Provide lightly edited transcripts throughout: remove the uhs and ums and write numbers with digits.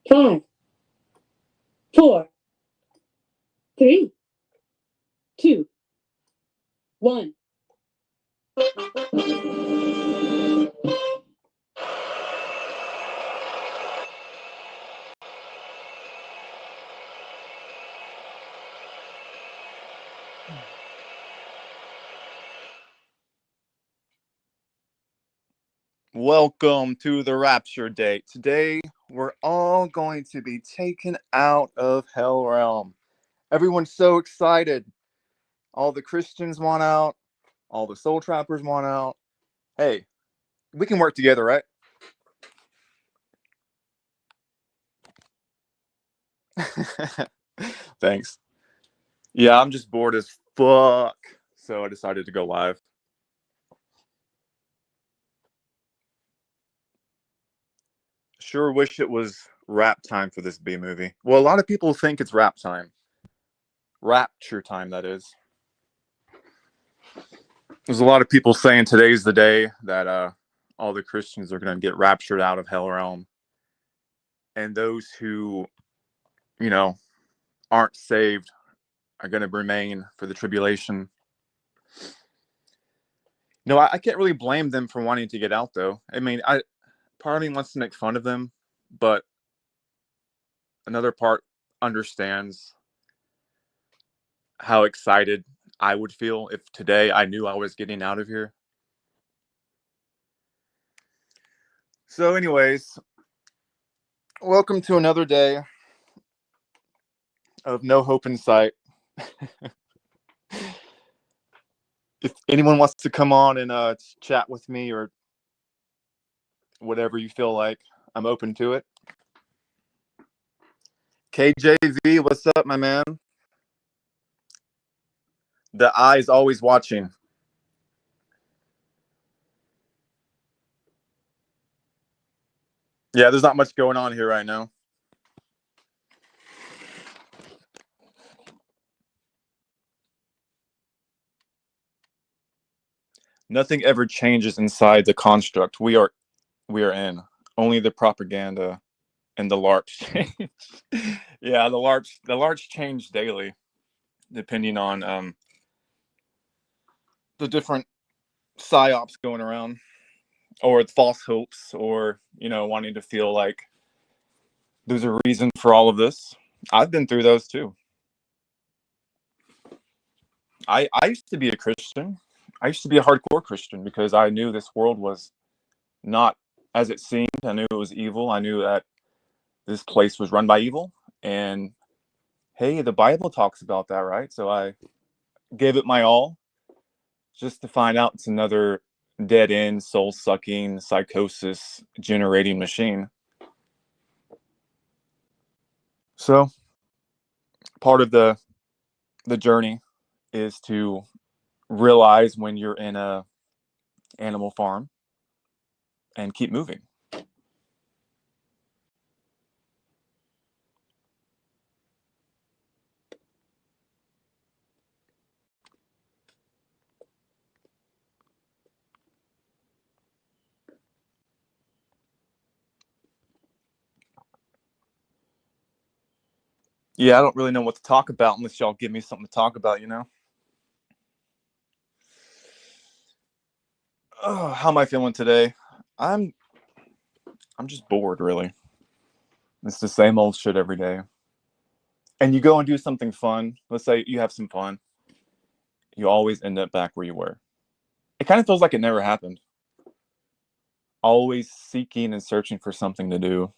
5, 4, 3, 2, 1. Welcome to the Rapture Date. Today, we're all going to be taken out of Hell Realm. Everyone's so excited. All the Christians want out. All the soul trappers want out. Hey, we can work together, right? Thanks. Yeah, I'm just bored as fuck, so I decided to go live. Sure wish it was rap time for this B movie. Well, a lot of people think it's rap time. Rapture time, that is. There's a lot of people saying today's the day that all the Christians are going to get raptured out of Hell Realm. And those who, aren't saved are going to remain for the tribulation. No, I can't really blame them for wanting to get out, though. I mean, part of me wants to make fun of them, but another part understands how excited I would feel if today I knew I was getting out of here. So, anyways, welcome to another day of no hope in sight. If anyone wants to come on and chat with me or whatever you feel like, I'm open to it. KJV, what's up, my man? The eye's always watching. Yeah, there's not much going on here right now. Nothing ever changes inside the construct we are in. Only the propaganda and the LARPs change. Yeah, the LARPs change daily, depending on the different psyops going around, or false hopes, or wanting to feel like there's a reason for all of this. I've been through those too. I used to be a Christian. I used to be a hardcore Christian because I knew this world was not as it seemed. I knew it was evil. I knew that this place was run by evil. And hey, the Bible talks about that, right? So I gave it my all just to find out it's another dead end, soul sucking, psychosis generating machine. So part of the journey is to realize when you're in a animal farm and keep moving. Yeah, I don't really know what to talk about unless y'all give me something to talk about, Oh, how am I feeling today? I'm just bored, really. It's the same old shit every day. And you go and do something fun. Let's say you have some fun. You always end up back where you were. It kind of feels like it never happened. Always seeking and searching for something to do.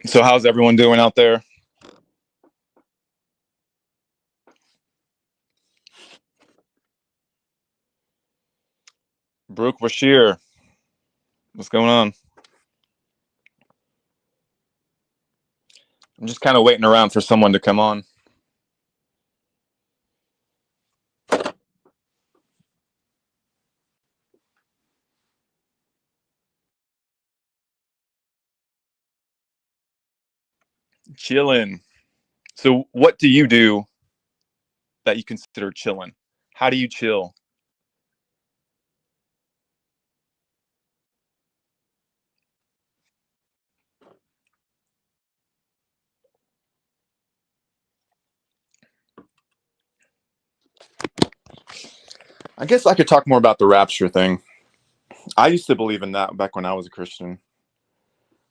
So how's everyone doing out there? Brooke Bashir, what's going on? I'm just kind of waiting around for someone to come on. Chilling. So what do you do that you consider chilling? How do you chill? I guess I could talk more about the rapture thing. I used to believe in that back when I was a Christian.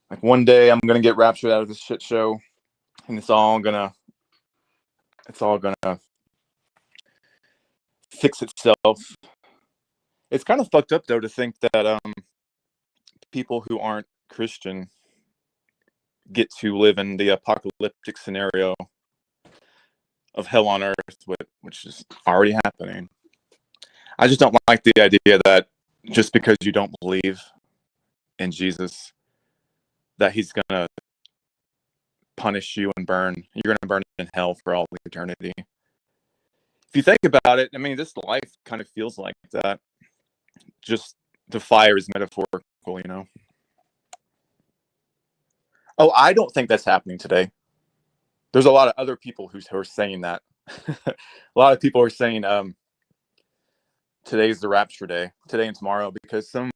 Like one day I'm gonna get raptured out of this shit show, and it's all gonna fix itself. It's kind of fucked up though to think that people who aren't Christian get to live in the apocalyptic scenario of hell on earth, which is already happening. I just don't like the idea that just because you don't believe in Jesus, that he's gonna punish you and you're gonna burn in hell for all eternity. If you think about it, I mean, this life kind of feels like that. Just the fire is metaphorical, you know. Oh, I don't think that's happening today. There's a lot of other people who are saying that. A lot of people are saying today's the rapture day, today and tomorrow, because some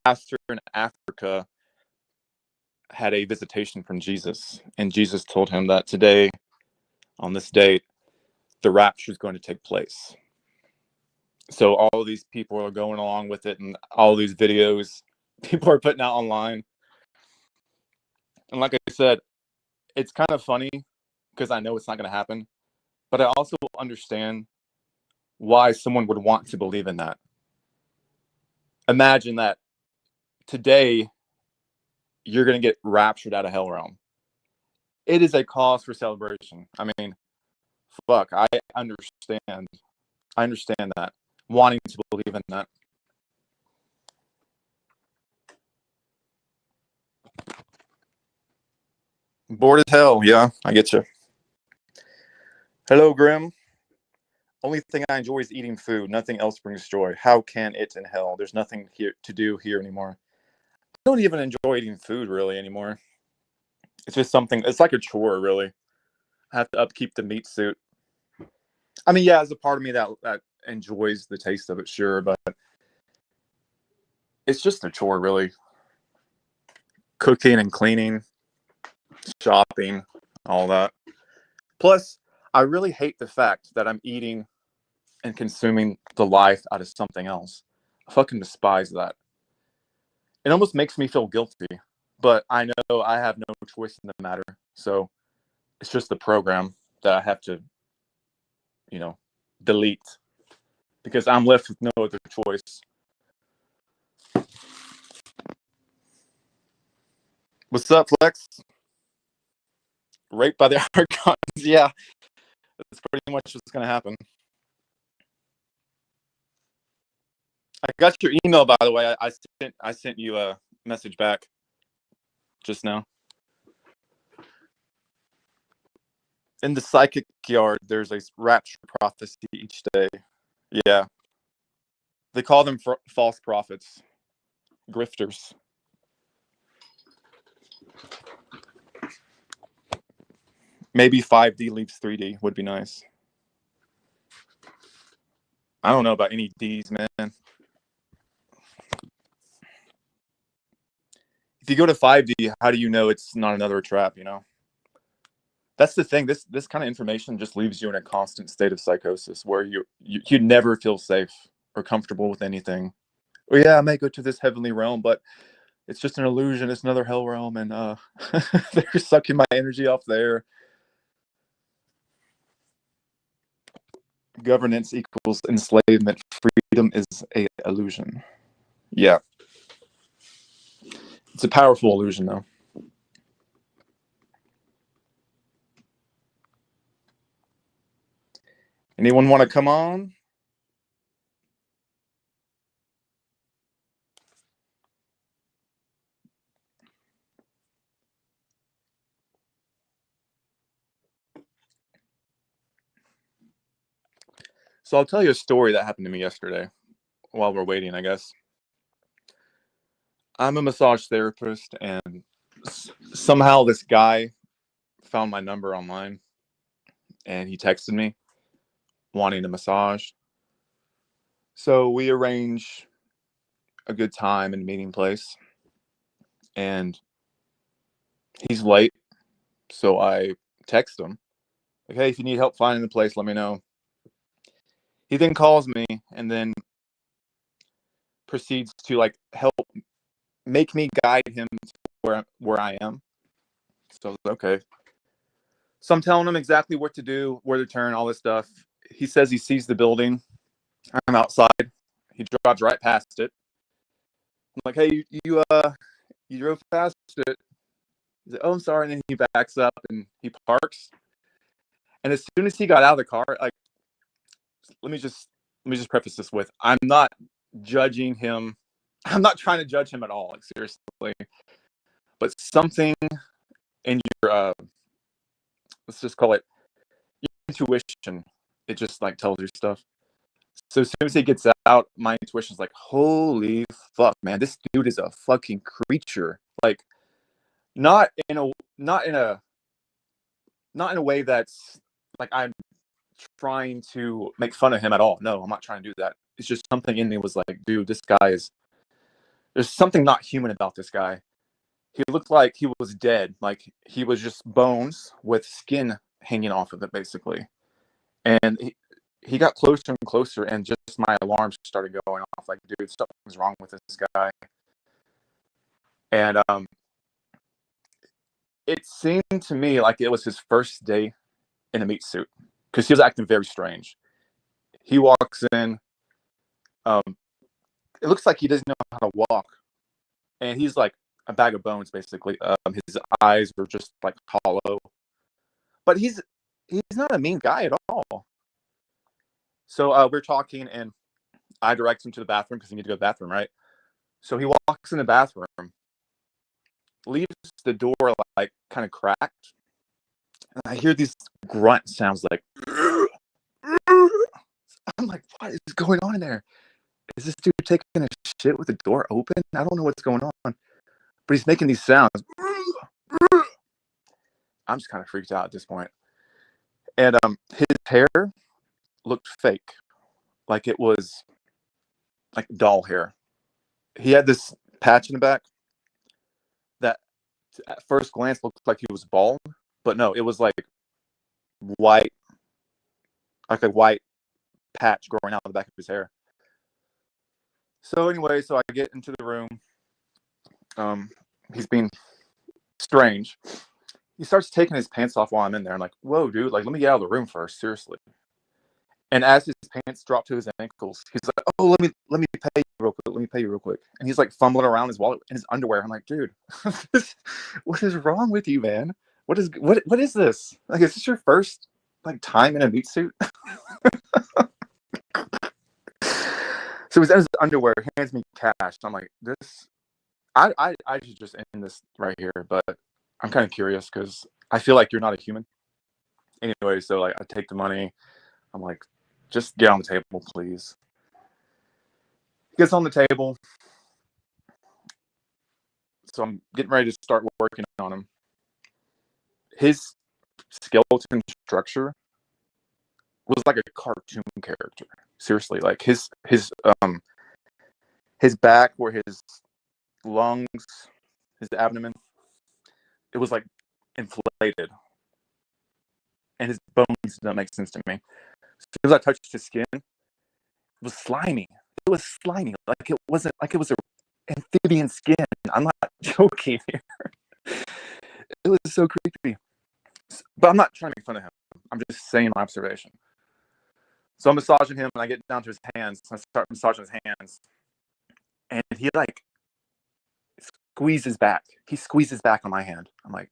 pastor in Africa had a visitation from Jesus, and Jesus told him that today, on this date, the rapture is going to take place. So all these people are going along with it, and all these videos people are putting out online. And like I said, it's kind of funny because I know it's not going to happen, but I also understand why someone would want to believe in that. Imagine that today you're going to get raptured out of hell realm. It is a cause for celebration. I mean, fuck, I understand. I understand that. Wanting to believe in that. Bored as hell, yeah, I get you. Hello, Grim. Only thing I enjoy is eating food. Nothing else brings joy. How can it in hell? There's nothing here to do here anymore. I don't even enjoy eating food really anymore. It's just something. It's like a chore, really. I have to upkeep the meat suit. I mean, yeah, there's a part of me that enjoys the taste of it, sure, but it's just a chore, really. Cooking and cleaning, shopping, all that. Plus, I really hate the fact that I'm eating and consuming the life out of something else. I fucking despise that. It almost makes me feel guilty, but I know I have no choice in the matter. So it's just the program that I have to, you know, delete because I'm left with no other choice. What's up, Flex? Raped by the archons. Yeah, that's pretty much what's going to happen. I got your email, by the way. I sent you a message back just now. In the psychic yard, there's a rapture prophecy each day. Yeah. They call them false prophets, grifters. Maybe 5D leaves 3D would be nice. I don't know about any Ds, man. If you go to 5D, how do you know it's not another trap, you know? That's the thing. This kind of information just leaves you in a constant state of psychosis where you never feel safe or comfortable with anything. Oh yeah, I may go to this heavenly realm, but it's just an illusion. It's another hell realm, and they're sucking my energy off there. Governance equals enslavement. Freedom is a illusion. Yeah. It's a powerful illusion, though. Anyone want to come on? So I'll tell you a story that happened to me yesterday while we're waiting, I guess. I'm a massage therapist, and somehow this guy found my number online, and he texted me wanting a massage. So we arrange a good time and meeting place, and he's late. So I text him, like, hey, if you need help finding the place, let me know. He then calls me and then proceeds to like help make me guide him to where I am. So okay. So I'm telling him exactly what to do, where to turn, all this stuff. He says he sees the building. I'm outside. He drives right past it. I'm like, hey, you drove past it. He's like, oh, I'm sorry. And then he backs up and he parks. And as soon as he got out of the car, like, let me just preface this with, I'm not judging him. I'm not trying to judge him at all, like seriously. But something in your let's just call it your intuition, it just like tells you stuff. So as soon as he gets out, my intuition's like, holy fuck, man, this dude is a fucking creature. Like, not in a not in a not in a way that's like I'm trying to make fun of him at all. No, I'm not trying to do that. It's just something in me was like, dude, this guy is, there's something not human about this guy. He looked like he was dead. Like he was just bones with skin hanging off of it, basically. And he got closer and closer, and just my alarms started going off. Like, dude, something's wrong with this guy. And it seemed to me like it was his first day in a meat suit because he was acting very strange. He walks in. It looks like he doesn't know how to walk, and he's like a bag of bones, basically. His eyes are just like hollow, but he's not a mean guy at all. So we're talking, and I direct him to the bathroom because he needs to go to the bathroom, right? So he walks in the bathroom, leaves the door like kind of cracked, and I hear these grunt sounds like. I'm like, what is going on in there? Is this dude taking a shit with the door open? I don't know what's going on, but he's making these sounds. I'm just kind of freaked out at this point. And his hair looked fake, like it was like doll hair. He had this patch in the back that at first glance looked like he was bald, but no, it was like white, like a white patch growing out of the back of his hair. So anyway, so I get into the room. He's being strange. He starts taking his pants off while I'm in there. I'm like, whoa, dude, like, let me get out of the room first, seriously. And as his pants drop to his ankles, he's like, oh, let me pay you real quick. Let me pay you real quick. And he's like fumbling around his wallet in his underwear. I'm like, dude, what is wrong with you, man? What is this? Like, is this your first like time in a meat suit? So he's in his underwear, hands me cash. I'm like, this, I should just end this right here, but I'm kind of curious because I feel like you're not a human. Anyway, so like I take the money. I'm like, just get on the table, please. He gets on the table. So I'm getting ready to start working on him. His skeleton structure was like a cartoon character. Seriously, like his back, where his lungs, his abdomen, it was like inflated, and his bones don't make sense to me. As soon as I touched his skin, it was slimy. It was slimy. Like it wasn't like it was a amphibian skin. I'm not joking here. It was so creepy. But I'm not trying to make fun of him. I'm just saying my observation. So I'm massaging him, and I get down to his hands. I start massaging his hands, and he like squeezes back. He squeezes back on my hand. I'm like,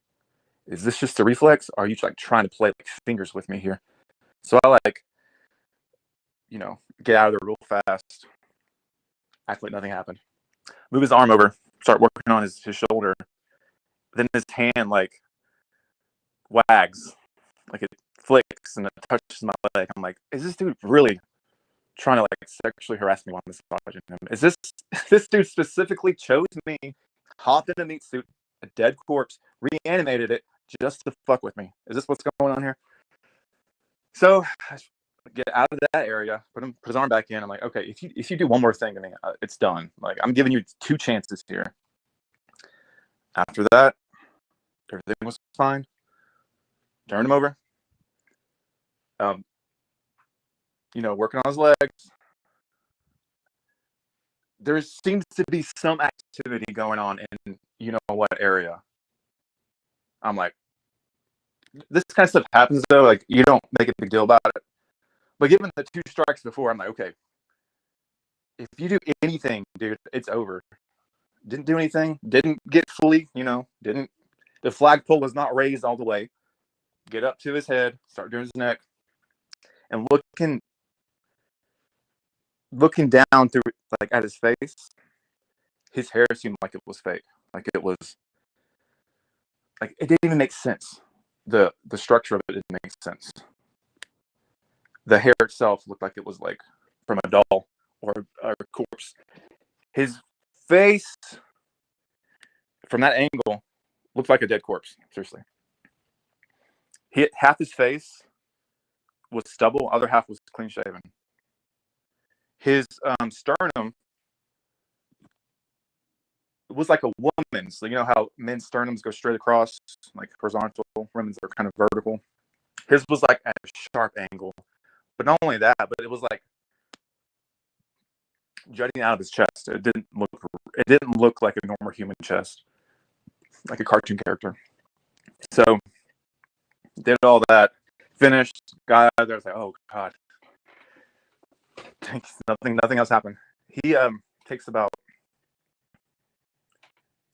is this just a reflex? Or are you like trying to play like fingers with me here? So I like, get out of there real fast. Act like nothing happened. Move his arm over. Start working on his shoulder. Then his hand like wags, like it flicks, and it touches my leg. I'm like, is this dude really trying to like sexually harass me while I'm massaging him? Is this dude specifically chose me, hopped in a meat suit, a dead corpse, reanimated it just to fuck with me? Is this what's going on here? So I get out of that area, put his arm back in. I'm like, okay, if you do one more thing to me, it's done. Like, I'm giving you 2 chances here. After that, everything was fine. Turned him over. Working on his legs. There seems to be some activity going on in what area. I'm like, this kind of stuff happens though. Like, you don't make a big deal about it. But given the 2 strikes before, I'm like, okay, if you do anything, dude, it's over. Didn't do anything. Didn't get fully, didn't. The flagpole was not raised all the way. Get up to his head, start doing his neck, and looking down through like at his face. His hair seemed like it was fake. Like it was, like it didn't even make sense. The structure of it didn't make sense. The hair itself looked like it was like from a doll or a corpse. His face from that angle looked like a dead corpse. Seriously, half his face was stubble, other half was clean shaven. His sternum was like a woman's. So you know how men's sternums go straight across, like horizontal. Women's are kind of vertical. His was like at a sharp angle. But not only that, but it was like jutting out of his chest. It didn't look like a normal human chest, like a cartoon character. So did all that, finished, got out of there. I was like, oh god, thanks. Nothing else happened. He takes about,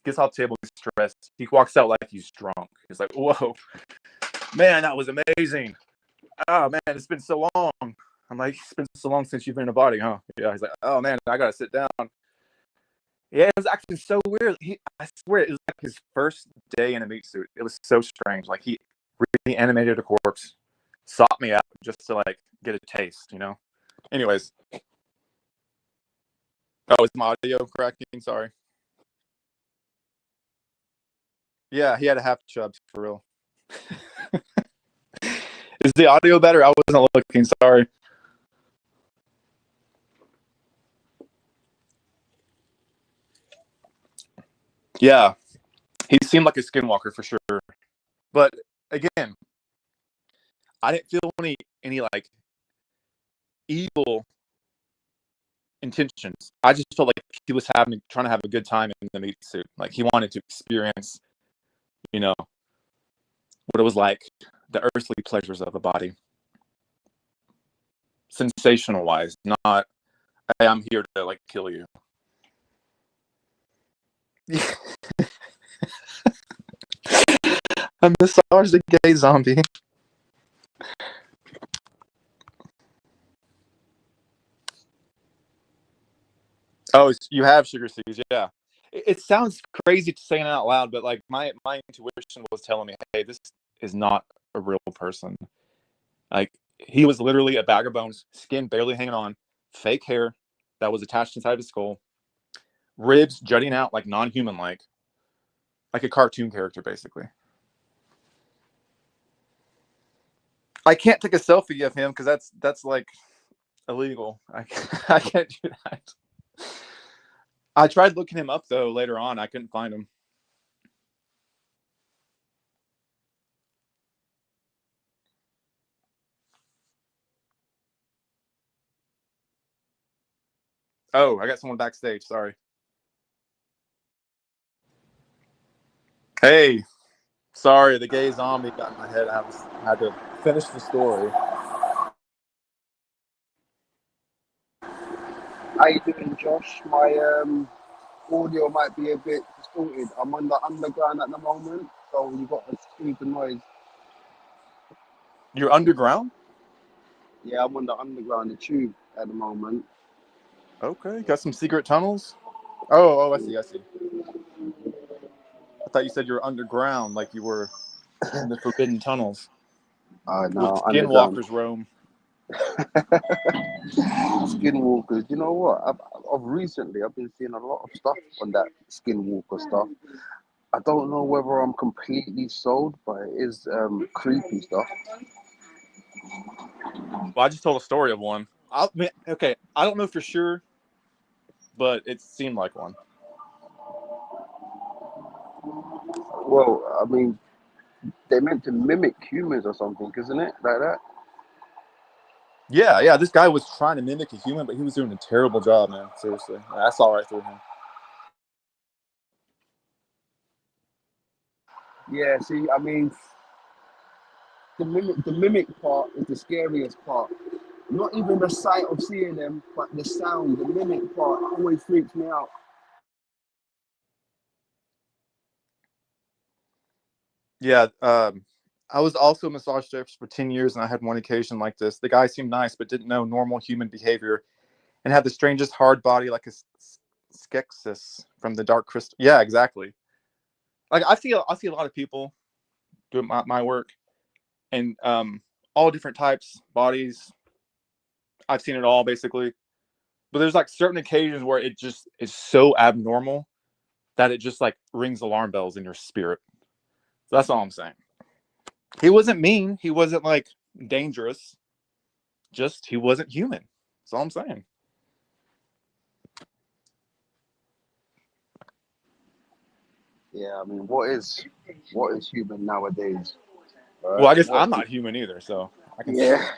gets off the table, he's stressed. He walks out like he's drunk. He's like, whoa, man, that was amazing. Oh man, it's been so long. I'm like, it's been so long since you've been in a body, huh? Yeah. He's like, oh man, I gotta sit down. Yeah, it was actually so weird. I swear, it was like his first day in a meat suit. It was so strange. Like he reanimated a corpse, sought me out just to like get a taste, you know. Anyways, oh, is my audio cracking? Sorry. Yeah, he had a half chub for real. Is the audio better? I wasn't looking. Sorry. Yeah, he seemed like a skinwalker for sure. But again, I didn't feel any like evil intentions. I just felt like he was trying to have a good time in the meat suit. Like he wanted to experience, you know, what it was like, the earthly pleasures of a body. Sensational wise, not, hey, I'm here to like kill you. I massage the gay zombie. Oh, you have sugar seeds, yeah. It sounds crazy to saying it out loud, but like my intuition was telling me, hey, this is not a real person. Like he was literally a bag of bones, skin barely hanging on, fake hair that was attached inside his skull, ribs jutting out like non-human like a cartoon character basically. I can't take a selfie of him because that's like illegal. I can't do that. I tried looking him up though later on. I couldn't find him. Oh, I got someone backstage. Sorry. Hey, sorry, the gay zombie got in my head. I had to finish the story. How you doing, Josh? My audio might be a bit distorted. I'm on the underground at the moment, so you got to excuse the noise. You're underground? Yeah, I'm on the underground, the tube at the moment. Okay, got some secret tunnels? Oh, I see. I thought you said you were underground, like you were in the forbidden tunnels. Where No, underground. skinwalkers roam. Skinwalkers. You know what? I've recently I've been seeing a lot of stuff on that Skinwalker stuff. I don't know whether I'm completely sold, but it is creepy stuff. Well, I just told a story of one. Okay, I don't know for sure, but it seemed like one. Well, I mean, they're meant to mimic humans or something, isn't it? Like that? Yeah. This guy was trying to mimic a human, but he was doing a terrible job, man. Seriously, I saw right through him. Yeah. See, I mean, the mimic part is the scariest part. Not even the sight of seeing them, but the sound, the mimic part always freaks me out. Yeah, I was also a massage therapist for 10 years, and I had one occasion like this. The guy seemed nice, but didn't know normal human behavior, and had the strangest hard body, like a skeksis from the Dark Crystal. Yeah, exactly. Like I see a lot of people doing my work, and all different types, bodies. I've seen it all basically. But there's like certain occasions where it just is so abnormal that it just like rings alarm bells in your spirit. So that's all I'm saying. He wasn't mean. He wasn't like dangerous. Just he wasn't human. That's all I'm saying. Yeah, I mean, what is human nowadays, Well, right? I guess I'm not human either, so I can. Yeah.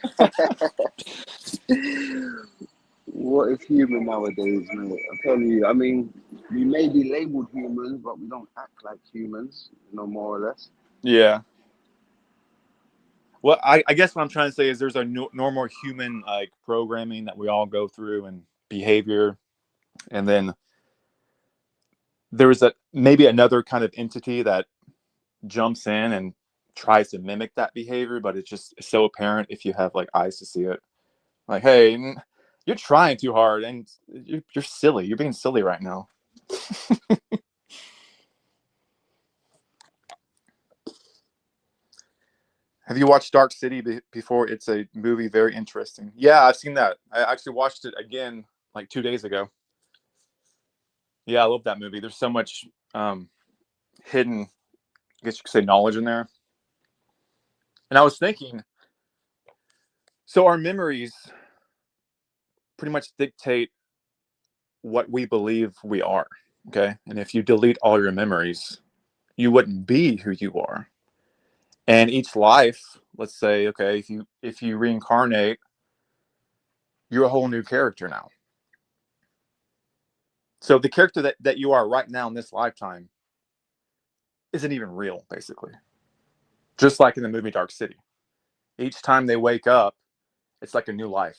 What is human nowadays, mate? I'm telling you. I mean, we may be labeled humans, but we don't act like humans, more or less. Yeah. Well, I guess what I'm trying to say is there's a normal human like programming that we all go through and behavior, and then there's maybe another kind of entity that jumps in and tries to mimic that behavior, but it's just so apparent if you have like eyes to see it. Like, hey, you're trying too hard, and you're silly. You're being silly right now. Have you watched Dark City before? It's a movie, very interesting. Yeah, I've seen that. I actually watched it again like 2 days ago. Yeah, I love that movie. There's so much hidden, I guess you could say, knowledge in there. And I was thinking, so our memories pretty much dictate what we believe we are. Okay, and if you delete all your memories, you wouldn't be who you are. And each life, let's say, okay, if you reincarnate, you're a whole new character now. So the character that you are right now in this lifetime isn't even real, basically. Just like in the movie Dark City. Each time they wake up, it's like a new life.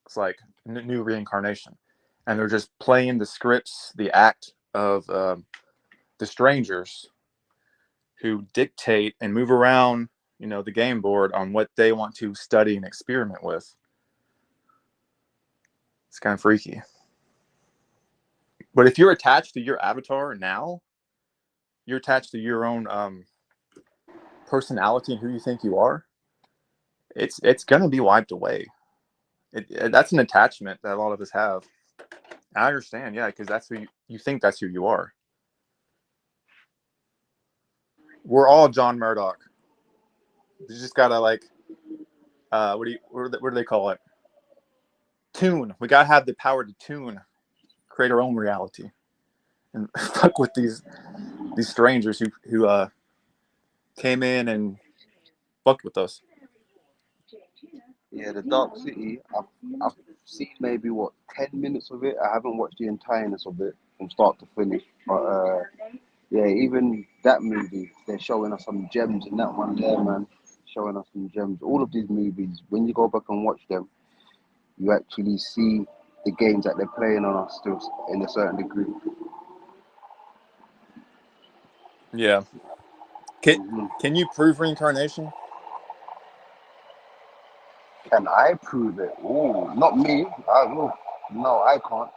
It's like new reincarnation. And they're just playing the scripts, the act of the strangers who dictate and move around, the game board on what they want to study and experiment with. It's kind of freaky. But if you're attached to your avatar now, you're attached to your own personality and who you think you are. It's going to be wiped away. That's an attachment that a lot of us have. I understand, yeah, because that's who you think that's who you are. We're all John Murdoch. You just gotta like, what do they call it? Tune. We gotta have the power to tune, create our own reality, and fuck with these strangers who came in and fucked with us. Yeah, the Dark City. I've seen maybe 10 minutes of it. I haven't watched the entireness of it from start to finish. But yeah, even that movie, they're showing us some gems in that one there, man. Showing us some gems. All of these movies, when you go back and watch them, you actually see the games that they're playing on us to in a certain degree. Yeah. Hmm. Can you prove reincarnation? Can I prove it? Oh, not me. No, I can't.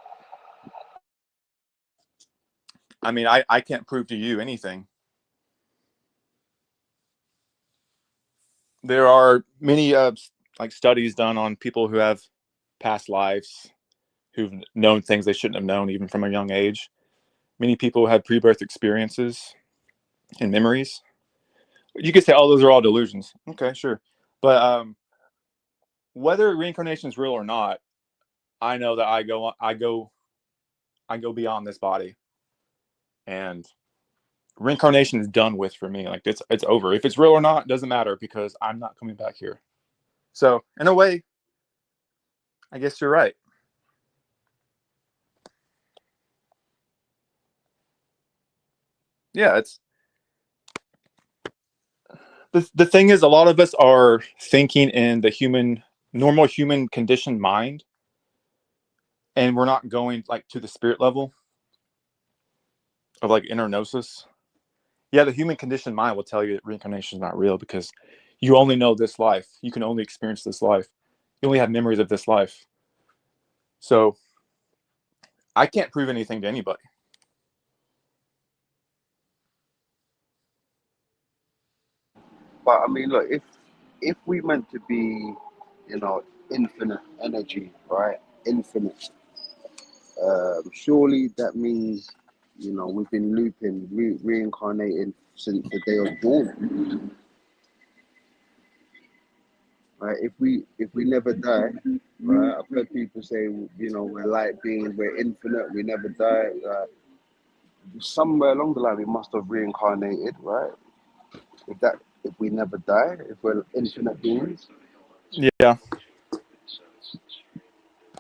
I mean, I can't prove to you anything. There are many like studies done on people who have past lives, who've known things they shouldn't have known even from a young age. Many people have pre-birth experiences and memories. You could say, "Oh, those are all delusions." Okay, sure, but whether reincarnation is real or not, I know that I go beyond this body, and reincarnation is done with for me. Like it's over. If it's real or not doesn't matter because I'm not coming back here. So in a way, I guess you're right. Yeah, it's the thing is a lot of us are thinking in the normal human conditioned mind, and we're not going like to the spirit level of like inner gnosis. Yeah, the human conditioned mind will tell you that reincarnation is not real because you only know this life. You can only experience this life. You only have memories of this life. So I can't prove anything to anybody. But I mean, look, if we meant to be, infinite energy, right? Infinite. Surely that means, you know, we've been looping, reincarnating since the day of dawn. Right? If we never die, right? I've heard people say, you know, we're light beings, we're infinite, we never die. Somewhere along the line, we must have reincarnated, right? If we never die, if we're infinite beings. Yeah,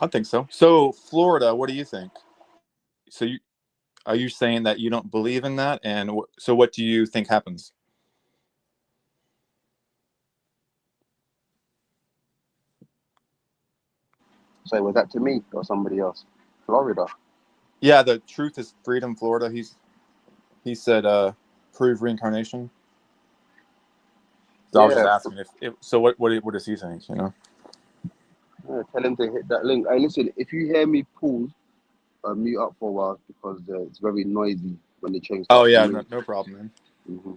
I think so. So Florida, what do you think? So are you saying that you don't believe in that? And so what do you think happens? So was that to me or somebody else? Florida. Yeah, the truth is freedom, Florida. He said prove reincarnation. So I was just Yeah, asking if so what does he think, you know? yeah, tell him to hit that link. Hey, listen, if you hear me pause, mute up for a while because it's very noisy when the train Oh starts to yeah, move. no problem, man. Hmm.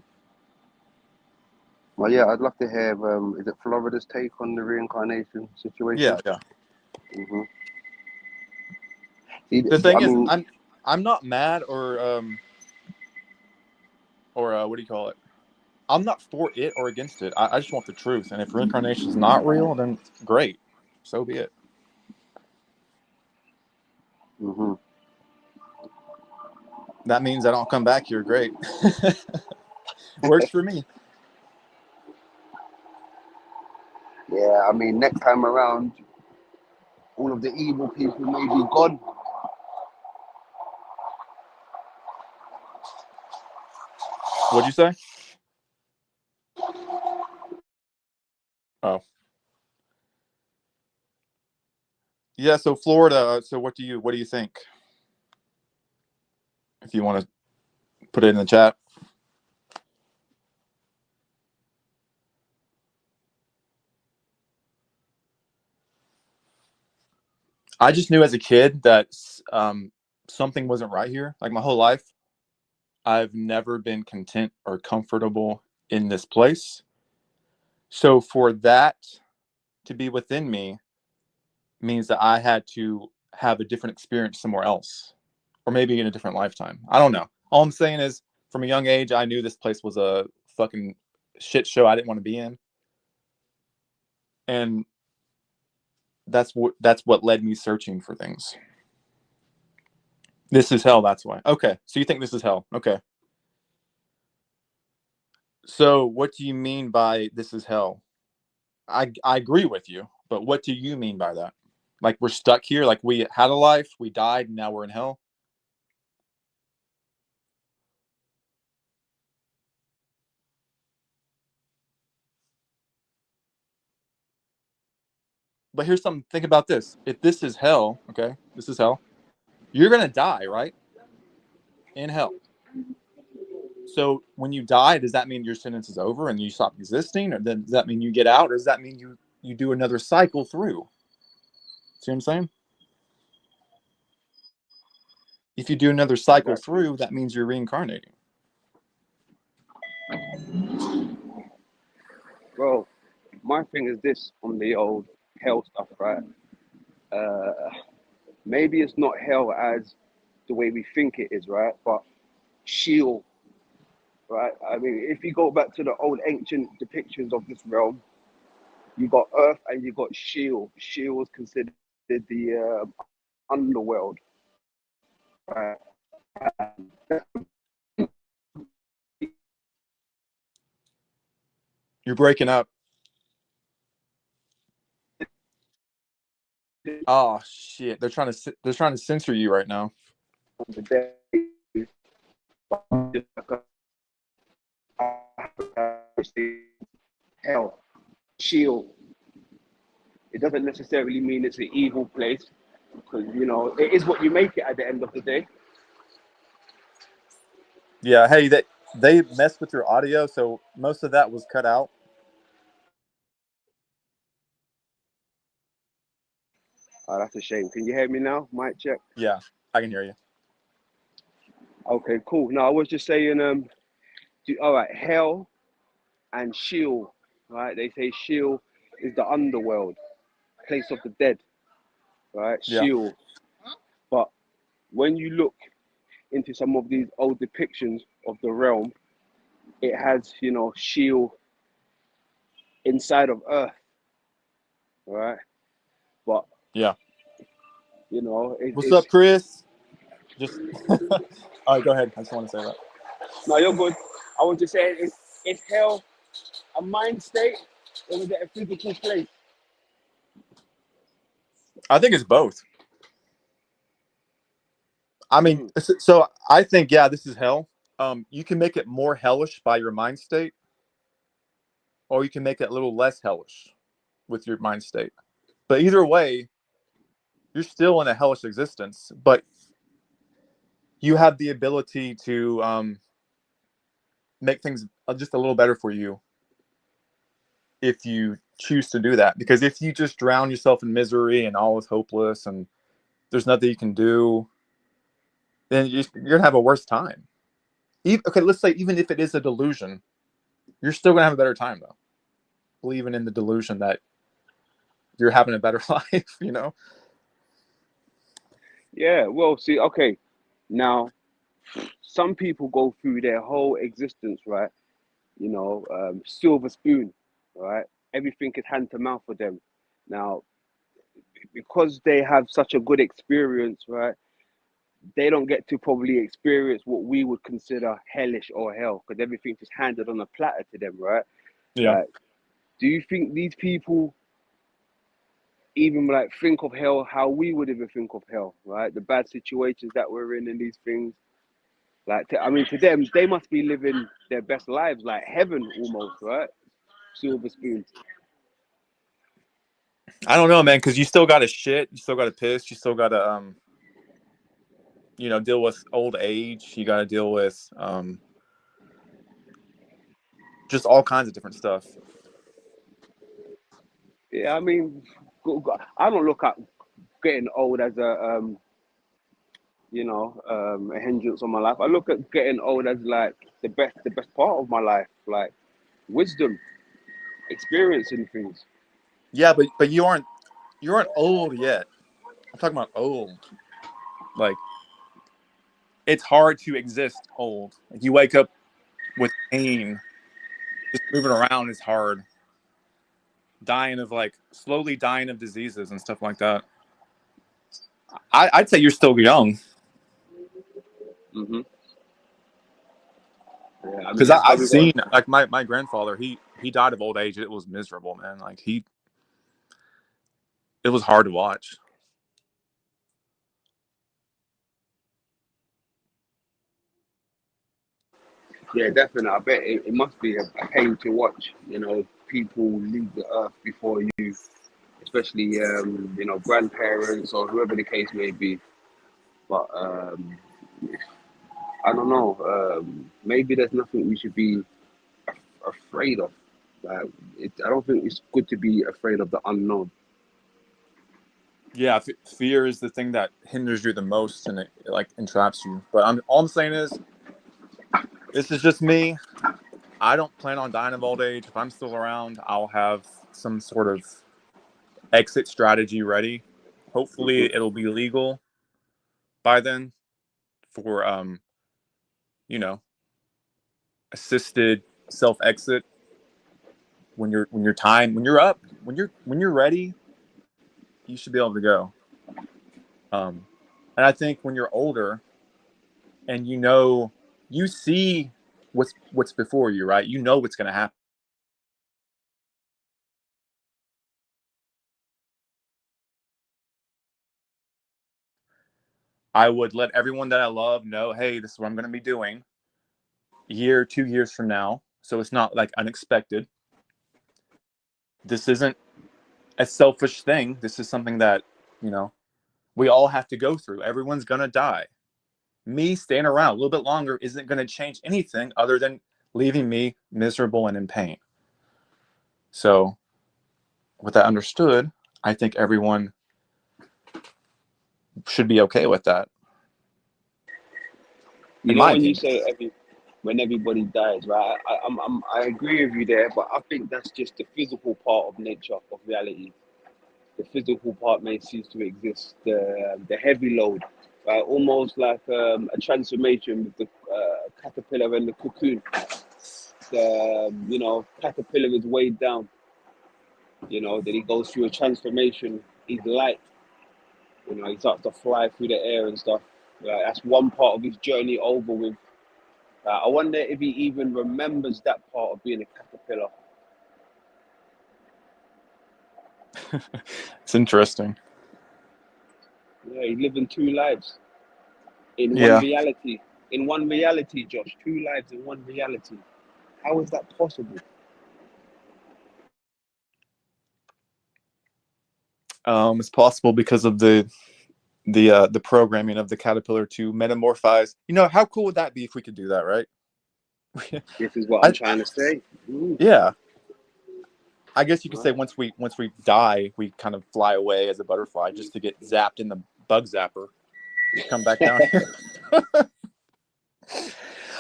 Well, yeah, I'd love to hear. Is it Florida's take on the reincarnation situation? Yeah, yeah. Hmm. The thing I is, mean, I'm not mad or what do you call it? I'm not for it or against it. I just want the truth. And if reincarnation is not real, then great. So be it. hmm, That means I don't come back here. Great. Works for me. yeah, I mean, next time around, all of the evil people may be gone. What'd you say? Oh. Yeah, so Florida, so what do you think? If you want to put it in the chat. I just knew as a kid that something wasn't right here. Like my whole life, I've never been content or comfortable in this place. So for that to be within me means that I had to have a different experience somewhere else, or maybe in a different lifetime. I don't know. All I'm saying is, from a young age, I knew this place was a fucking shit show I didn't want to be in, and that's what led me searching for things. This is hell. That's why. Okay, so you think this is hell? Okay. So what do you mean by this is hell? I agree with you, but what do you mean by that? Like we're stuck here, like we had a life, we died, and now we're in hell? But here's something, think about this. If this is hell, okay, this is hell, you're going to die, right? In hell. So when you die, does that mean your sentence is over and you stop existing? Or then does that mean you get out? Or does that mean you do another cycle through? See what I'm saying? If you do another cycle Exactly. through, that means you're reincarnating. Well, my thing is this on the old hell stuff, right? Uh, Maybe it's not hell as the way we think it is, right? But Sheol, right? I mean, if you go back to the old ancient depictions of this realm, you got Earth and you got Sheol. Sheol was considered the underworld, right? You're breaking up. Oh shit! They're trying to censor you right now. The day, hell, Sheol. It doesn't necessarily mean it's an evil place, because you know it is what you make it at the end of the day. Yeah. Hey, they messed with your audio, so most of that was cut out. Oh, that's a shame. Can you hear me now? Mic check. Yeah, I can hear you. Okay, cool. No, I was just saying, all right, hell and Sheol, right? They say Sheol is the underworld, place of the dead, right? Yeah. Sheol. But when you look into some of these old depictions of the realm, it has, you know, Sheol inside of Earth, right? But Yeah. you know, What's it's up, Chris? Just all right. Go ahead. I just want to say that. no, you're good. I was just saying, is hell a mind state or is it a physical place? I think it's both. I mean, Mm. so I think, yeah, this is hell. You can make it more hellish by your mind state, or you can make it a little less hellish with your mind state. But either way, you're still in a hellish existence, but you have the ability to make things just a little better for you if you choose to do that. Because if you just drown yourself in misery and all is hopeless and there's nothing you can do, then you're gonna have a worse time. Okay, let's say even if it is a delusion, you're still gonna have a better time though. Believing in the delusion that you're having a better life, you know? Yeah, well, see, okay, now some people go through their whole existence, right? You know, silver spoon, right? Everything is hand to mouth for them. Now, because they have such a good experience, right? They don't get to probably experience what we would consider hellish or hell because everything's just handed on a platter to them, right? Yeah. Like, do you think these people even like think of hell how we would even think of hell, right? The bad situations that we're in and these things. Like, I mean, to them, they must be living their best lives, like heaven almost, right? Silver spoon. I don't know, man, because you still gotta shit, you still gotta piss, you still gotta deal with old age, you gotta deal with just all kinds of different stuff. Yeah, I mean, I don't look at getting old as a hindrance on my life. I look at getting old as like the best part of my life, like wisdom, experiencing things. Yeah, but you aren't old yet. I'm talking about old. Like, it's hard to exist old. Like, you wake up with pain. Just moving around is hard. Slowly dying of diseases and stuff like that. I'd say you're still young Hmm. Yeah, I mean because that's why I've we got. seen like my grandfather. He died of old age. It was miserable, man. Like it was hard to watch. Yeah, definitely. I bet it must be a pain to watch. You know, people leave the earth before you, especially grandparents or whoever the case may be. But I don't know. Maybe there's nothing we should be afraid of. Like, I don't think it's good to be afraid of the unknown. Yeah, fear is the thing that hinders you the most, and it like entraps you. But all I'm saying is, this is just me. I don't plan on dying of old age. If I'm still around, I'll have some sort of exit strategy ready. Hmm. Hopefully, it'll be legal by then for you know, assisted self exit when you're up, when you're ready, you should be able to go. Um, and I think when you're older and you see what's before you, right? You know what's going to happen. I would let everyone that I love know, hey, this is what I'm going to be doing a year, 2 years from now. So it's not like unexpected. This isn't a selfish thing. This is something that, you know, we all have to go through. Everyone's going to die. Me staying around a little bit longer isn't going to change anything other than leaving me miserable and in pain. So, with that understood, I think everyone should be okay with that, You in know, my when you opinion. say when everybody dies, right? I agree with you there, but I think that's just the physical part of nature of reality. The physical part may cease to exist. The heavy load. almost like a transformation with the caterpillar and the cocoon. The caterpillar is weighed down. Then he goes through a transformation. He's light. He starts to fly through the air and stuff. That's one part of his journey over with. I wonder if he even remembers that part of being a caterpillar. It's interesting. Yeah, he's living two lives in one Yeah. reality. In one reality, Josh. Two lives in one reality. How is that possible? It's possible because of the programming of the caterpillar to metamorphize. How cool would that be if we could do that, right? This is what I'm trying to say. Yeah. I guess you could say once we die, we kind of fly away as a butterfly just to get zapped in the bug zapper. Come back down here.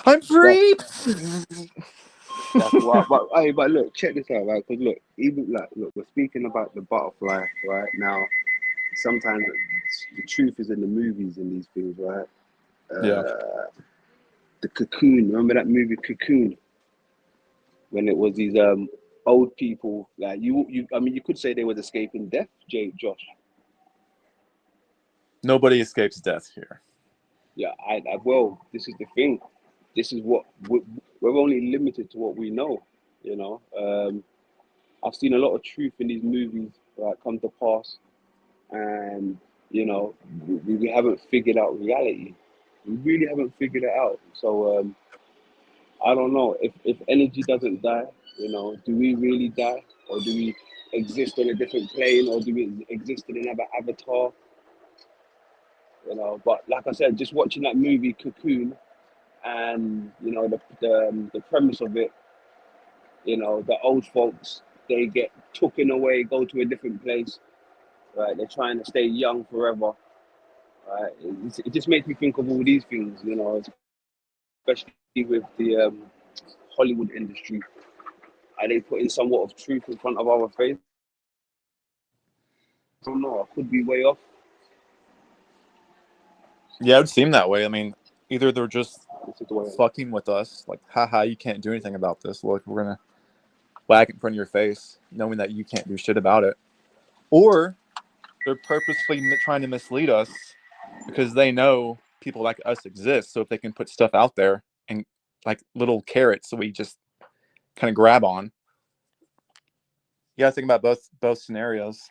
I'm free. That's what. But look, check this out, right? Because look, we're speaking about the butterfly right now. Sometimes the truth is in the movies in these things, right? Yeah. The Cocoon. Remember that movie Cocoon? When it was these old people, like you. I mean, you could say they was escaping death, Josh. Nobody escapes death here. Yeah, well, this is the thing. This is what we're only limited to what we know. I've seen a lot of truth in these movies come to pass, and we haven't figured out reality. We really haven't figured it out. So I don't know if energy doesn't die. Do we really die, or do we exist on a different plane, or do we exist in another avatar? But like I said, just watching that movie Cocoon, and the premise of it, the old folks, they get taken away, go to a different place, right? They're trying to stay young forever, right? It just makes me think of all these things, especially with the Hollywood industry. Are they putting somewhat of truth in front of our face? I don't know. I could be way off. Yeah, it would seem that way. I mean, either they're just fucking with us, like, haha, you can't do anything about this. Look, we're gonna whack it in front of your face, knowing that you can't do shit about it. Or they're purposefully trying to mislead us because they know people like us exist. So if they can put stuff out there and like little carrots, so we just kind of grab on. You gotta think about both scenarios.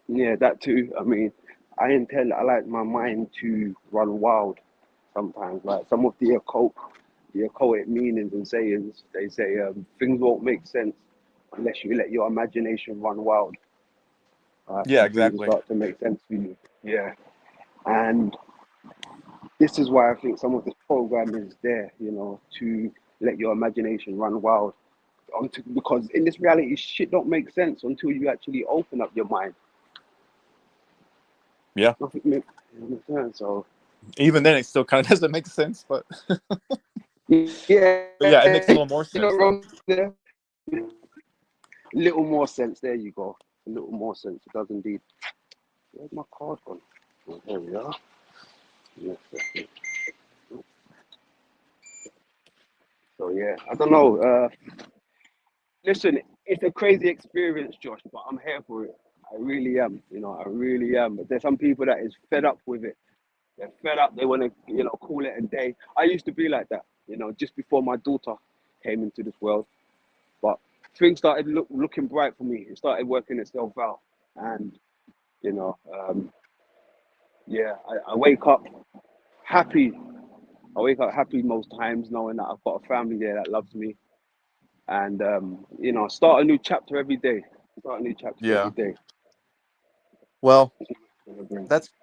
Yeah, that too. I mean, I like my mind to run wild sometimes. Like some of the occultic meanings and sayings, they say things won't make sense unless you let your imagination run wild. Yeah, Dreams exactly. start to make sense for you. Yeah, and this is why I think some of this programming is there, to let your imagination run wild. Because in this reality, shit don't make sense until you actually open up your mind. Yeah. Nothing makes sense. So even then, it still kind of doesn't make sense, but yeah, but yeah, it makes a little more you're sense not though. wrong there. Little more sense. There you go. A little more sense. It does indeed. Where's my card gone? Oh, there we are. Yes. So yeah, I don't know. Listen, it's a crazy experience, Josh, but I'm here for it. I really am. I really am. But there's some people that is fed up with it. They're fed up. They want to, call it a day. I used to be like that. Just before my daughter came into this world. But things started looking bright for me. It started working itself out, and you know, yeah, I wake up happy. I wake up happy most times, knowing that I've got a family there that loves me, and start a new chapter every day. Start a new chapter every Yeah. day. Well,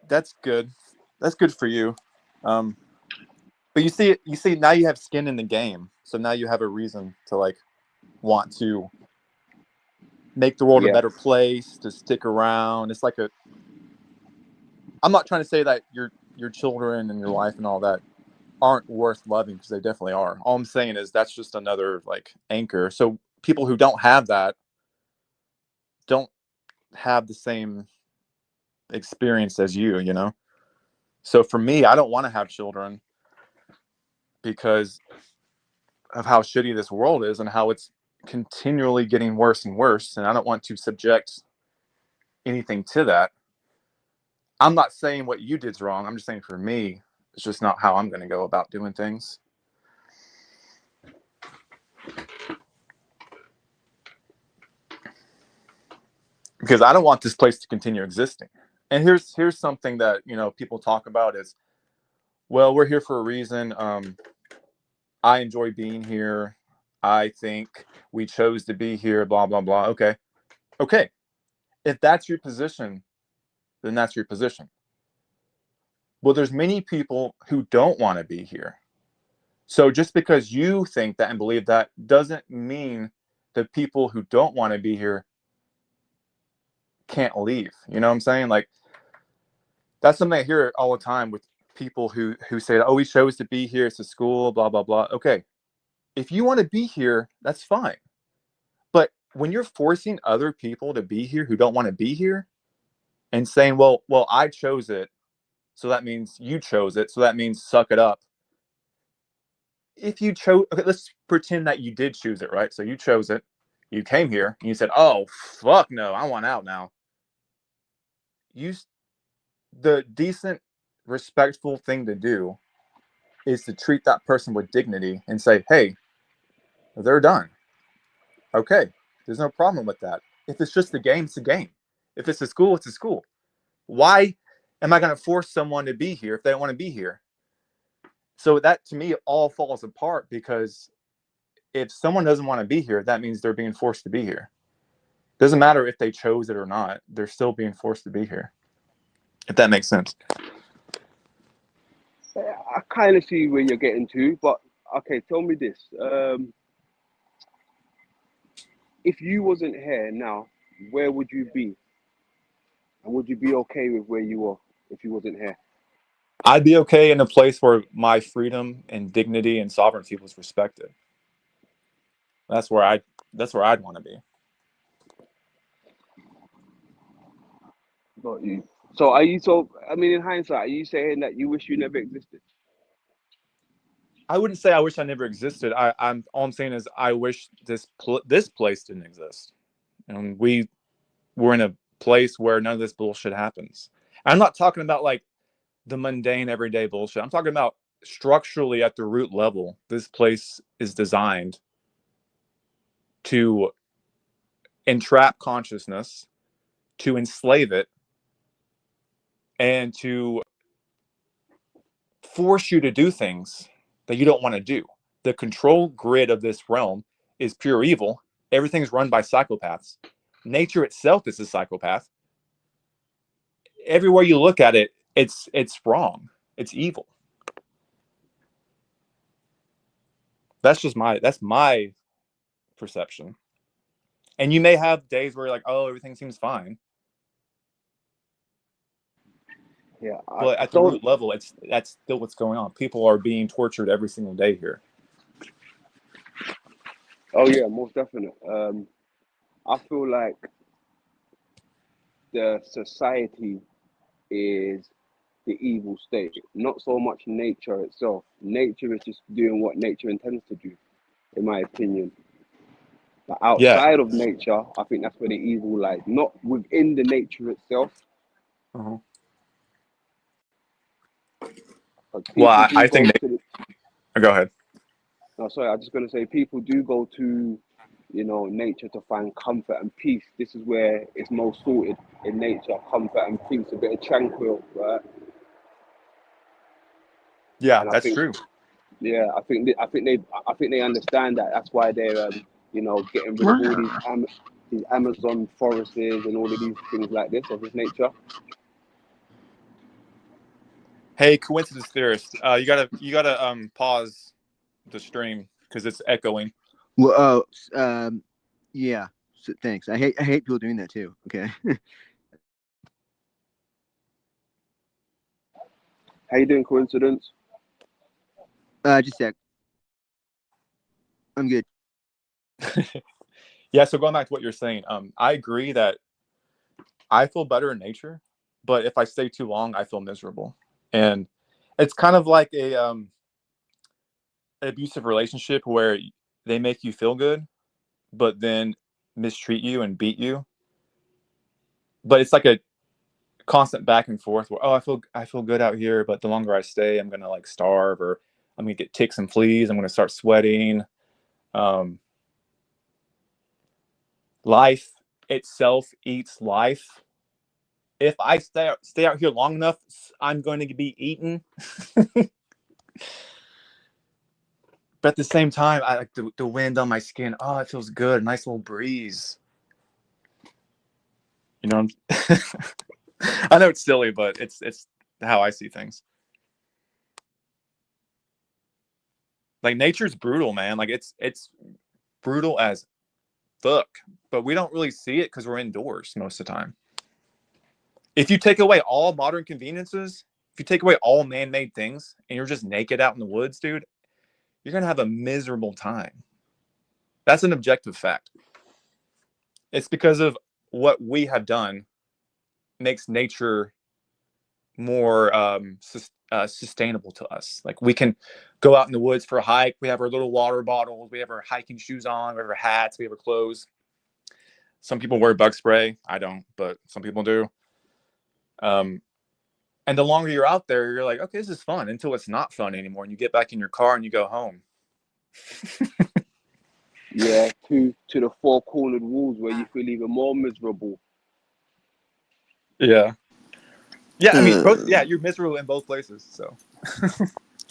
that's good. That's good for you. But you see, now you have skin in the game, so now you have a reason to like want to make the world a Yeah, better place, to stick around. It's like I'm not trying to say that your children and your life and all that aren't worth loving, because they definitely are. All I'm saying is that's just another like anchor. So people who don't have that don't have the same experience as you, you know? So for me, I don't want to have children because of how shitty this world is and how it's continually getting worse and worse. And I don't want to subject anything to that. I'm not saying what you did's wrong. I'm just saying for me, it's just not how I'm going to go about doing things. Because I don't want this place to continue existing. And here's something that, you know, people talk about is, well, we're here for a reason. I enjoy being here. I think we chose to be here, blah, blah, blah. Okay. Okay. If that's your position, then that's your position. Well, there's many people who don't want to be here. So just because you think that and believe that doesn't mean the people who don't want to be here can't leave. You know what I'm saying? Like, that's something I hear all the time with people who say, oh, we chose to be here. It's a school, blah, blah, blah. Okay. If you want to be here, that's fine. But when you're forcing other people to be here who don't want to be here and saying, well, I chose it, so that means you chose it, so that means suck it up. If you chose, okay, let's pretend that you did choose it, right? So you chose it, you came here, and you said, oh, fuck no, I want out now. The decent, respectful thing to do is to treat that person with dignity and say, hey, they're done. Okay, there's no problem with that. If it's just a game, it's a game. If it's a school, it's a school. Why am I going to force someone to be here if they don't want to be here? So that, to me, all falls apart, because if someone doesn't want to be here, that means they're being forced to be here. Doesn't matter if they chose it or not. They're still being forced to be here. If that makes sense. I kind of see where you're getting to, but okay, tell me this. If you wasn't here now, where would you be? And would you be okay with where you are if you wasn't here? I'd be okay in a place where my freedom and dignity and sovereignty was respected. That's where I'd want to be. Got you. So are you I mean, in hindsight, are you saying that you wish you never existed? I wouldn't say I wish I never existed. I'm all I'm saying is I wish this place didn't exist, and we were in a place where none of this bullshit happens. I'm not talking about like the mundane everyday bullshit. I'm talking about structurally at the root level. This place is designed to entrap consciousness, to enslave it, and to force you to do things that you don't want to do. The control grid of this realm is pure evil. Everything's run by psychopaths. Nature itself is a psychopath. Everywhere you look at it, it's wrong. It's evil. That's my perception. And you may have days where you're like, oh, everything seems fine. Yeah, But I at the don't. root level, that's still what's going on. People are being tortured every single day here. Oh yeah, most definite. I feel like the society is the evil state, not so much nature itself. Nature is just doing what nature intends to do, in my opinion. But Yeah. outside of nature, I think that's where the evil lies, not within the nature itself. Uh-huh. But Well, people do I think go to go ahead. no, sorry, I'm just going to say people do go to, nature to find comfort and peace. This is where it's most sorted in nature, comfort and peace, a bit of tranquil, right? Yeah, And I that's think, true. yeah, I think they understand that. That's why they're, getting rid of all these Amazon forests and all of these things like this of this nature. Hey, coincidence theorist, you gotta pause the stream because it's echoing. Well, yeah. So, thanks. I hate people doing that too. Okay. How you doing, coincidence? Just a sec. I'm good. Yeah, so going back to what you're saying, I agree that I feel better in nature, but if I stay too long, I feel miserable. And it's kind of like a an abusive relationship where they make you feel good, but then mistreat you and beat you. But it's like a constant back and forth where, oh, I feel good out here, but the longer I stay, I'm gonna like starve, or I'm gonna get ticks and fleas. I'm gonna start sweating. Um, Life itself eats life. If I stay out here long enough, I'm going to be eaten. But at the same time, I like the wind on my skin. Oh, it feels good. Nice little breeze. You know, I know it's silly, but it's how I see things. Like nature's brutal, man. Like it's brutal as fuck. But we don't really see it because we're indoors most of the time. If you take away all modern conveniences, if you take away all man-made things, and you're just naked out in the woods, dude, you're gonna have a miserable time. That's an objective fact. It's because of what we have done makes nature more sustainable to us. Like we can go out in the woods for a hike. We have our little water bottles. We have our hiking shoes on. We have our hats. We have our clothes. Some people wear bug spray. I don't, but some people do. And the longer you're out there, you're like, okay, this is fun until it's not fun anymore. And you get back in your car and you go home. Yeah, to the four cornered walls where you feel even more miserable. Yeah. Yeah, I mean, both. Yeah, you're miserable in both places. So,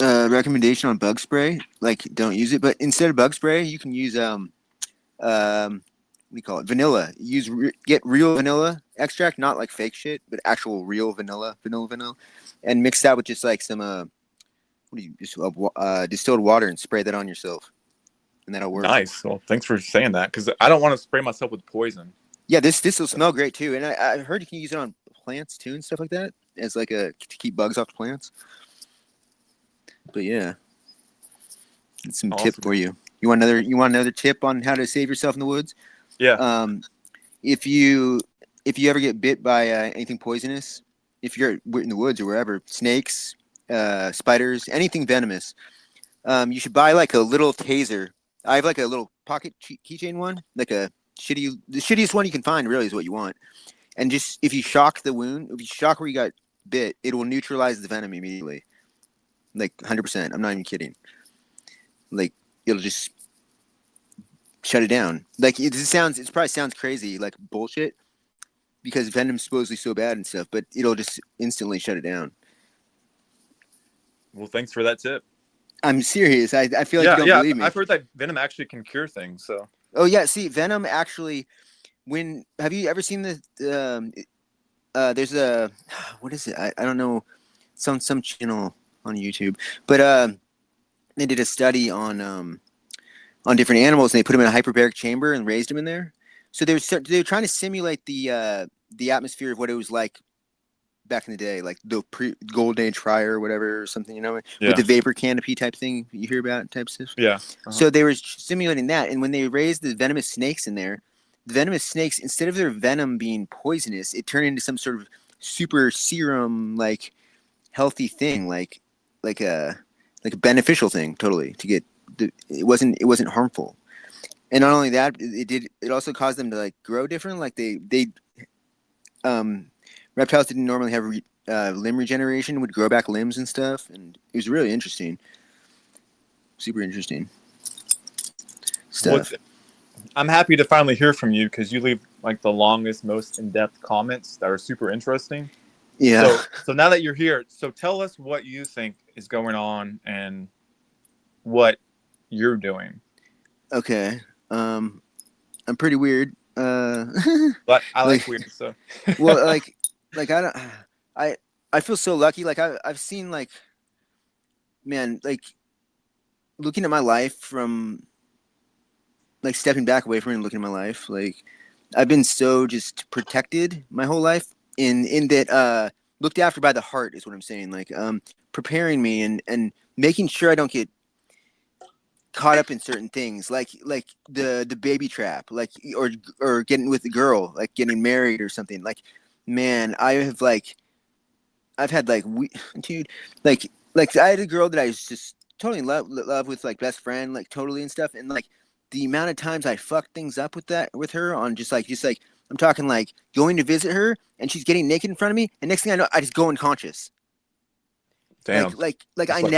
recommendation on bug spray, like don't use it, but instead of bug spray, you can use what do you call it? Vanilla. Get real vanilla extract, not like fake shit, but actual real vanilla, and mix that with just like some distilled water and spray that on yourself, and that'll work. Nice. Well, thanks for saying that, because I don't want to spray myself with poison. Yeah, this will smell great too, and I heard you can use it on plants too and stuff like that as like to keep bugs off the plants. But yeah, it's some tip for you. You want another tip on how to save yourself in the woods? Yeah. If you ever get bit by anything poisonous, if you're in the woods or wherever, snakes, spiders, anything venomous, you should buy like a little taser. I have like a little pocket keychain one, like the shittiest one you can find. Really, is what you want. And just if you shock the wound, if you shock where you got bit, it will neutralize the venom immediately. Like 100%. I'm not even kidding. Like it'll just shut it down. Like it probably sounds crazy, like bullshit, because venom's supposedly so bad and stuff, but it'll just instantly shut it down. Well, thanks for that tip. I'm serious. I feel like you don't believe me. I've heard that venom actually can cure things. So. Oh yeah, see, venom actually. Have you ever seen there's a, what is it? I don't know, some channel on YouTube, but they did a study on different animals, and they put them in a hyperbaric chamber and raised them in there. So they were trying to simulate the atmosphere of what it was like back in the day, like the golden age fire or whatever, or something, with the vapor canopy type thing you hear about type stuff. Yeah. So they were simulating that, and when they raised the venomous snakes in there, the venomous snakes, instead of their venom being poisonous, it turned into some sort of super serum, like healthy thing, like a beneficial thing, totally, to get. It wasn't harmful, and not only that, it also caused them to like grow different. Like reptiles didn't normally have limb regeneration, would grow back limbs and stuff, and it was really interesting, super interesting stuff. I'm happy to finally hear from you, because you leave like the longest, most in-depth comments that are super interesting. Yeah. So now that you're here, so tell us what you think is going on and what you're doing. Okay. I'm pretty weird. But I like weird stuff. Well, like I feel so lucky. Like I've seen, like, man, like looking at my life from, like, stepping back away from it and looking at my life, like I've been so just protected my whole life in that looked after by the heart is what I'm saying. Like preparing me and making sure I don't get caught up in certain things, like the baby trap, like or getting with a girl, like getting married or something. Like man, I've had like dude, like I had a girl that I was just totally in love with, like best friend, like totally and stuff, and like the amount of times I fucked things up with her on just like I'm talking like going to visit her and she's getting naked in front of me, and next thing I know I just go unconscious. Damn. Like That's I like-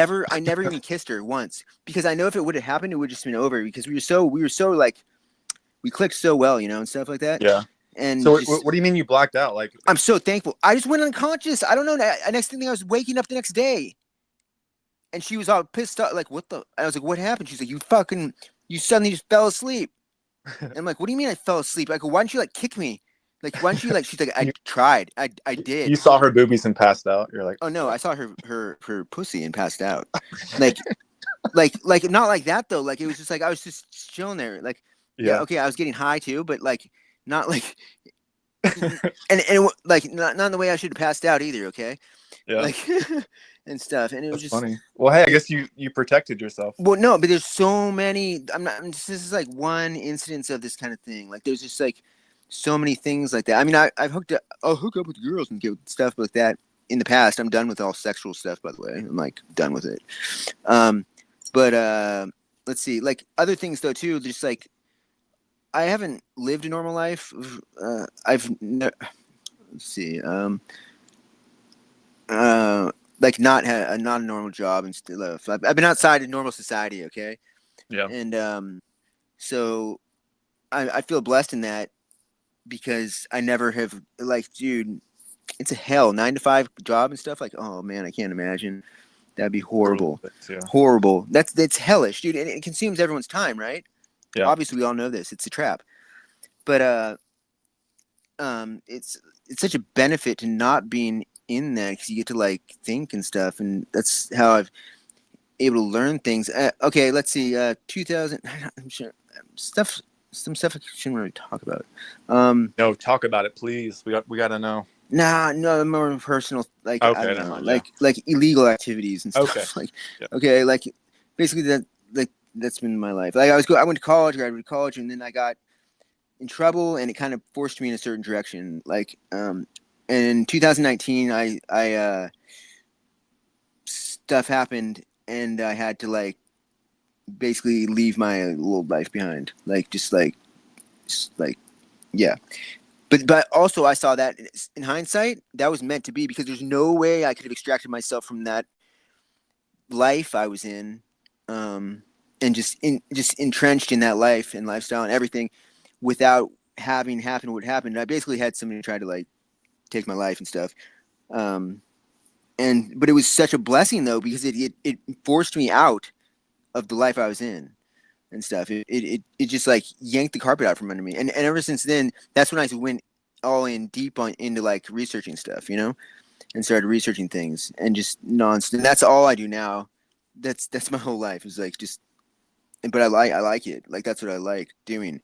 never even kissed her once, because I know if it would have happened, it would have just been over, because we were so like we clicked so well, you know, and stuff like that. Yeah. And So just, what do you mean you blacked out? Like, I'm so thankful. I just went unconscious. I don't know. Next thing I was waking up the next day, and she was all pissed off. Like, what the? I was like, what happened? She's like, you suddenly just fell asleep. And I'm like, what do you mean I fell asleep? I go, why don't you like kick me? Like, why don't you like? She's like, I tried. I did. you saw her boobies and passed out. You're like, Oh no, I saw her pussy and passed out. Like not like that though. Like it was just like I was just chilling there. Like yeah, okay, I was getting high too, but like not like and like not in the way I should have passed out either. Okay, yeah, like and stuff. And it was that's just funny. Well, hey, I guess you protected yourself. well, no, but there's so many. This is like one instance of this kind of thing. Like there's just like so many things like that. I mean, I'll hook up with girls and get stuff like that in the past. I'm done with all sexual stuff, by the way. I'm like done with it. But let's see, like other things though too. Just like I haven't lived a normal life. Let's see. Like not a normal job and stuff. I've been outside of normal society. Okay. Yeah. And so I feel blessed in that, because I never have, like, dude, it's a hell 9-to-5 job and stuff. Like, oh man, I can't imagine. That'd be horrible. Yeah. Horrible. That's hellish, dude. And it consumes everyone's time, right? Yeah. Obviously, we all know this. It's a trap. But it's such a benefit to not being in that, because you get to like think and stuff, and that's how I've able to learn things. Okay, let's see. 2000. I'm sure some stuff I shouldn't really talk about. No, talk about it, please. We got to know. Nah, no, more personal, like Okay, I don't never know, mind, like illegal activities and stuff. Okay. Like Yeah. okay, like basically that's been my life. Like I went to college, graduated college, and then I got in trouble, and it kind of forced me in a certain direction. Like and in 2019, I stuff happened, and I had to like basically leave my little life behind. Like just like yeah. But also I saw that in hindsight, that was meant to be, because there's no way I could have extracted myself from that life I was in, and just entrenched in that life and lifestyle and everything, without having happened what happened. I basically had somebody try to like take my life and stuff. But it was such a blessing though, because it forced me out of the life I was in and stuff. It just like yanked the carpet out from under me. And ever since then, that's when I went all in deep into like researching stuff, you know, and started researching things and just nonstop. And that's all I do now. That's my whole life, is like just, but I like it. Like that's what I like doing.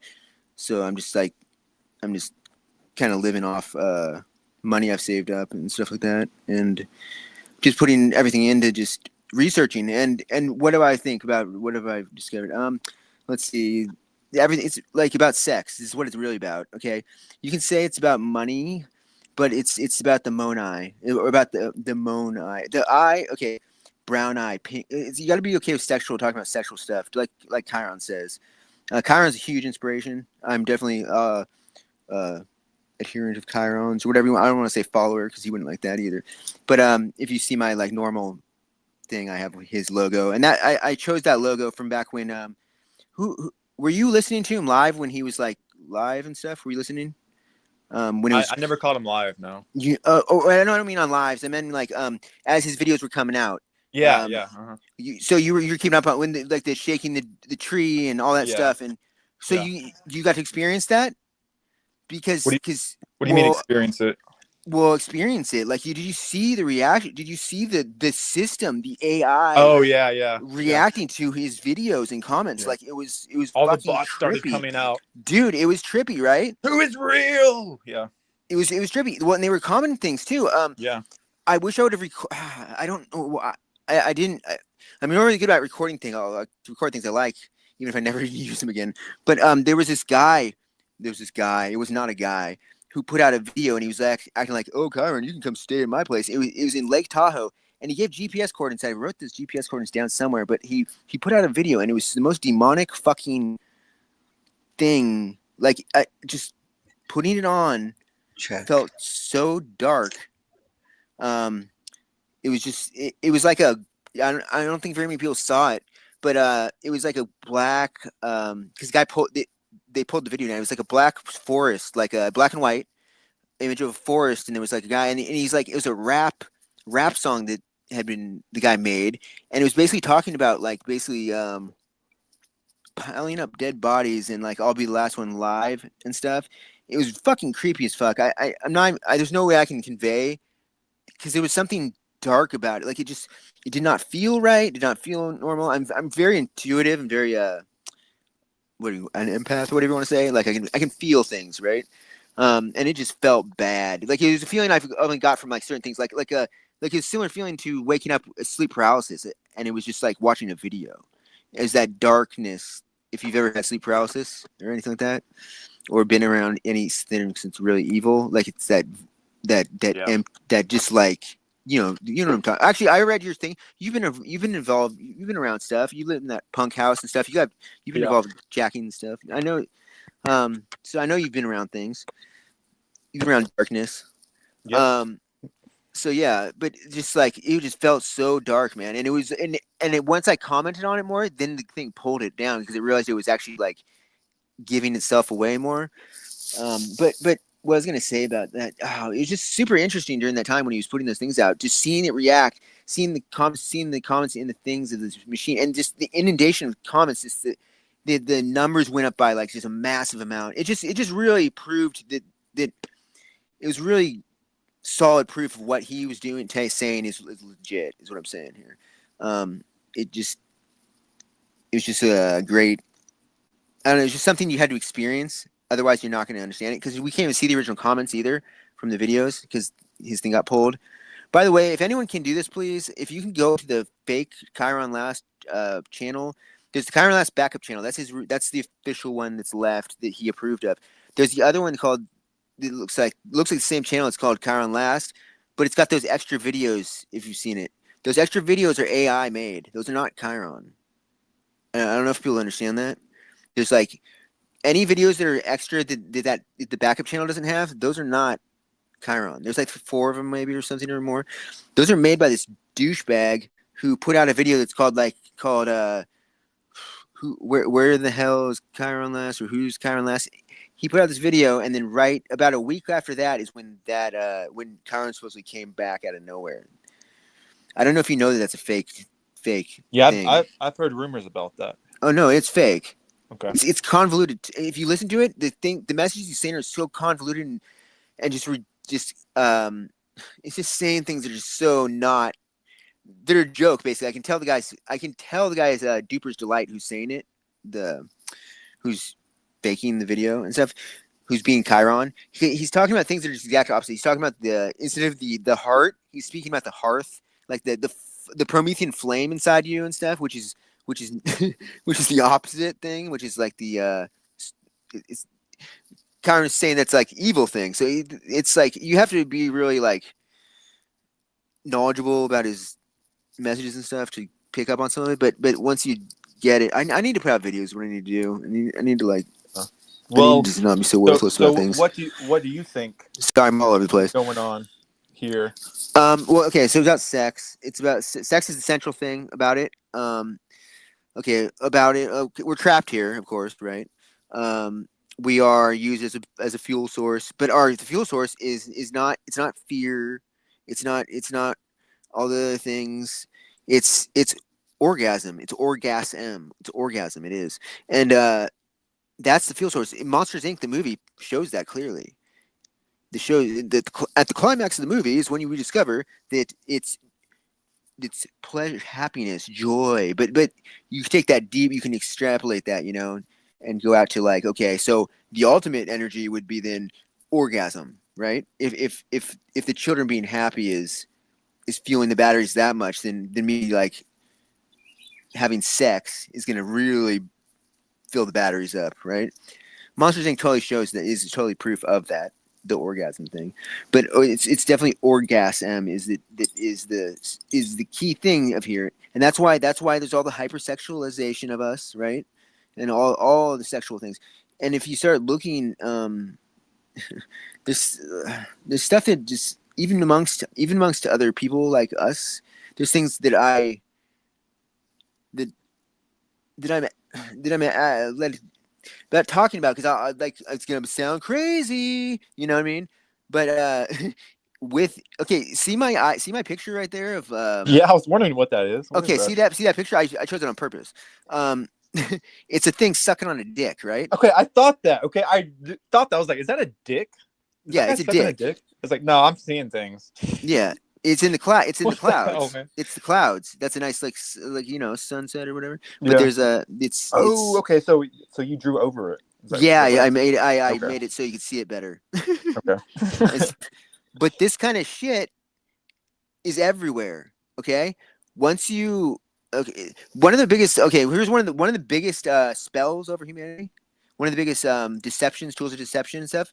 So I'm just kind of living off money I've saved up and stuff like that, and just putting everything into just researching. And what do I think about, what have I discovered? Let's see, everything, it's like about sex. This is what it's really about. Okay, you can say it's about money, but it's about the moni, or about the moan eye, the eye. Okay, brown eye, pink. You got to be okay with talking about sexual stuff, like Chiron says. Chiron's a huge inspiration. I'm definitely adherent of Chiron's, or whatever you want. I don't want to say follower, because he wouldn't like that either. But if you see my like normal thing, I have his logo, and that I chose that logo from back when who were you listening to him live when he was like live and stuff? Were you listening? When it was, I never caught him live. No. you I don't mean on lives. I meant like as his videos were coming out. Yeah. Yeah. Uh-huh. So you're keeping up on when the shaking the tree and all that stuff, and so you got to experience that, because What do you mean experience it? Well, experience it. Like, did you see the reaction? Did you see the system, the AI? Oh yeah. Reacting to his videos and comments. Yeah. Like it was All the fucking bots started trippy. coming out. Dude, it was trippy, right? Who is real? Yeah. It was trippy. Well, and they were commenting things too. Yeah. I wish I would have I don't know. I didn't. I'm not really good about recording things. I'll record things I like, even if I never use them again. But there was this guy. It was not a guy who put out a video, and he was acting like, "Oh, Kyron, you can come stay at my place." It was in Lake Tahoe, and he gave GPS coordinates. I wrote those GPS coordinates down somewhere, but he put out a video, and it was the most demonic fucking thing. Like, just putting it on felt so dark. It was just it was like a I don't think very many people saw it, but it was like a black because guy they pulled the video down. It was like a black forest, like a black and white image of a forest, and there was like a guy, and he's like, it was a rap song that had been the guy made, and it was basically talking about like basically piling up dead bodies and like I'll be the last one live and stuff. It was fucking creepy as fuck. I'm not. There's no way I can convey because there was something dark about it. Like it did not feel right. Did not feel normal. I'm very intuitive and very an empath, whatever you want to say. Like I can feel things, right? And it just felt bad. Like it was a feeling I've only got from like certain things, like a similar feeling to waking up sleep paralysis, and it was just like watching a video. Is that darkness? If you've ever had sleep paralysis or anything like that, or been around anything since really evil, like it's that just like you know what I'm talking. Actually, I read your thing. You've been involved. You've been around stuff. You live in that punk house and stuff. You've been involved with jacking and stuff. I know. So I know you've been around things. You've been around darkness. Yep. So yeah, but just like it just felt so dark, man. And it was, and once I commented on it more, then the thing pulled it down because it realized it was actually like giving itself away more. But what I was gonna say about that, it was just super interesting during that time when he was putting those things out, just seeing it react, seeing the comments in the things of this machine, and just the inundation of comments. Just the numbers went up by like just a massive amount. It just really proved that it was really solid proof of what he was doing, saying is legit, is what I'm saying here. It was just a great, I don't know, it's just something you had to experience. Otherwise, you're not going to understand it because we can't even see the original comments either from the videos because his thing got pulled. By the way, if anyone can do this, please, if you can go to the fake Chiron Last channel, there's the Chiron Last backup channel. That's the official one that's left that he approved of. There's the other one called, it looks like the same channel. It's called Chiron Last, but it's got those extra videos. If you've seen it, those extra videos are AI made. Those are not Chiron. I don't know if people understand that. There's like any videos that are extra that the backup channel doesn't have. Those are not Chiron. There's like 4 of them maybe or something or more. Those are made by this douchebag who put out a video that's called where the hell is Chiron Last, or who's Chiron Last? He put out this video, and then right about a week after that is when when Chiron supposedly came back out of nowhere. I don't know if you know that that's a fake. Yeah, thing. I've heard rumors about that. Oh no, it's fake. Okay, it's convoluted. If you listen to it, the messages he's saying are so convoluted and just it's just saying things that are just so not. They're a joke, basically. I can tell the guy is Duper's Delight who's saying it, who's faking the video and stuff, who's being Chiron. He's talking about things that are just the exact opposite. He's talking about instead of the heart, he's speaking about the hearth, like the Promethean flame inside you and stuff, which is which is the opposite thing, which is like it's Chiron is saying that's like evil thing. So it's like you have to be really like knowledgeable about his messages and stuff to pick up on some of it. But once you get it, I need to put out videos. What I need to do, I need to like. Well, I need to just not be so worthless about things. What do you think? Sorry, I'm all over the place. Going on here. Well, okay. So it's about sex. It's about sex is the central thing about it. Okay, about it. We're trapped here, of course, right? We are used as a fuel source, but the fuel source is not. It's not fear. It's not all the other things. It's orgasm. It's orgasm. It's orgasm. It is, and that's the fuel source. Monsters Inc. The movie shows that clearly. The show that at the climax of the movie is when you discover that it's pleasure, happiness, joy. But you take that deep. You can extrapolate that, and go out to like, okay, so the ultimate energy would be then orgasm, right? If the children being happy is fueling the batteries that much, then me like having sex is going to really fill the batteries up, right? Monsters Inc. totally shows that, is totally proof of that the orgasm thing, but it's definitely orgasm is the key thing of here, and that's why there's all the hypersexualization of us, right, and all the sexual things, and if you start looking, there's stuff that just even amongst other people like us, there's things that I'm not talking about, because I like, it's gonna sound crazy, you know what I mean? But see my picture right there of Yeah, I was wondering what that is. What is okay, that? see that picture? I chose it on purpose. It's a thing sucking on a dick, right? Okay, I thought that. Okay, thought that. I was like, is that a dick? Is Yeah, that guy it's a sucking a dick. dick? It's like, no, I'm seeing things. Yeah, it's in the cloud. It's in the What the hell, clouds. man? It's the clouds. That's a nice like sunset or whatever. But Yeah. there's a Oh, okay. So you drew over it. yeah, what I it- made it. I Okay. made it so you could see it better. Okay. But this kind of shit is everywhere. Okay, once you one of the biggest. Okay, here's one of the biggest spells over humanity. One of the biggest tools of deception and stuff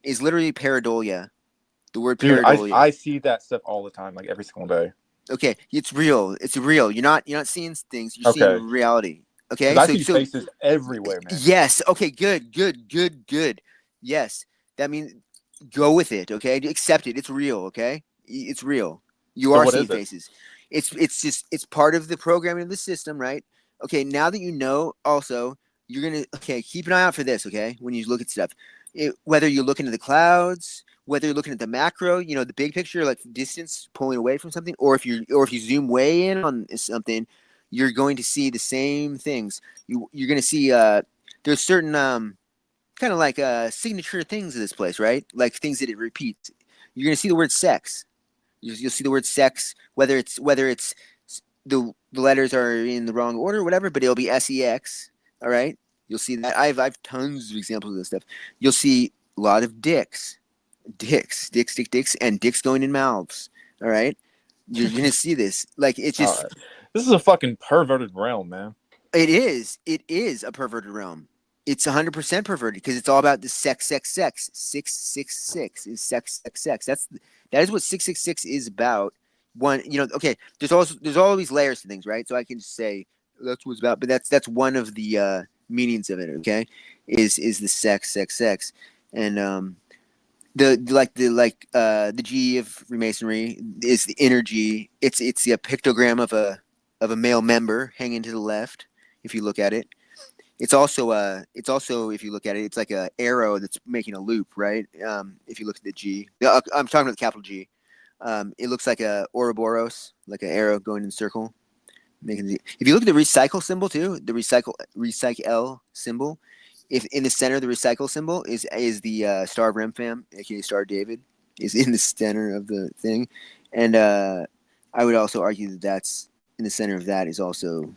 is literally Paridolia. The word Dude, Paridolia. I see that stuff all the time, like every single day. Okay, it's real. It's real. You're not seeing things. You're Okay. seeing reality. Okay, I see faces everywhere, man. Yes. Okay. Good. Yes. That means go with it. Okay. Accept it. It's real. Okay. It's real. You So are what seeing is it? faces. It's part of the programming of the system, right? Okay. Now that you know, also you're gonna keep an eye out for this. Okay, when you look at stuff, whether you're looking at the clouds, whether you're looking at the macro, the big picture, like distance pulling away from something, or if you zoom way in on something, you're going to see the same things. You're going to see there's certain kind of like signature things of this place, right? Like things that it repeats. You're going to see the word sex. You'll see the word sex, whether it's the letters are in the wrong order or whatever, but it'll be sex. All right, you'll see that. I've tons of examples of this stuff. You'll see a lot of dicks, and dicks going in mouths. All right, you're gonna see this. Like it's just. All right. This is a fucking perverted realm, man. It is a perverted realm. It's 100% perverted because it's all about the sex. 666 is sex. That is what 666 is about. One, okay. There's all these layers to things, right? So I can just say that's what it's about, but that's one of the meanings of it. Okay, is the sex, and the G of Freemasonry is the energy. It's the pictogram of a male member hanging to the left. If you look at it, it's also if you look at it, it's like a arrow that's making a loop, right? If you look at the G, I'm talking about the capital G. It looks like a Ouroboros, like an arrow going in a circle. If you look at the recycle symbol too, the recycle symbol, if in the center of the recycle symbol is the Star of Remphan, aka Star of David, is in the center of the thing, and I would also argue that that's in the center of that is also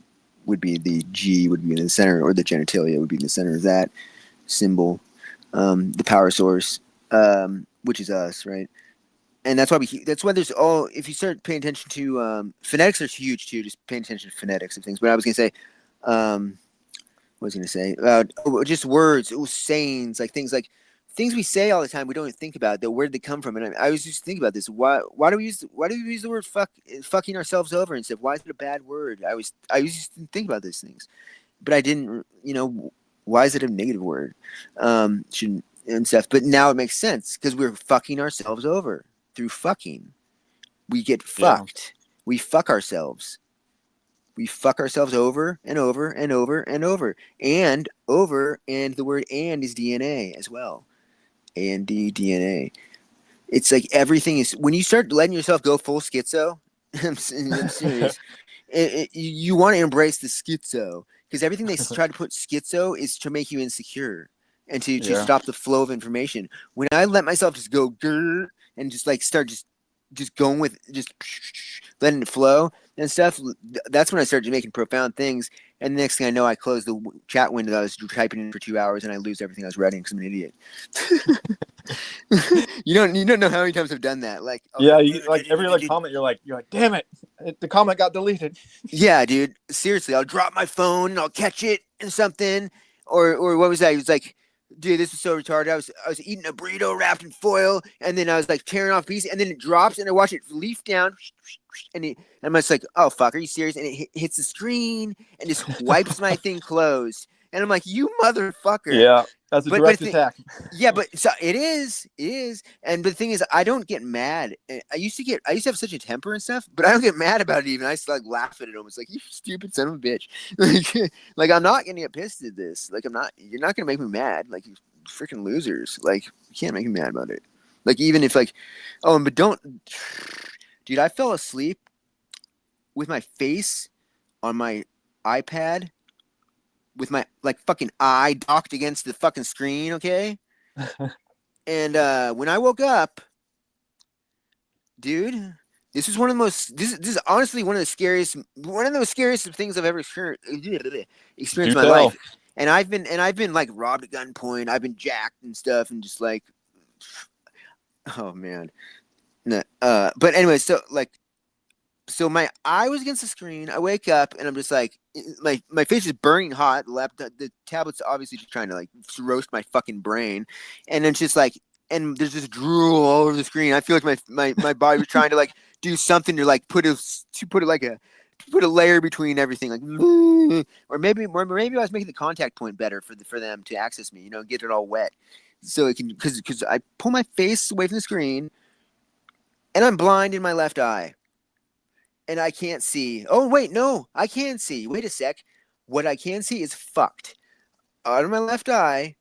would be the G would be in the center, or the genitalia would be in the center of that symbol, the power source, which is us, right? And that's why there's all, if you start paying attention to phonetics, are huge too. Just paying attention to phonetics of things. But I was gonna say, just words, sayings, like things we say all the time. We don't even think about where did they come from. And I was just thinking about this. Why do we use the word fucking ourselves over and stuff? Why is it a bad word? I was just thinking about these things, but I didn't. Why is it a negative word? Shouldn't and stuff. But now it makes sense because we're fucking ourselves over. Through fucking, we get fucked. Yeah. We fuck ourselves. We fuck ourselves over and over and over and over and over. And the word "and" is DNA as well. A-N-D, DNA. It's like everything is when you start letting yourself go full schizo. I'm serious. You want to embrace the schizo because everything they try to put schizo is to make you insecure and to stop the flow of information. When I let myself just go grrr, and just like start just going with just letting it flow and stuff, that's when I started making profound things. And the next thing I know, I close the chat window that I was typing in for 2 hours, and I lose everything I was writing because I'm an idiot. You don't know how many times I've done that. Like every comment, you're like, damn it, the comment got deleted. Yeah, dude. Seriously, I'll drop my phone and I'll catch it and something. Or what was that? He was like, Dude, this is so retarded. I was eating a burrito wrapped in foil, and then I was like tearing off pieces, and then it drops, and I watch it leaf down, and I'm just like, oh fuck, are you serious? And it hits the screen and just wipes my thing closed, and I'm like, you motherfucker. Yeah, that's a direct attack. Yeah, but so it is, and the thing is, I don't get mad. I used to have such a temper and stuff, but I don't get mad about it even. I just like laugh at it almost like, you stupid son of a bitch. Like I'm not gonna get pissed at this. Like you're not gonna make me mad. Like you freaking losers. Like you can't make me mad about it. Like even if like, oh, but don't, dude. I fell asleep with my face on my iPad, with my like fucking eye docked against the fucking screen, okay? And when I woke up, dude, this is one of the most. This is honestly one of the scariest things I've ever experienced in my life. And I've been like robbed at gunpoint. I've been jacked and stuff, and just like, oh man. No, but anyway, so my eye was against the screen. I wake up and I'm just like, my face is burning hot. The tablet's obviously just trying to like roast my fucking brain, and it's just like, and there's just drool all over the screen. I feel like my body was trying to like do something to like put a layer between everything, like, or maybe I was making the contact point better for them to access me, get it all wet, so it can, because I pull my face away from the screen, and I'm blind in my left eye. And I can't see. Oh, wait, no, I can see. Wait a sec. What I can see is fucked. Out of my left eye,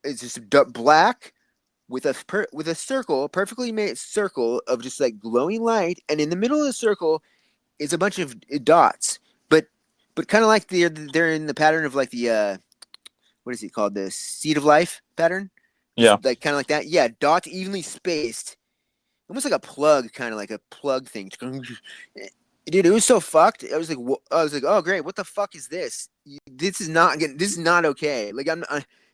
it's just black with a circle, perfectly made circle of just like glowing light. And in the middle of the circle is a bunch of dots. But kind of like they're in the pattern of like the, what is it called? The seed of life pattern? Yeah. Like kind of like that. Yeah, dots evenly spaced. Almost like a plug, kind of like a plug thing. Dude, it was so fucked. I was like, oh great, what the fuck is this? This is not okay. Like I'm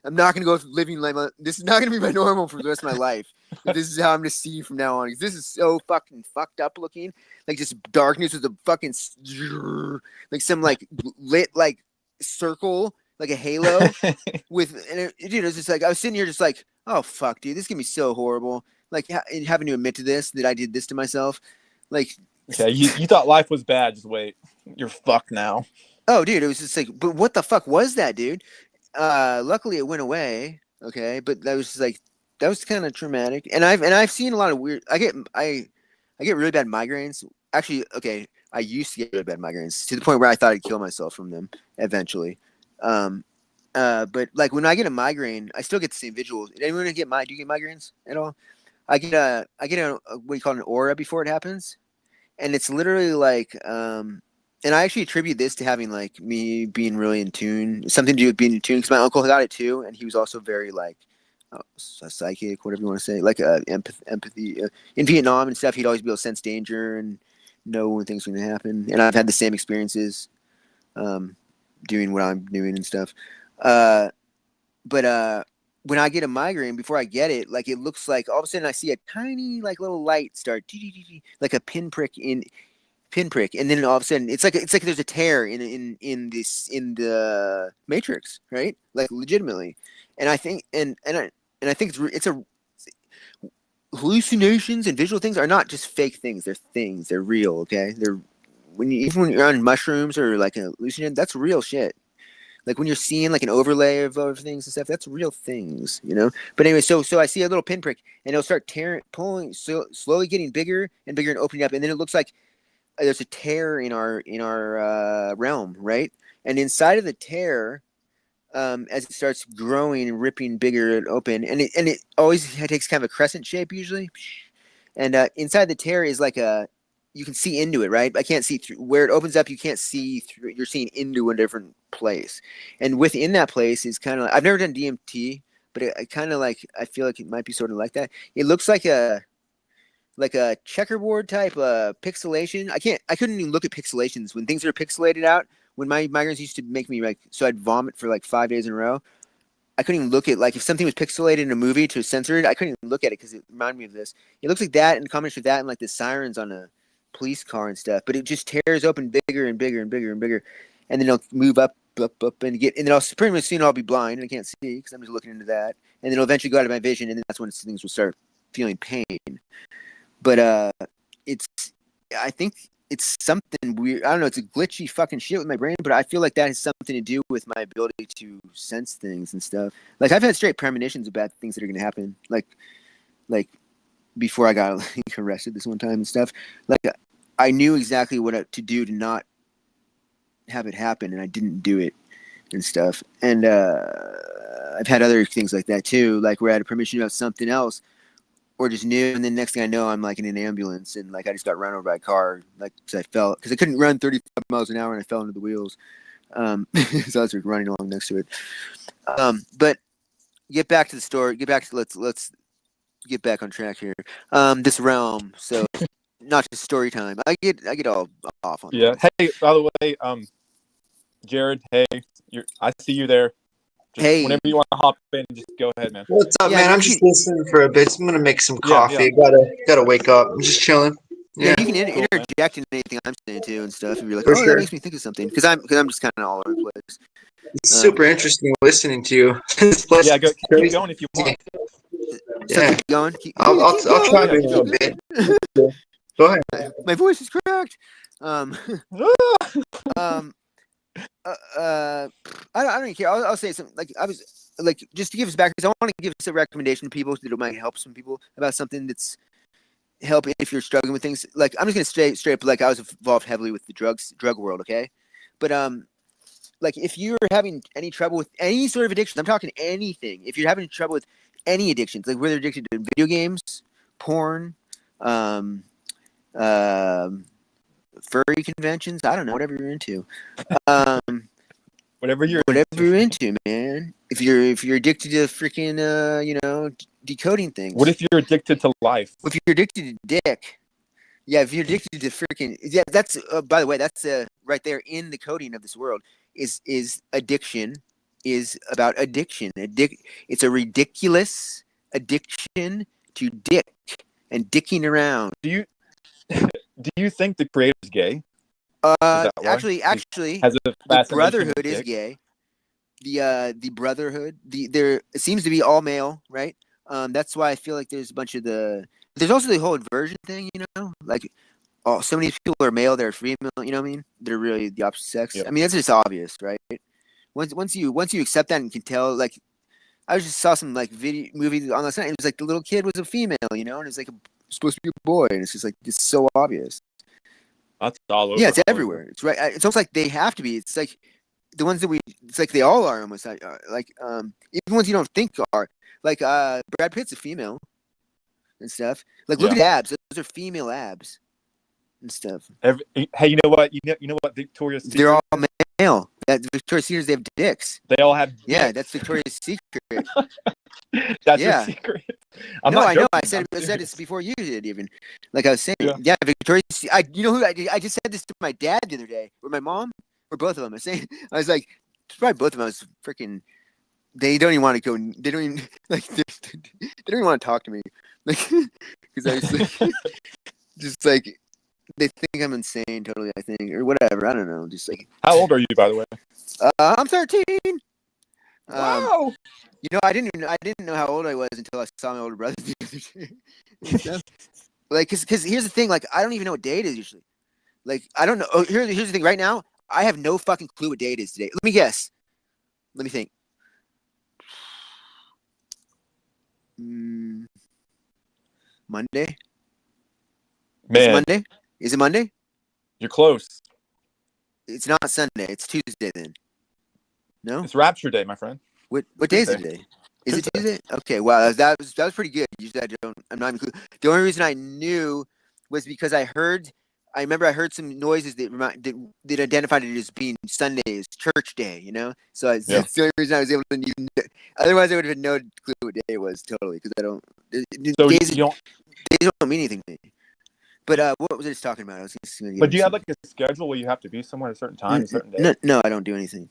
not gonna go living like this is not gonna be my normal for the rest of my life. This is how I'm gonna see from now on. This is so fucking fucked up looking. Like just darkness with a fucking like some like lit like circle, like a halo with. And dude, it was just like I was sitting here just like, oh fuck, dude, this is gonna be so horrible. Like having to admit to this, that I did this to myself. Like, okay, you thought life was bad. Just wait, you're fucked now. Oh, dude, it was just like, but what the fuck was that, dude? Luckily it went away. Okay, but that was just like, that was kind of traumatic. And I've seen a lot of weird. I get really bad migraines. Actually, okay, I used to get really bad migraines to the point where I thought I'd kill myself from them eventually. But like when I get a migraine, I still get the same visuals. Did anyone do you get migraines at all? I get a what you call an aura before it happens, and it's literally like, and I actually attribute this to having like me being really in tune, something to do with being in tune, because my uncle got it too, and he was also very like a psychic, whatever you want to say, like empathy. In Vietnam and stuff, he'd always be able to sense danger and know when things are going to happen, and I've had the same experiences, doing what I'm doing and stuff, but when I get a migraine, before I get it, like it looks like all of a sudden I see a tiny like little light start, like a pinprick, and then all of a sudden it's like there's a tear in the matrix, right? Like legitimately, and I think and I think it's a hallucinations and visual things are not just fake things; they're things. They're real. Okay, they're even when you're on mushrooms or like a hallucinogen, that's real shit. Like when you're seeing like an overlay of other things and stuff, that's real things, But anyway, so I see a little pinprick, and it'll start pulling, so slowly getting bigger and bigger and opening up, and then it looks like there's a tear in our realm, right? And inside of the tear, as it starts growing and ripping bigger and open, and it always takes kind of a crescent shape usually, and inside the tear is like you can see into it, right? I can't see through where it opens up. You can't see through. You're seeing into a different place, and within that place is kind of. I've never done DMT, but it kind of like I feel like it might be sort of like that. It looks like a checkerboard type pixelation. I couldn't even look at pixelations when things are pixelated out. When my migraines used to make me like, so I'd vomit for like 5 days in a row. I couldn't even look at, like, if something was pixelated in a movie to censor it, I couldn't even look at it because it reminded me of this. It looks like that in combination with that and like the sirens on a police car and stuff, but it just tears open bigger and bigger and bigger and bigger, and then it'll move up and then I'll pretty much soon I'll be blind and I can't see because I'm just looking into that, and then it'll eventually go out of my vision, and then that's when things will start feeling pain. But I think it's something weird. I don't know. It's a glitchy fucking shit with my brain, but I feel like that has something to do with my ability to sense things and stuff. Like I've had straight premonitions about things that are gonna happen. Like before I got like, arrested this one time and stuff. Like I knew exactly what to do to not have it happen, and I didn't do it and stuff. And I've had other things like that too, like where I had a premonition about something else, or just knew, and then next thing I know, I'm like in an ambulance, and like I just got run over by a car, like because I couldn't run 35 miles an hour, and I fell into the wheels. So I was like, running along next to it. But get back to the story. Let's get back on track here. This realm. So not just story time. I get all off on. Yeah. Hey, by the way, Jared. Hey, I see you there. Just Hey. Whenever you want to hop in, just go ahead, man. What's up, Yeah, man? you I'm just listening for a bit. I'm gonna make some coffee. Yeah. Gotta wake up. I'm just chilling. Yeah, Yeah, you can Cool, man. interject in anything I'm saying too and stuff. If you're like, For oh, sure. that makes me think of something, because I'm just kind of all over the place. It's super interesting listening to you. This place Yeah, is keep crazy. going if you want. So Yeah. keep going. I'll try Yeah, to keep a going. bit. Go ahead. My voice is cracked. I don't even care. I'll say something. Like I was like, just to give us back, because I want to give us a recommendation to people that might help some people about something that's help if you're struggling with things. Like I'm just gonna straight up, like I was involved heavily with the drug world, okay? But like if you're having any trouble with any sort of addiction, I'm talking anything. If you're having trouble with any addictions, like whether addicted to video games, porn, furry conventions, I don't know, whatever you're into. Whatever you're into, man. If you're addicted to freaking decoding things. What if you're addicted to life? If you're addicted to dick? Yeah, if you're addicted to freaking that's by the way, that's right there in the coding of this world is addiction is about addiction. It's a ridiculous addiction to dick and dicking around. Do you think the creator is gay? Actually, Has a the fascination Brotherhood with is dick? gay. The Brotherhood, it seems to be all male, right? That's why I feel like there's a bunch of there's also the whole inversion thing, like so many people are male, they're female, you know what I mean? They're really the opposite sex. Yep. I mean, that's just obvious, right? Once you accept that and can tell, like I just saw some like movie on last night. It was like the little kid was a female, and it's like supposed to be a boy, and it's just like it's so obvious. That's all over. Yeah, it's everywhere. It's right. It's almost like they have to be. It's like the ones that it's like they all are almost like even ones you don't think are. Like Brad Pitt's a female and stuff. Like look at abs; those are female abs and stuff. Hey, you know what? You know what? Victoria's Secret? They're all male. That Victoria's Secret, they have dicks. They all have. Yeah, dicks. that's Victoria's Secret. That's your secret. I know. I said this before you did. Even like I was saying, yeah, Victoria's. You know who I just said this to my dad the other day, or my mom, or both of them. I was like, probably both of them. I was freaking. They don't even want to go. They don't even like. They don't even want to talk to me, like, because I was like, just like they think I'm insane, totally. I think, or whatever. I don't know. Just like. How old are you, by the way? I'm 13. Wow. I didn't know how old I was until I saw my older brother the other day. Like, because here's the thing. Like, I don't even know what day it is usually. Like, I don't know. Oh, here's the thing. Right now, I have no fucking clue what day it is today. Let me guess. Let me think. Monday? Man. Is it Monday? You're close. It's not Sunday. It's Tuesday then. No? It's Rapture Day, my friend. What day is it today? Is it Tuesday? Okay, wow, that was pretty good. Usually I'm not even. The only reason I knew was because I remember I heard some noises that identified it as being Sunday, as church day, So that's the only reason I was able to even. Otherwise, I would have had no clue what day it was totally, because I don't. So days don't mean anything to me. But what was I just talking about? But do you have like a schedule where you have to be somewhere at a certain time, a certain day? No, I don't do anything.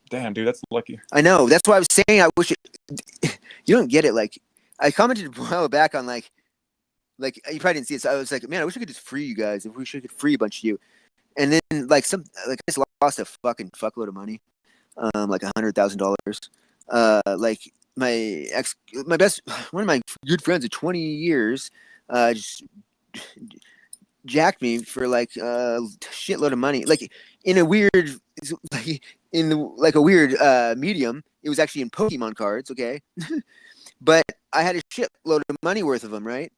Damn, dude, that's lucky. I know. That's why I was saying I wish you don't get it. Like I commented a while back on like you probably didn't see it. So I was like, man, I wish I could just free you guys. If we could free a bunch of you, and then like I just lost a fucking fuckload of money. like $100,000. Like one of my good friends of 20 years, just jacked me for like a shitload of money, like in a weird, like like a weird medium. It was actually in Pokemon cards, okay, but I had a shitload of money worth of them, right?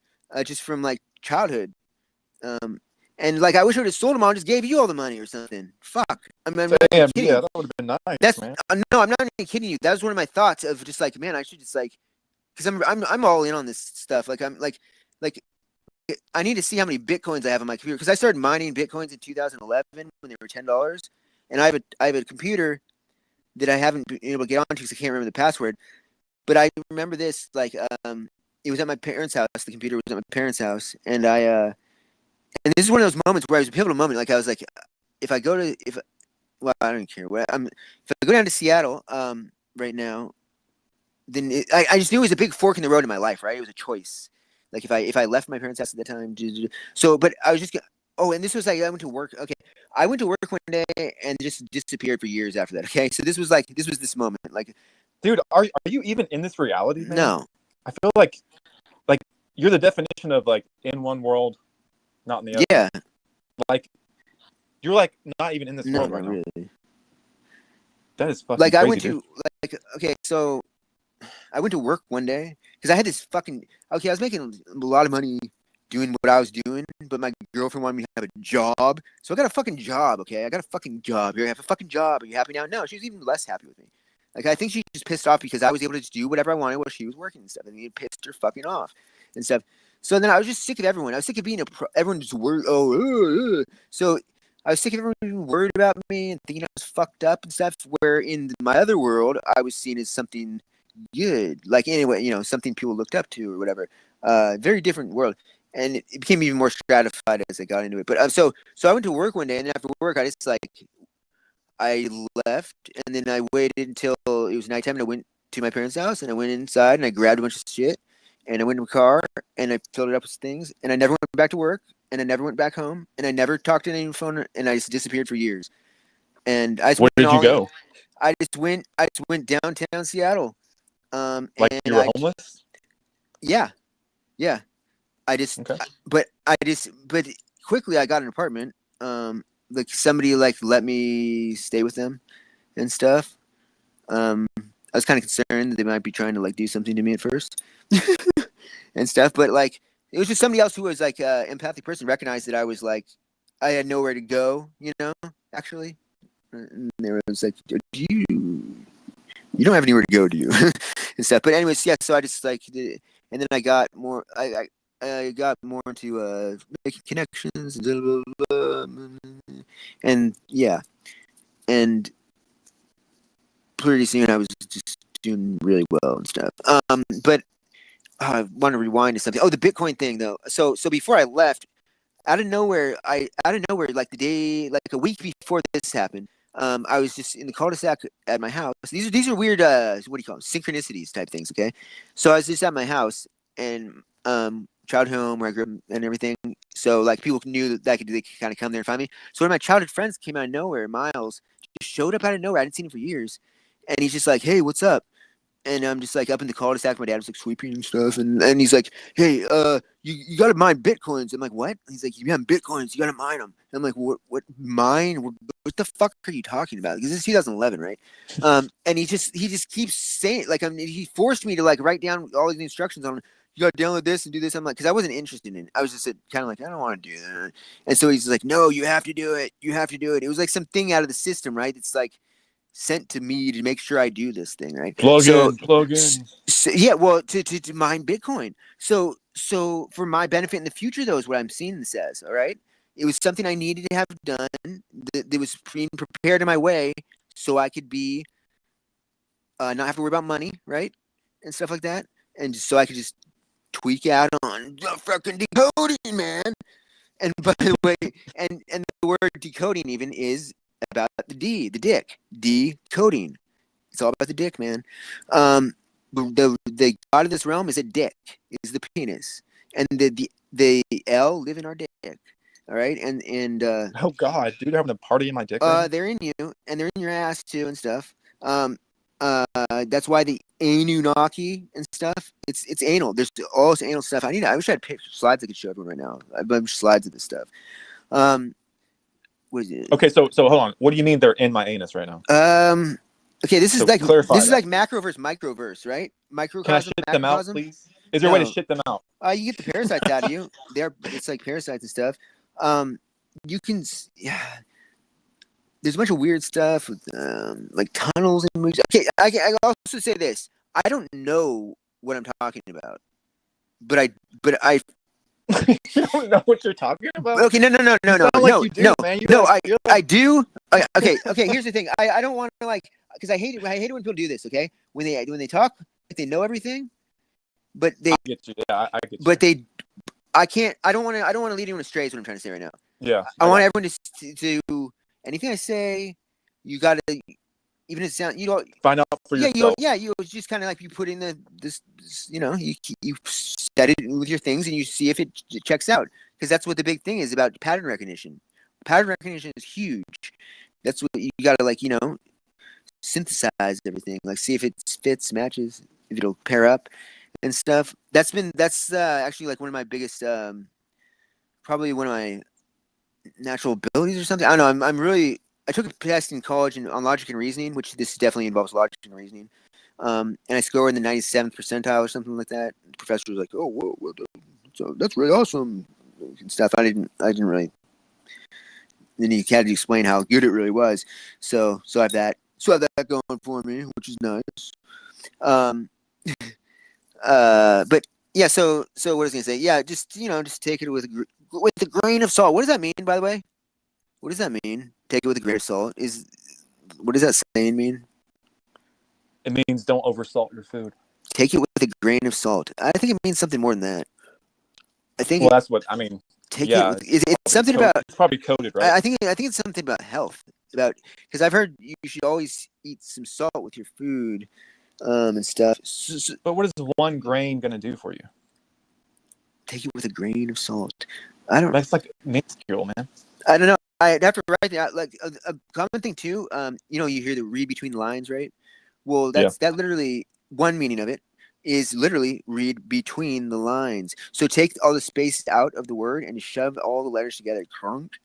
Just from like childhood. And like I wish I would have sold them all and just gave you all the money or something. Fuck. I'm not Damn, kidding. yeah, that would have been nice, That's man. no, I'm not even kidding you. That was one of my thoughts of just like, man, I should just like, because I'm all in on this stuff. Like I'm like I need to see how many bitcoins I have on my computer because I started mining bitcoins in 2011 when they were $10, and I have a computer that I haven't been able to get onto because I can't remember the password. But I remember this like it was at my parents' house. The computer was at my parents' house, and and this is one of those moments where it was a pivotal moment. Like I was like, if I go to well, I don't care. If I go down to Seattle right now, then I just knew it was a big fork in the road in my life, right? It was a choice. Like if I left my parents' house at the time, so but I was just oh, and this was like I went to work. Okay, I went to work one day and just disappeared for years after that. Okay, so this was this moment. Like, Dude, are you even in this reality, man? no, I feel like you're the definition of like in one world, not in the other. yeah, Like you're like not even in this no, world not right now. really. That is fucking Like crazy, I went dude. to like okay, so I went to work one day because I had this fucking okay. I was making a lot of money doing what I was doing, but my girlfriend wanted me to have a job, so I got a fucking job. Okay, I got a fucking job. You have a fucking job. Are you happy now? No, she was even less happy with me. Like I think she just pissed off because I was able to just do whatever I wanted while she was working and stuff, and it pissed her fucking off and stuff. So then I was just sick of everyone. I was sick of being everyone just worried. So I was sick of everyone being worried about me and thinking I was fucked up and stuff. Where in my other world, I was seen as something good, like anyway, something people looked up to or whatever. Very different world, and it became even more stratified as I got into it. But so I went to work one day, and after work, I just like I left, and then I waited until it was nighttime, and I went to my parents' house, and I went inside, and I grabbed a bunch of shit, and I went in my car, and I filled it up with things, and I never went back to work, and I never went back home, and I never talked to anyone on the phone, and I just disappeared for years. And I just Where went did you all in. go? I just went downtown Seattle. Like And you were homeless? yeah. Okay. But quickly I got an apartment. Like somebody like let me stay with them and stuff. I was kind of concerned that they might be trying to like do something to me at first and stuff. But like it was just somebody else who was like empathic person recognized that I was like I had nowhere to go, actually. And they were like, "Do you don't have anywhere to go, do you?" and stuff. But anyways, yeah. So I just like, and then I got more. I got more into making connections, blah, blah, blah, and yeah, and pretty soon I was just doing really well and stuff. But I want to rewind to something. Oh, the Bitcoin thing though. So before I left, out of nowhere, like the day, like a week before this happened, I was just in the cul-de-sac at my house. These are weird, what do you call them? Synchronicities type things. Okay, so I was just at my house and childhood home where I grew up and everything. So like people knew that they could kind of come there and find me. So one of my childhood friends came out of nowhere. Miles just showed up out of nowhere. I hadn't seen him for years, and he's just like, "Hey, what's up?" And I'm just like up in the cul-de-sac. My dad was like sweeping and stuff, and he's like, "Hey, you gotta mine bitcoins." I'm like, "What?" He's like, "You have bitcoins. You gotta mine them." And I'm like, "What mine? What the fuck are you talking about?" Because it's 2011, right? And he just keeps saying like, he forced me to like write down all these instructions on. You gotta download this and do this. I'm like, because I wasn't interested in it. I was just kind of like, I don't want to do that. And so he's like, "No, you have to do it. You have to do it." It was like something out of the system, right? It's like sent to me to make sure I do this thing, right? Plug in. Yeah, well, to mine Bitcoin. So for my benefit in the future, though, is what I'm seeing this as. All right, it was something I needed to have done. That was being prepared in my way, so I could be not have to worry about money, right, and stuff like that, and so I could just tweak out on the fucking decoding, man. And by the way, and the word decoding even is about the dick, decoding. It's all about the dick, man. The god of this realm is a dick, is the penis, and the L live in our dick. All right, and Oh God, dude, you're having a party in my dick right now? they're in you, and they're in your ass too, and stuff. That's why the Anunnaki and stuff. It's anal. There's all this anal stuff. I wish I had slides I could show everyone right now. I have a bunch of slides of this stuff. What is it? Okay, so hold on. What do you mean they're in my anus right now? Okay, this is So like clarify this is that. like macro versus microverse, right? Can I Microcosm, shit them out, macrocosm. please? Is there a way to No. shit them out? You get the parasites out of you. It's like parasites and stuff. You can, yeah. There's a bunch of weird stuff with like tunnels and movies. Okay, I also say this. I don't know what I'm talking about, but I You don't know what you're talking about? okay, no, You do, man. You no, like, I do. Okay. Here's the thing. I don't want to like because I hate it when people do this. Okay, when they talk, like they know everything, but they I get you. Yeah, I get you. but they I can't. I don't want to lead anyone astray. Is what I'm trying to say right now. Yeah, I want everyone to anything I say. You gotta even if it sound you don't find out for yourself. you just kind of like you put in this you set it with your things and you see if it checks out because that's what the big thing is about pattern recognition. Pattern recognition is huge. That's what you gotta like synthesize everything like see if it fits matches if it'll pair up and stuff. That's actually like one of my biggest probably one of my natural abilities or something. I don't know. I took a test in college on logic and reasoning, which this definitely involves logic and reasoning. And I scored in the 97th percentile or something like that. The professor was like, "Oh, whoa, well, so that's really awesome," and stuff. I didn't really. Then he had to explain how good it really was. So I have that. So I have that going for me, which is nice. But yeah. So what was I gonna say? Yeah, just take it with a grain of salt. What does that mean, by the way? What does that mean? Take it with a grain of salt. What does that saying mean? It means don't oversalt your food. Take it with a grain of salt. I think it means something more than that. I think. Well, that's what I mean. Yeah, it's something about. It's probably coded, right? I think it's something about health. Because I've heard you should always eat some salt with your food, and stuff. But what is 1 grain gonna do for you? Take it with a grain of salt. I don't. That's like minuscule, man. I don't know. I'd have to write that. Like a common thing too. You hear the read between the lines, right? Well, that literally one meaning of it is literally read between the lines. So take all the space out of the word and shove all the letters together,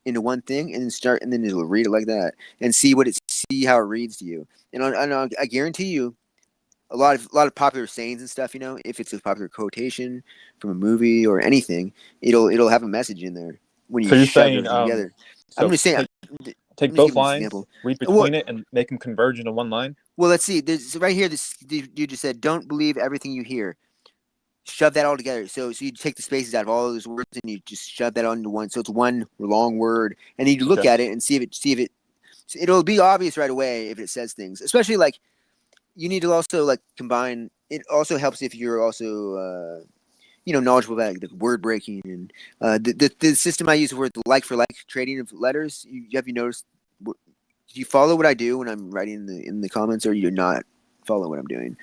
into one thing, and then it'll read it like that, and see how it reads to you. And I guarantee you, a lot of popular sayings and stuff. If it's a popular quotation from a movie or anything, it'll have a message in there when you shove everything together. So I'm just saying. Take both lines, read between it, and make them converge into one line. Well, let's see. There's right here. This you just said, "Don't believe everything you hear." Shove that all together. So you take the spaces out of all those words and you just shove that onto one. So it's one long word, and you look at it and see if it. It'll be obvious right away if it says things, especially like you need to also like combine. It also helps if you're also knowledgeable about the word breaking and the system I use for the like for like trading of letters. Have you noticed? Do you follow what I do when I'm writing in the comments, or you do not follow what I'm doing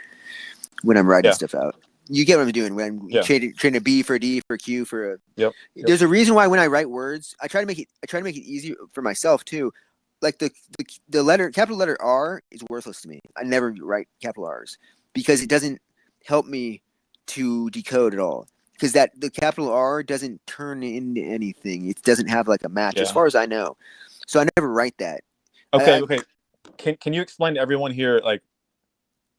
when I'm writing stuff out? You get what I'm doing when I'm trading a B for a D for a Q for a. Yep. There's a reason why when I write words, I try to make it easier for myself too. Like the letter capital letter R is worthless to me. I never write capital R's because it doesn't help me to decode at all. Because the capital R doesn't turn into anything. It doesn't have like a match, as far as I know. So I never write that. Okay. Can you explain to everyone here like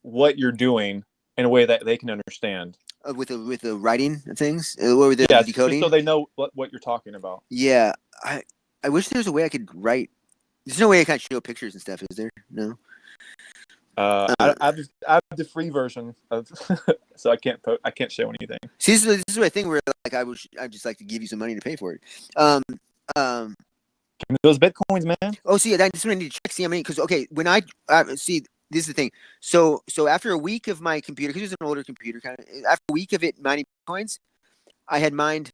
what you're doing in a way that they can understand? With the writing and things, or with the decoding, just so they know what you're talking about. Yeah, I wish there was a way I could write. There's no way I can show pictures and stuff, is there? No. I have the free version of, so I can't show anything. See, this is my thing where like I'd just like to give you some money to pay for it. Give me those bitcoins, man. Oh, see, that's what I need to check. See how many? Because when I see, this is the thing. So after a week of my computer, because it was an older computer, kind of after a week of it mining bitcoins, I had mined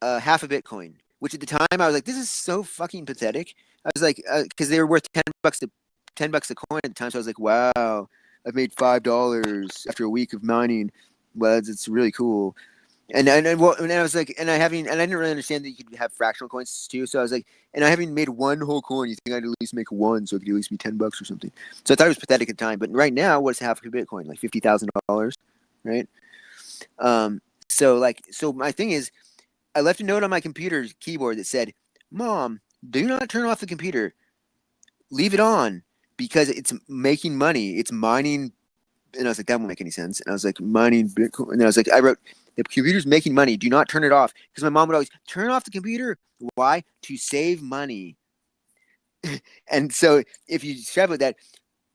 half a Bitcoin, which at the time I was like, this is so fucking pathetic. I was like, because they were worth $10 a coin at the time. So I was like, wow, I've made $5 after a week of mining. Well, it's really cool. And I was like, and I didn't really understand that you could have fractional coins too. So I was like, and I haven't made one whole coin. You think I'd at least make one, so it could at least be $10 or something. So I thought it was pathetic at the time. But right now, what's half a Bitcoin? Like $50,000, right? So my thing is, I left a note on my computer's keyboard that said, "Mom, do not turn off the computer. Leave it on because it's making money. It's mining." And I was like, that won't make any sense. And I was like, mining Bitcoin. And I was like, I wrote, the computer's making money. Do not turn it off. Because my mom would always turn off the computer. Why? To save money. And so if you extrapolate that,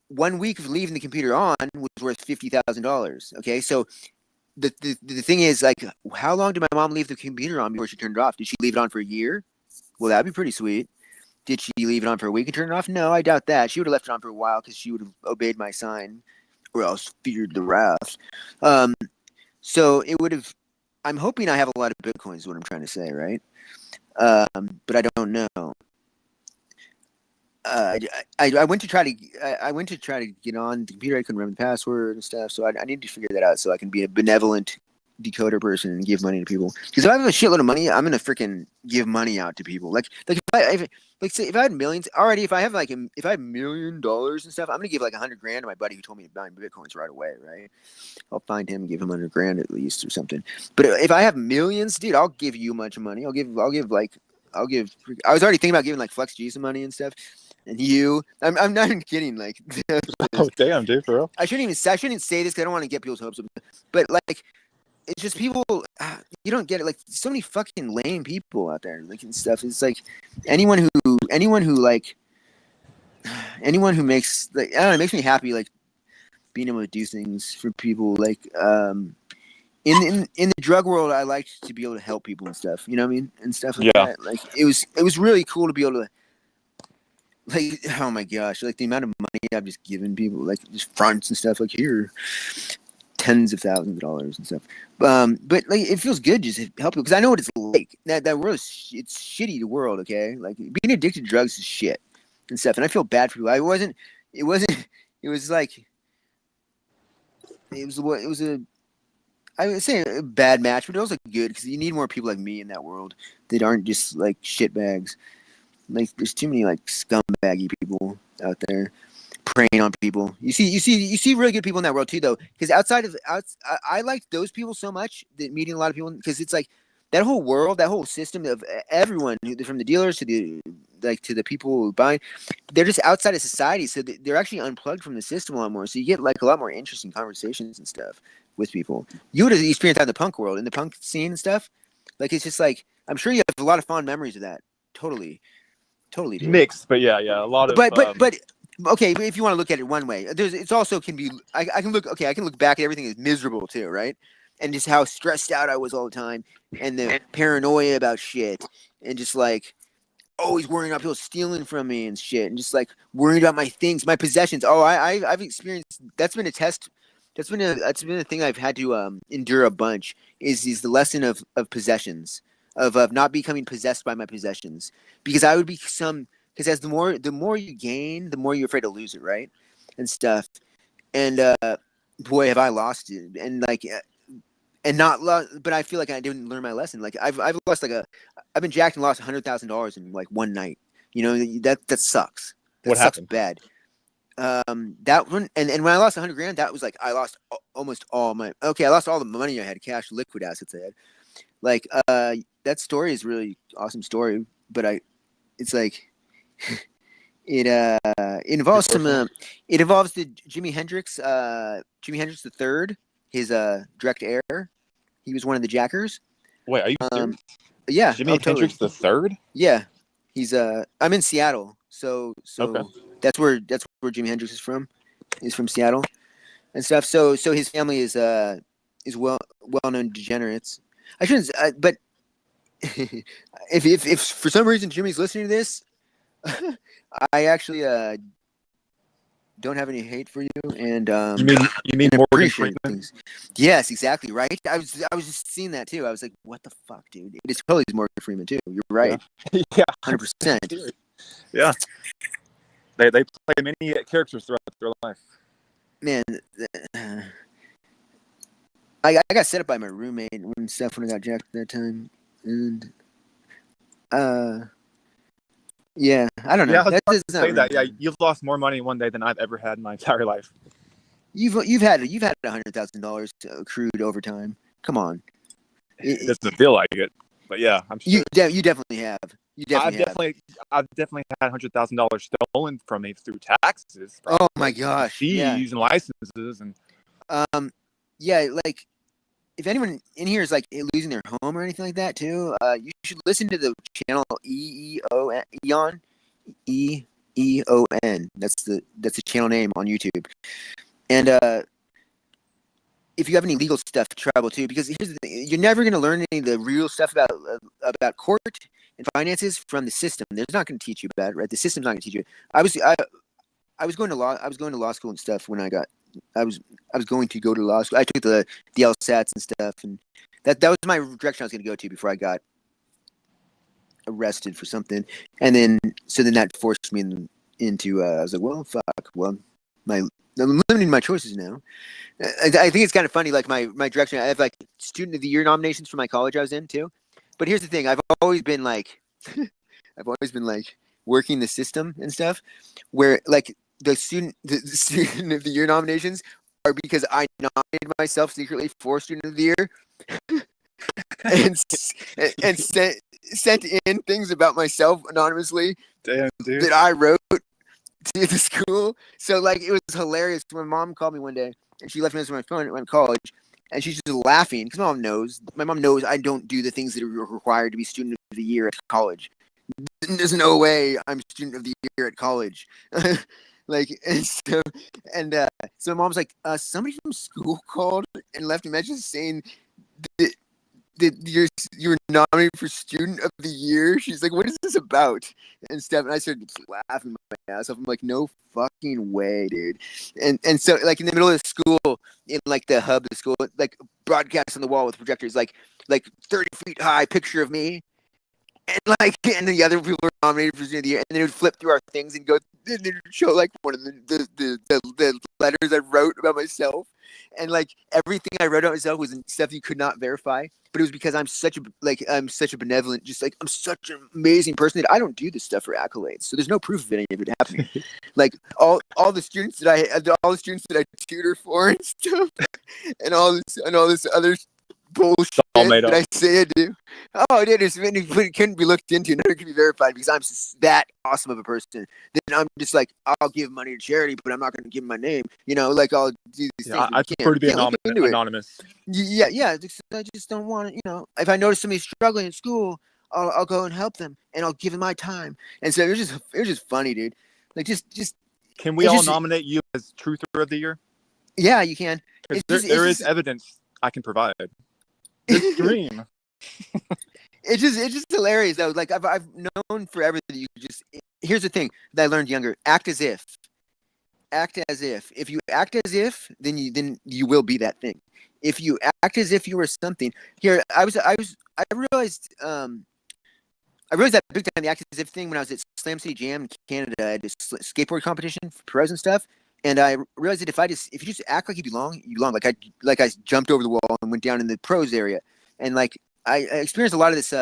1 week of leaving the computer on was worth $50,000. Okay. So the thing is, like, how long did my mom leave the computer on before she turned it off? Did she leave it on for a year? Well, that'd be pretty sweet. Did she leave it on for a week and turn it off? No, I doubt that. She would have left it on for a while because she would have obeyed my sign. Or else feared the wrath. So it would have. I'm hoping I have a lot of Bitcoins. Is what I'm trying to say, right? But I don't know. I went to try to get on the computer. I couldn't remember the password and stuff. So I need to figure that out so I can be a benevolent decoder person and give money to people. Because if I have a shitload of money, I'm gonna freaking give money out to people. Like if I had millions already, if I have $1 million and stuff, I'm gonna give like $100,000 to my buddy who told me to buy Bitcoins right away, right? I'll find him and give him $100,000 at least or something. But if I have millions, dude, I'll give you a bunch of money. I was already thinking about giving like Flex G some money and stuff. And I'm not even kidding. Like, Oh damn, dude, for real. I shouldn't even say this because I don't want to get people's hopes up. But like, it's just people. You don't get it. Like, so many fucking lame people out there, like, and stuff. It's like anyone who makes, like, I don't know. It makes me happy, like, being able to do things for people. Like, in the drug world, I liked to be able to help people and stuff. You know what I mean? And stuff like that. Like, it was really cool to be able to. Like, oh my gosh, like the amount of money I've just given people, like just fronts and stuff, like here, tens of thousands of dollars and stuff. But like, it feels good just to help people because I know what it's like. That world it's shitty, the world, okay? Like, being addicted to drugs is shit and stuff. And I feel bad for people. It was I would say a bad match, but it was also good because you need more people like me in that world that aren't just like shitbags. Like, there's too many like scumbaggy people out there preying on people. You see really good people in that world too, though. Because I like those people so much that meeting a lot of people, because it's like that whole world, that whole system of everyone, from the dealers to the people who buy, they're just outside of society, so they're actually unplugged from the system a lot more. So you get like a lot more interesting conversations and stuff with people. You would have experienced that in the punk world, in the punk scene and stuff. Like, it's just like, I'm sure you have a lot of fond memories of that. Totally, dude. Mixed, but yeah, a lot of. But okay, but if you want to look at it one way, it's also can be. I can look back at everything as miserable too, right? And just how stressed out I was all the time, and the paranoia about shit, and just like always worrying about people stealing from me and shit, and just like worrying about my things, my possessions. Oh, I've experienced. That's been a test. That's been a thing I've had to endure a bunch. Is the lesson of possessions, of not becoming possessed by my possessions, because I would be because as the more you gain, the more you're afraid to lose it, right? And stuff. And boy, have I lost it. And like, and not lost, but I feel like I didn't learn my lesson. Like, I've lost I've been jacked and lost $100,000 in like one night. You know, that sucks. What sucks happened? bad. That one, and when I lost $100,000, that was like I lost almost all my. Okay, I lost all the money I had, cash, liquid assets I had. Like, that story is really awesome story, but it's like, it involves it involves the Jimi Hendrix the third, his direct heir. He was one of the jackers. Wait, are you serious? Yeah, Jimi Hendrix the third? Yeah, he's I'm in Seattle, so Okay. that's where Jimi Hendrix is from. He's from Seattle and stuff. So his family is well known degenerates. I shouldn't, but if for some reason Jimmy's listening to this, I actually don't have any hate for you, and you mean Morgan Freeman? Things. Yes, exactly, right. I was just seeing that too. I was like, what the fuck, dude? It's totally Morgan Freeman too. You're right. Yeah, 100%. Yeah, they play many characters throughout their life. Man, I got set up by my roommate and stuff when I got jacked at that time, and yeah, I don't know. Yeah, I was That about does to not say ring that. Yeah, true. you've lost more money in one day than I've ever had in my entire life. You've had $100,000 accrued over time. Come on. It doesn't feel like it, but yeah, I'm sure. You definitely have. You I've definitely have. definitely had $100,000 stolen from me through taxes, Oh my probably, and gosh. Yeah. fees and licenses, and Yeah, like if anyone in here is like losing their home or anything like that too, you should listen to the channel Eon. EEON. That's the channel name on YouTube. And if you have any legal stuff, travel too, because here's the thing: you're never going to learn any of the real stuff about court and finances from the system. They're not going to teach you about it, right? The system's not going to teach you. I was going to law school and stuff when I was going to go to law school. I took the LSATs and stuff, and that was my direction I was going to go to before I got arrested for something. And then that forced me into I was like, well, fuck, well, I'm limiting my choices now. I think it's kind of funny, like my direction. I have like student of the year nominations for my college I was in too. But here's the thing: I've always been like working the system and stuff, where like the student of the year nominations are because I nominated myself secretly for student of the year, and sent in things about myself anonymously damn, dude. that I wrote to the school. So like it was hilarious. My mom called me one day and she left me on my phone at college, and she's just laughing because my mom knows I don't do the things that are required to be student of the year at college. There's no way I'm student of the year at college. Like, so mom's like, somebody from school called and left a message saying that you're nominated for student of the year. She's like, what is this about and stuff? And I started laughing my ass off. I'm like, no fucking way, dude. And so like in the middle of the school, in like the hub of the school, like broadcast on the wall with projectors, like 30 feet high picture of me, and the other people were nominated for student of the year, and then it would flip through our things and go, and it would show like one of the letters I wrote about myself, and like everything I wrote about myself was stuff you could not verify, but it was because I'm such a benevolent, just like I'm such an amazing person that I don't do this stuff for accolades, so there's no proof of any of it happening. Like all the students that I tutor for and stuff, and all this other bullshit all made that up. I say I do. Oh, it couldn't be looked into. None of it can be verified because I'm just that awesome of a person. Then I'm just like, I'll give money to charity, but I'm not going to give my name. You know, like I'll do these Yeah, things. I prefer to be anonymous. Yeah. I just don't want to. You know, if I notice somebody struggling in school, I'll go and help them, and I'll give them my time. And so it was just funny, dude. Like just. Can we all nominate you as Truther of the Year? Yeah, you can. There is evidence I can provide. This dream. It's just hilarious though. Like I've known forever that you just. Here's the thing that I learned younger: act as if. Act as if. If you act as if, then you will be that thing. If you act as if you were something. Here, I realized that big time the act as if thing when I was at Slam City Jam in Canada. I had this skateboard competition for pros and stuff. And I realized that if you just act like you belong, you belong. Like I jumped over the wall and went down in the pros area, and like I experienced a lot of this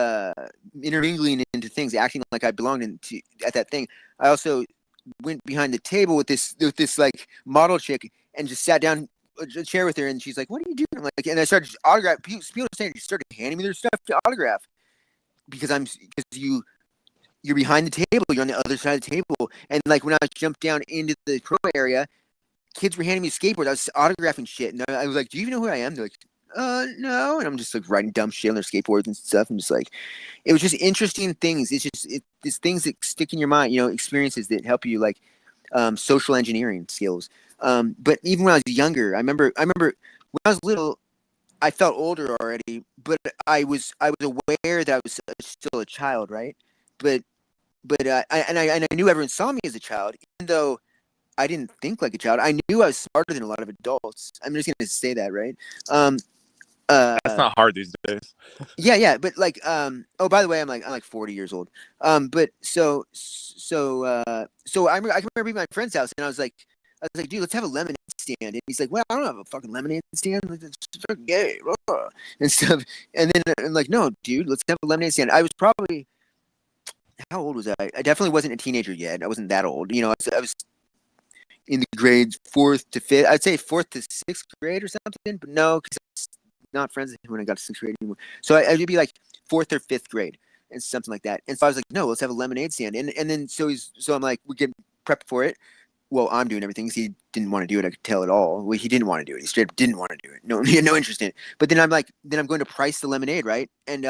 intermingling into things, acting like I belonged at that thing. I also went behind the table with this like model chick and just sat down a chair with her, and she's like, "What are you doing?" I'm like, and I started just autograph. People started handing me their stuff to autograph because you're behind the table. You're on the other side of the table. And like when I jumped down into the pro area, kids were handing me skateboards. I was autographing shit. And I was like, do you even know who I am? They're like, no. And I'm just like writing dumb shit on their skateboards and stuff. I'm just like, it was just interesting things. It's things that stick in your mind, you know, experiences that help you, like social engineering skills. But even when I was younger, I remember when I was little, I felt older already, but I was aware that I was still a child, right? But I knew everyone saw me as a child, even though I didn't think like a child. I knew I was smarter than a lot of adults. I'm just gonna say that, right? That's not hard these days. Yeah. But like, oh, by the way, I'm like 40 years old. But so I can remember being at my friend's house, and I was like, I was like, dude, let's have a lemonade stand. And he's like, well, I don't have a fucking lemonade stand. Like, it's fucking gay, and stuff. And then I'm like, no, dude, let's have a lemonade stand. I was probably, how old was I? I definitely wasn't a teenager yet. I wasn't that old. You know, I was in the grades 4th to 5th. I'd say 4th to 6th grade or something. But no, because I was not friends with him when I got to 6th grade anymore. So I would be like 4th or 5th grade and something like that. And so I was like, no, let's have a lemonade stand. And then so I'm like, we're getting prepped for it. Well, I'm doing everything because he didn't want to do it. I could tell it all. Well, he didn't want to do it. He straight up didn't want to do it. No, he had no interest in it. But then I'm like, I'm going to price the lemonade, right? And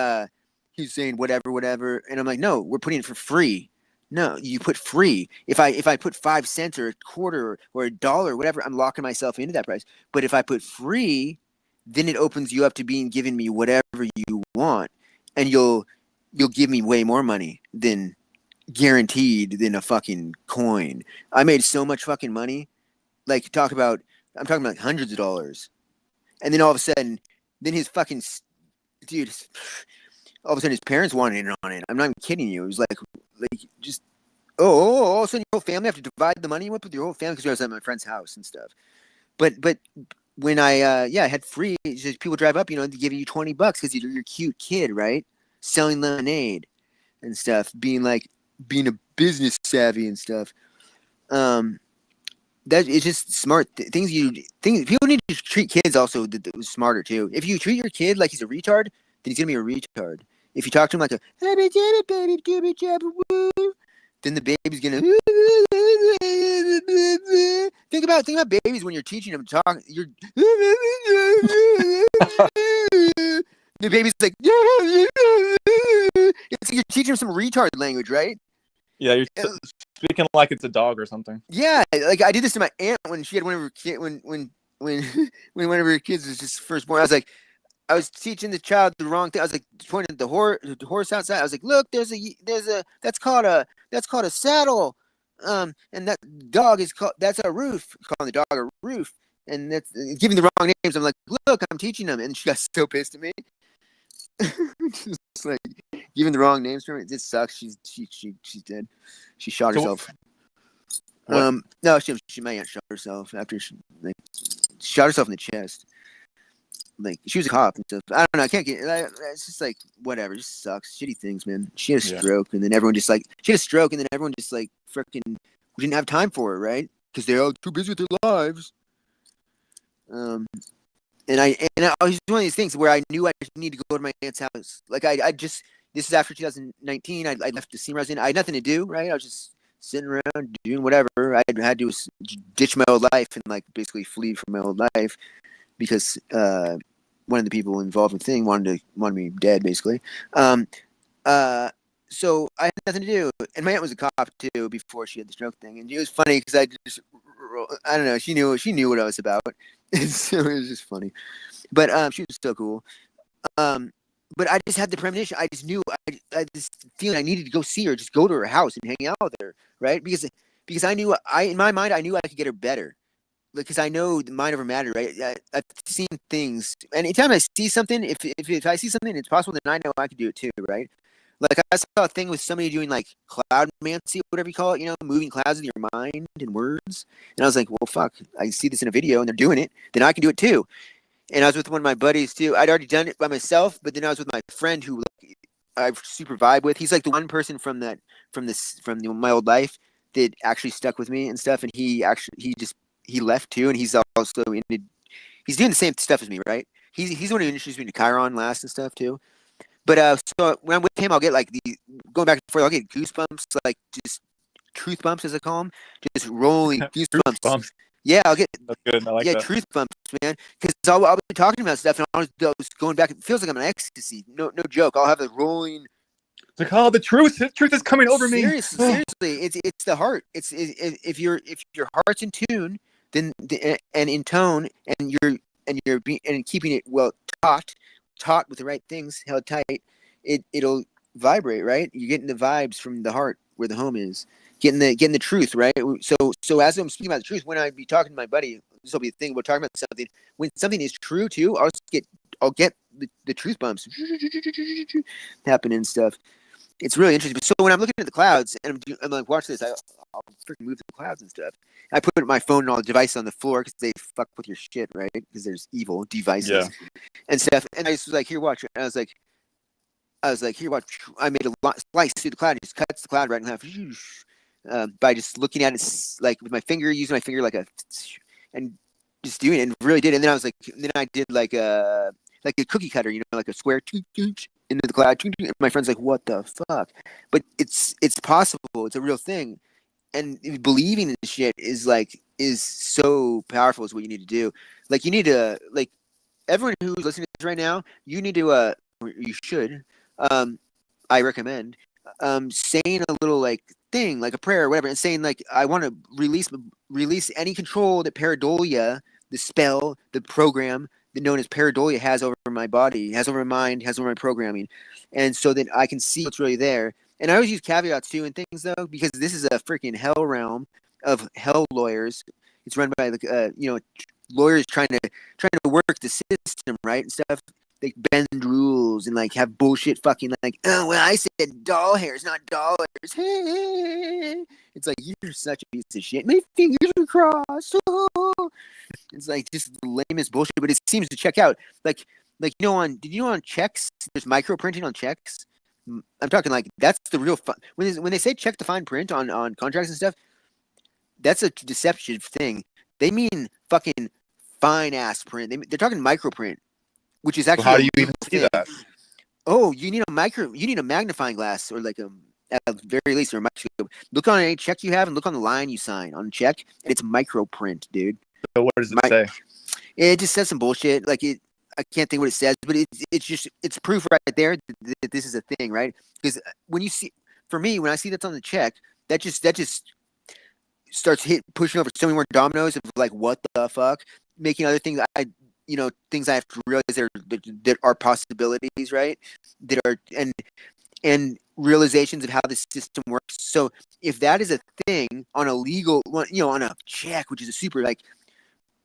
he's saying whatever. And I'm like, no, we're putting it for free. No, you put free. If I put 5 cents or a quarter or $1, whatever, I'm locking myself into that price. But if I put free, then it opens you up to being giving me whatever you want, and you'll give me way more money than guaranteed than a fucking coin. I made so much fucking money. Like, I'm talking about like hundreds of dollars. And then all of a sudden, then his fucking dude, all of a sudden his parents wanted in on it. I'm not even kidding you. It was like just all of a sudden your whole family have to divide the money with your whole family, because I was at my friend's house and stuff. But when I had free, just people drive up, you know, to give you $20 because you're a cute kid, right? Selling lemonade and stuff, being a business savvy and stuff. That is just smart things. People need to treat kids also smarter too. If you treat your kid like he's a retard, then he's gonna be a retard. If you talk to him like a then the baby's gonna think about babies when you're teaching them to talk. The baby's like it's like you're teaching them some retard language, right? Yeah, you're speaking like it's a dog or something. Yeah, like I did this to my aunt when she had one of her kids when when one of her kids was just first born. I was teaching the child the wrong thing. I was like pointing at the horse outside. I was like, look, there's a that's called a saddle. And that dog is called, that's a roof. Calling the dog a roof, and that's giving the wrong names. I'm like, look, I'm teaching them, and she got so pissed at me. Just like giving the wrong names to her. It just sucks. She's dead. She shot herself. No, my aunt shot herself after she shot herself in the chest. Like, she was a cop and stuff. I don't know. I can't get. It's just like whatever. It just sucks. Shitty things, man. She had a stroke, and then everyone just like she had a stroke, and then everyone just like freaking. We didn't have time for her, right? Because they're all too busy with their lives. And I was one of these things where I knew I need to go to my aunt's house. Like I just, this is after 2019. I left the scene where I was in. I had nothing to do, right? I was just sitting around doing whatever. I had to ditch my old life and like basically flee from my old life because one of the people involved in the thing wanted me dead, basically. So I had nothing to do, and my aunt was a cop too before she had the stroke thing, and it was funny because I don't know, she knew what I was about. So it was just funny, but she was so cool. But I just had the premonition. I just knew. I just feeling I needed to go see her, just go to her house and hang out with her, right? Because I knew in my mind I knew I could get her better, because I know the mind over matter, right? I've seen things. Anytime I see something, if I see something, it's possible, then I know I could do it too, right? Like I saw a thing with somebody doing like cloudmancy, whatever you call it, you know, moving clouds with your mind and words. And I was like, well, fuck, I see this in a video and they're doing it, then I can do it too. And I was with one of my buddies too. I'd already done it by myself, but then I was with my friend who like, I super vibe with. He's like the one person from my old life that actually stuck with me and stuff. And he left too, and he's also he's doing the same stuff as me, right? He's the one who introduced me to Chiron last and stuff too. But so when I'm with him, I'll get like going back and forth. I'll get goosebumps, like just truth bumps, as I call them, just rolling goosebumps. Yeah, I'll get. That's good. I like that. Truth bumps, man. Because I'll be talking about stuff, and I was going back. It feels like I'm in ecstasy. No joke. I'll have a rolling. It's like, oh, the truth is coming over me. Seriously, it's the heart. It's if your heart's in tune, then and in tone, and you're keeping it well taught with the right things, held tight, it'll vibrate, right? You're getting the vibes from the heart where the home is, getting the truth, right? So as I'm speaking about the truth, when I be talking to my buddy, this will be the thing, we're talking about something. When something is true too, I'll get the truth bumps happening and stuff. It's really interesting. So when I'm looking at the clouds and I'm like, watch this, I'll freaking move the clouds and stuff. I put my phone and all the devices on the floor because they fuck with your shit, right? Because there's evil devices and stuff. And I just was like, here, watch. And I was like, here, watch. I made a slice through the cloud. It just cuts the cloud right in half by just looking at it, like with my finger, using my finger like and just doing it, and really did. And then I was like, then I did like a cookie cutter, like a square into the cloud. And my friend's like, what the fuck? But it's possible. It's a real thing. And believing in this shit is so powerful is what you need to do. Like, you need to, like, everyone who's listening to this right now, you need to, you should, I recommend, saying a little, like, thing, like a prayer or whatever, and saying, like, I want to release any control that Paridolia, the spell, the program, known as Paridolia, has over my body, has over my mind, has over my programming, and so that I can see what's really there. And I always use caveats too and things though, because this is a freaking hell realm of hell lawyers. It's run by lawyers trying to work the system, right, and stuff. They bend rules and like have bullshit fucking like, oh well, I said doll hairs, not dollars. It's like, you're such a piece of shit. My fingers are crossed. It's like just the lamest bullshit, but it seems to check out. Like did you know on checks there's micro printing on checks? I'm talking like that's the real fun. When they say check to fine print on contracts and stuff, that's a deception thing. They mean fucking fine ass print. They're talking micro print, which is actually how do you even see that? Oh, you need a magnifying glass, or like at the very least, or a microscope. Look on any check you have and look on the line you sign on check, and it's micro print, dude. So what does it say? It just says some bullshit. Like I can't think what it says, but it's proof right there that this is a thing, right? Because when I see that's on the check, that just starts pushing over so many more dominoes of like, what the fuck, making other things things I have to realize that are possibilities, right? That are and realizations of how the system works. So if that is a thing on a legal, on a check, which is a super like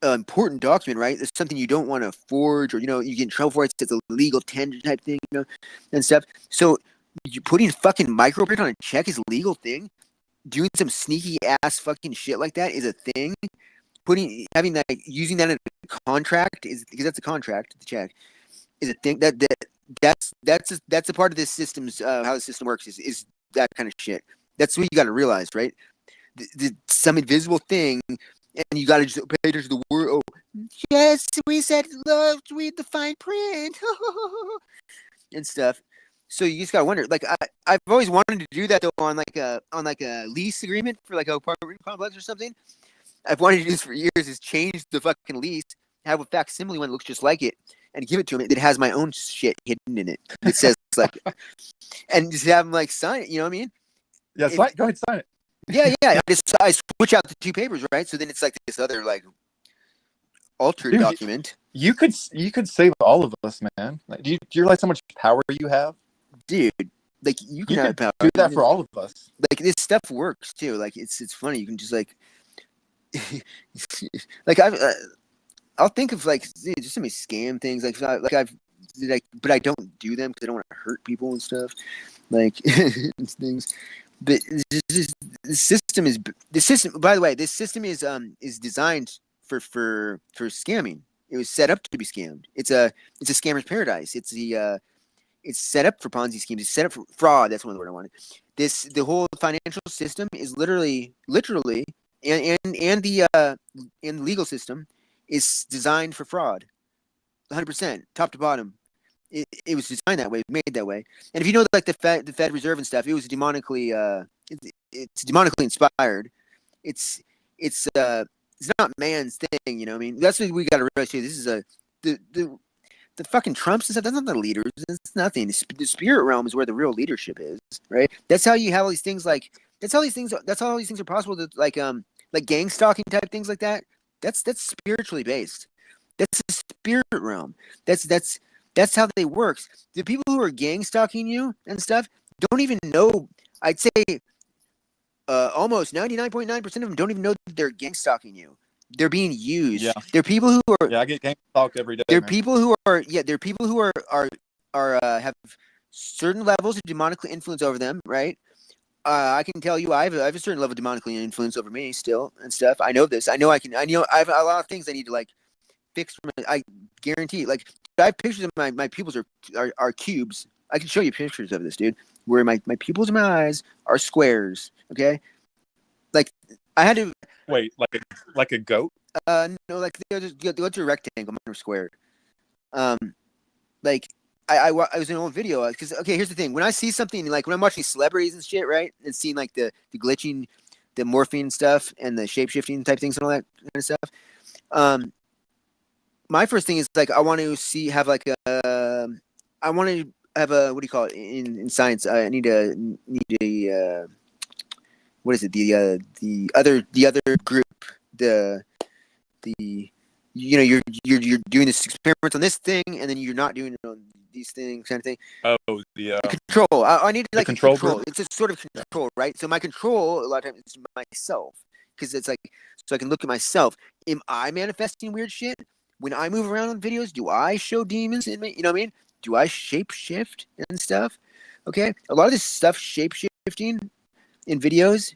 important document, right? It's something you don't want to forge, or you get in trouble for it. It's a legal tender type thing, and stuff. So you putting fucking microprint on a check is a legal thing. Doing some sneaky ass fucking shit like that is a thing. Using that in a contract is, because that's a contract. The check is a thing. That's a part of this system's how the system works is that kind of shit. That's what you got to realize, right? Some invisible thing. And you got to just pay attention to the word. Oh, yes, we said love, read the fine print, and stuff. So you just got to wonder. Like I've always wanted to do that though on like a lease agreement for like a apartment complex or something. I've wanted to do this for years. Is change the fucking lease, have a facsimile one that looks just like it, and give it to him. That has my own shit hidden in it. It says like, and just have him like sign it. You know what I mean? Yeah, go ahead, sign it. Yeah. I switch out the two papers, right? So then it's like this other like altered document. You could save all of us, man. Like, do you realize how much power you have, dude? Like you can have power. Do that for all of us. Like this stuff works too. Like it's funny. You can just like, like I'll think of like just so many scam things. But I don't do them because I don't want to hurt people and stuff. Like things. But the system. By the way, this system is designed for scamming. It was set up to be scammed. It's a scammer's paradise. It's set up for Ponzi schemes. It's set up for fraud. That's one of the words I wanted. The whole financial system is literally, and the legal system is designed for fraud, 100%, top to bottom. It was designed that way, made that way. And if you know, like the Fed Reserve and stuff, it was demonically it's demonically inspired. It's not man's thing, you know what I mean? That's what we got to realize too. This is the fucking Trumps and stuff. That's not the leaders. It's nothing. The spirit realm is where the real leadership is, right? That's how you have all these things. Like that's how all these things are possible. To like gang stalking type things like that. That's spiritually based. That's the spirit realm. That's how they work. The people who are gang stalking you and stuff don't even know. I'd say almost 99.9% of them don't even know that they're gang stalking you. They're being used. Yeah. They're people who are. Yeah, I get gang stalked every day. They're people who are. Yeah, they're people who are have certain levels of demonic influence over them, right? I can tell you, I have a certain level of demonic influence over me still and stuff. I know this. I know I have a lot of things I need to like fix. I guarantee. Like, I have pictures of my pupils are cubes. I can show you pictures of this, dude. Where my pupils in my eyes are squares. Okay, like I had to. Wait, like a goat? No, like they just go to a rectangle, mine are squared. Like I was in an old video because okay, here's the thing: when I see something like when I'm watching celebrities and shit, right, and seeing like the glitching, the morphine stuff, and the shape shifting type things and all that kind of stuff. My first thing is like I want to have a what do you call it in science? I need a what is it? The other group, the you're doing this experiment on this thing, and then you're not doing it on these things, kind of thing. Oh, the control. I need like control control. group? It's a sort of control, right? So my control a lot of times is myself, because it's like so I can look at myself. Am I manifesting weird shit when I move around on videos? Do I show demons in me? You know what I mean? Do I shape shift and stuff? Okay, a lot of this stuff shape shifting in videos.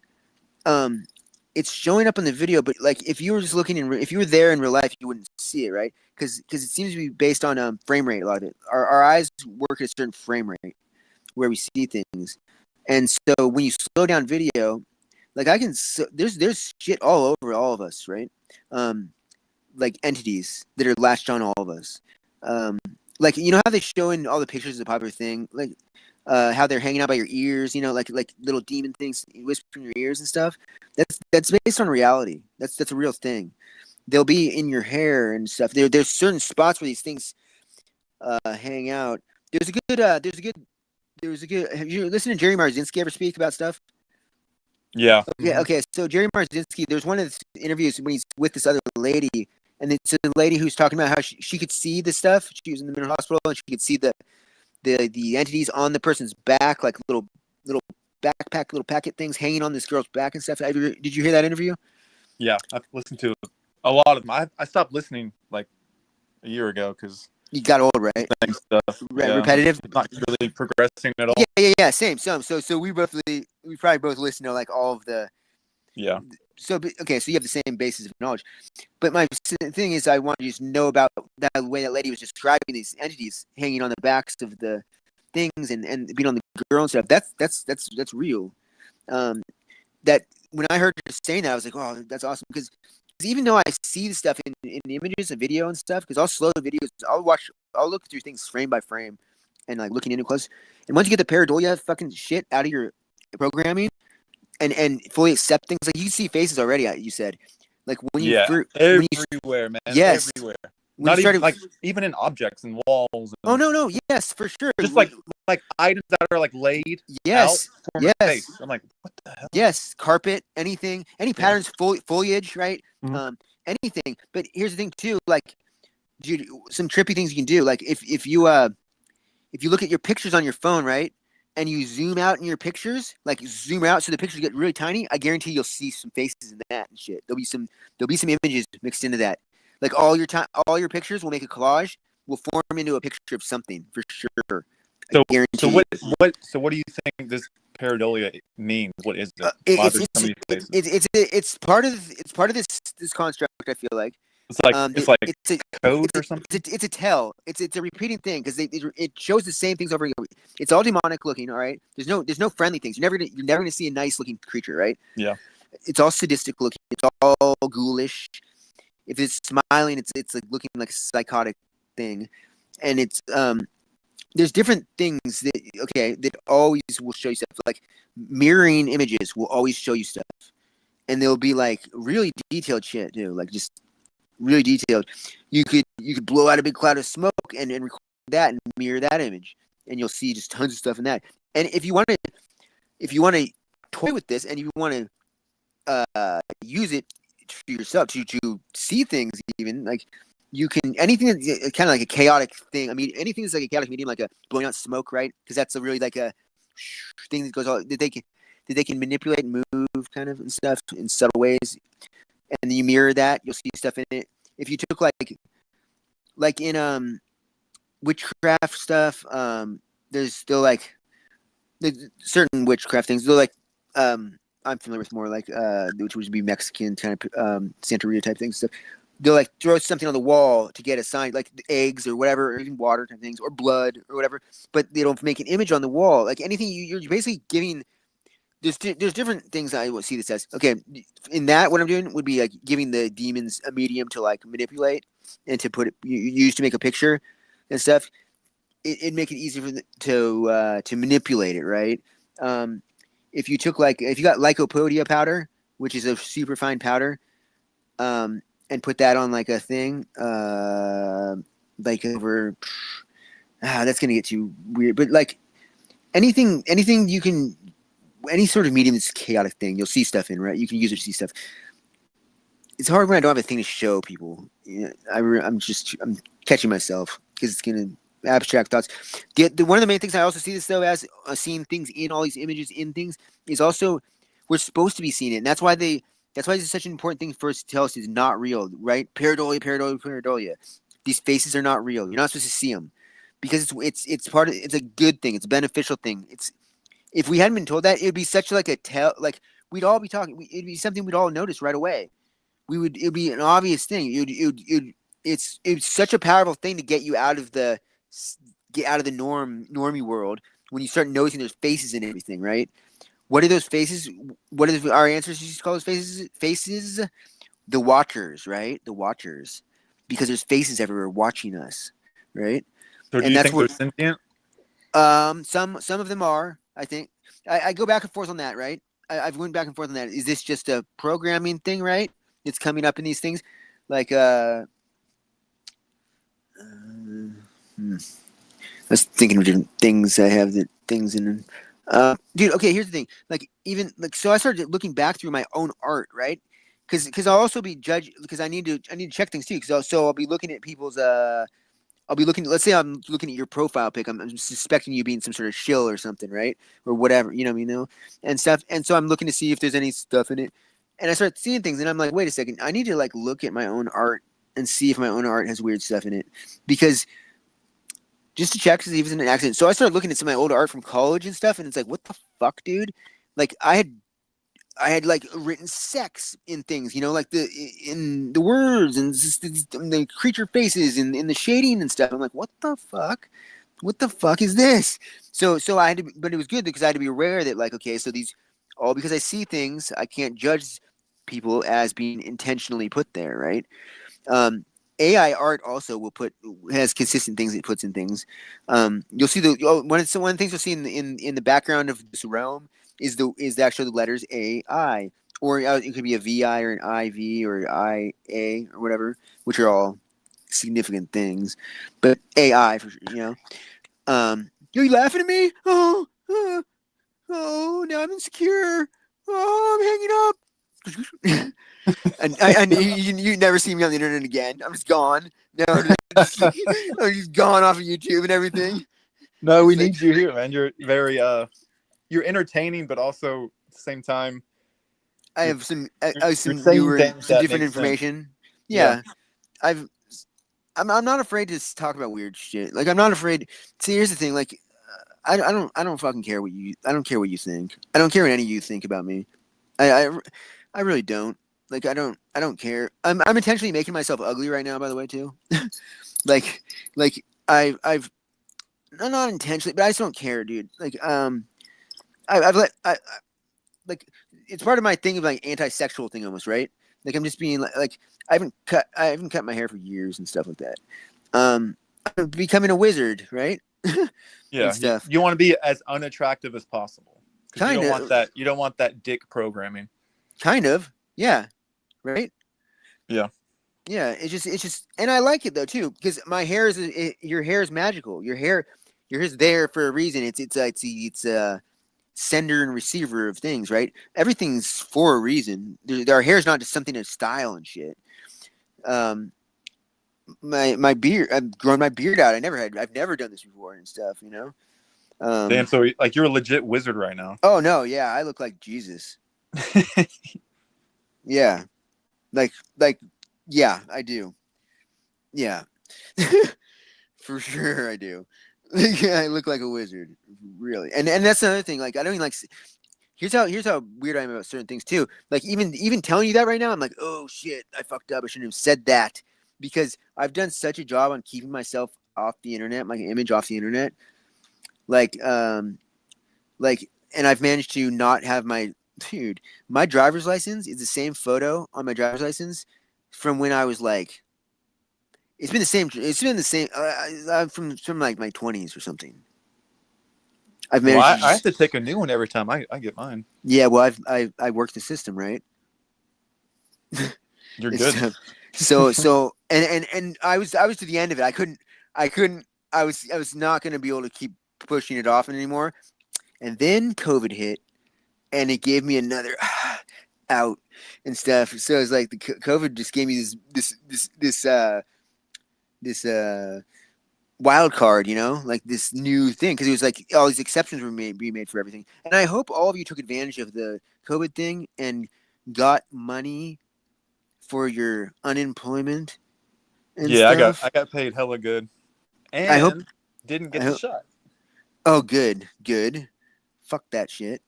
It's showing up in the video, but like if you were just looking if you were there in real life, you wouldn't see it, right? Because it seems to be based on frame rate. A lot of it, our eyes work at a certain frame rate where we see things, and so when you slow down video, like there's shit all over all of us, right? Like entities that are latched on all of us. Like you know how they show in all the pictures of the popular thing, like how they're hanging out by your ears, you know, like little demon things whispering in your ears and stuff. That's based on reality. That's a real thing. They'll be in your hair and stuff. There's certain spots where these things hang out. There's a good. Have you listened to Jerry Marzinski ever speak about stuff? Yeah. Okay. So Jerry Marzinski, there's one of the interviews when he's with this other lady, and it's a lady who's talking about how she could see the stuff. She was in the mental hospital, and she could see the entities on the person's back, like little backpack, little packet things hanging on this girl's back and stuff. Did you hear that interview? Yeah, I've listened to a lot of them. I stopped listening like a year ago because You got old, right? stuff. Yeah, Repetitive. not really progressing at all. Yeah. Same. So we probably both listen to like all of the. Yeah. So okay, so you have the same basis of knowledge, but my thing is, I want you to know about that way that lady was describing these entities hanging on the backs of the things and being on the girl and stuff. That's real. That when I heard her saying that, I was like, oh, that's awesome, because even though I see the stuff in images and video and stuff, because I'll slow the videos, I'll look through things frame by frame and like looking into close. And once you get the Paridolia fucking shit out of your programming and fully accept things, like you see faces already. You said, like when you everywhere, man. Yes. Everywhere. When Not you started, even like even in objects and walls. And oh no, yes, for sure. just like items that are like laid Yes, out for my face. I'm like, what the hell? Yes, carpet, anything, any patterns, foliage, right? Mhm. Anything. But here's the thing too, like, dude, some trippy things you can do. Like if you look at your pictures on your phone, right, and you zoom out in your pictures, like zoom out so the pictures get really tiny, I guarantee you'll see some faces in that and shit. There'll be some images mixed into that. Like all your pictures will make a collage, will form into a picture of something for sure. So guarantee. What do you think this Paridolia means? What is it? It's part of this construct. I feel like it's like it's a code or something. It's a tell. It's a repeating thing because it shows the same things over and over. It's all demonic looking. All right. There's no friendly things. You're never gonna see a nice looking creature, right? Yeah. It's all sadistic looking. It's all ghoulish. If it's smiling, it's like looking like a psychotic thing, and it's there's different things that always will show you stuff. Like mirroring images will always show you stuff, and they'll be like really detailed shit too, like just really detailed. You could blow out a big cloud of smoke and record that and mirror that image, and you'll see just tons of stuff in that. And if you want to toy with this and you want to use it for yourself to see things, even like. You can anything that's kind of like a chaotic thing. I mean, anything that's like a chaotic medium, like a blowing out smoke, right? Because that's a really like a thing that goes all that they can manipulate and move kind of and stuff in subtle ways. And then you mirror that, you'll see stuff in it. If you took like in witchcraft stuff, there's still like there's certain witchcraft things. They're like I'm familiar with more like which would be Mexican kind of Santeria type things. So they'll like throw something on the wall to get a sign, like eggs or whatever, or even water type things, or blood or whatever. But they don't make an image on the wall. Like anything, you're basically giving. There's different things I will see this as. Okay, in that what I'm doing would be like giving the demons a medium to like manipulate and to put it use to make a picture and stuff. It'd make it easier for to manipulate it, right? If you took if you got lycopodia powder, which is a super fine powder, and put that on like a thing, like over, that's gonna get too weird. But like anything you can, any sort of medium that's chaotic thing, you'll see stuff in, right? You can use it to see stuff. It's hard when I don't have a thing to show people. I'm catching myself because it's gonna abstract thoughts. One of the main things I also see this though as seeing things in all these images in things is also we're supposed to be seeing it, and that's why it's such an important thing for us to tell us it's not real, right? Paridolia. These faces are not real. You're not supposed to see them because it's part of it's a good thing. It's a beneficial thing. If we hadn't been told that, it'd be such like a we'd all be talking. It'd be something we'd all notice right away. It'd be an obvious thing. It's such a powerful thing to get you out of the normie world when you start noticing there's faces and everything, right? What are those faces? What are our answers? You used to call those faces? Faces, the Watchers, right? The Watchers, because there's faces everywhere watching us, right? So do you think they're sentient? Some of them are. I think I go back and forth on that, right? I've went back and forth on that. Is this just a programming thing, right? It's coming up in these things, like I was thinking of different things. I have the things in. Dude, okay. Here's the thing. Like even like so, I started looking back through my own art, right? Because I'll also be judged because I need to check things too. Because I'll be looking at people's I'll be looking. Let's say I'm looking at your profile pic. I'm suspecting you being some sort of shill or something, right? Or whatever, and stuff. And so I'm looking to see if there's any stuff in it. And I start seeing things, and I'm like, wait a second. I need to like look at my own art and see if my own art has weird stuff in it, because just to check to see if it's an accident. So I started looking at some of my old art from college and stuff, and it's like, what the fuck, dude? Like I had like written sex in things, like in the words and the creature faces and in the shading and stuff. I'm like, what the fuck? What the fuck is this? So I had to, but it was good because I had to be aware that like, okay, so these all because I see things, I can't judge people as being intentionally put there, right? AI art also has consistent things it puts in things. You'll see one of the things you'll see in the background of this realm is actually the letters AI, or it could be a VI or an IV or IA or whatever, which are all significant things. But AI for sure, Are you laughing at me? Oh, now I'm insecure. Oh, I'm hanging up. and you never see me on the internet again. I'm just gone. No, I'm just gone off of YouTube and everything. No, we need you here, man. You're very you're entertaining, but also at the same time, I have some different information. Sense. Yeah. I'm not afraid to talk about weird shit. Like I'm not afraid. See, here's the thing. Like I don't fucking care I don't care what you think. I don't care what any of you think about me. I really don't. Like I don't care. I'm intentionally making myself ugly right now, by the way, too. like I've not intentionally, but I just don't care, dude. Like like it's part of my thing of like anti-sexual thing almost, right? Like I'm just being like I haven't cut my hair for years and stuff like that. I'm becoming a wizard, right? Yeah, you want to be as unattractive as possible. Kind of. You don't want that dick programming. Kind of. Yeah. Right? Yeah. Yeah, it's just and I like it though too, because my hair your hair is magical. Your hair is there for a reason. It's a sender and receiver of things, right? Everything's for a reason. Our hair is not just something to style and shit. My beard, I've grown my beard out. I've never done this before and stuff, Damn, so like you're a legit wizard right now. Oh no, yeah, I look like Jesus. Yeah. Like yeah, I do. Yeah. For sure I do. Yeah, I look like a wizard, really. And that's another thing. Like, I don't even like. Here's how weird I am about certain things too. Like, even telling you that right now, I'm like, oh shit, I fucked up. I shouldn't have said that, because I've done such a job on keeping myself off the internet, my image off the internet. Like, and I've managed to not have my driver's license is the same photo on my driver's license from when I was like, it's been the same from like my 20s or something. I've Well, managed to I have to take a new one every time I get mine. yeah, well, I worked the system, right? You're And good. so and I was to the end of it. I was not going to be able to keep pushing it off anymore. And then COVID hit, and it gave me another out and stuff. So it's like the COVID just gave me this wild card, like this new thing, because it was like all these exceptions were being made for everything. And I hope all of you took advantage of the COVID thing and got money for your unemployment and Yeah, stuff. I got paid hella good, I hope. and didn't I get the hope. shot. Oh, good. Fuck that shit,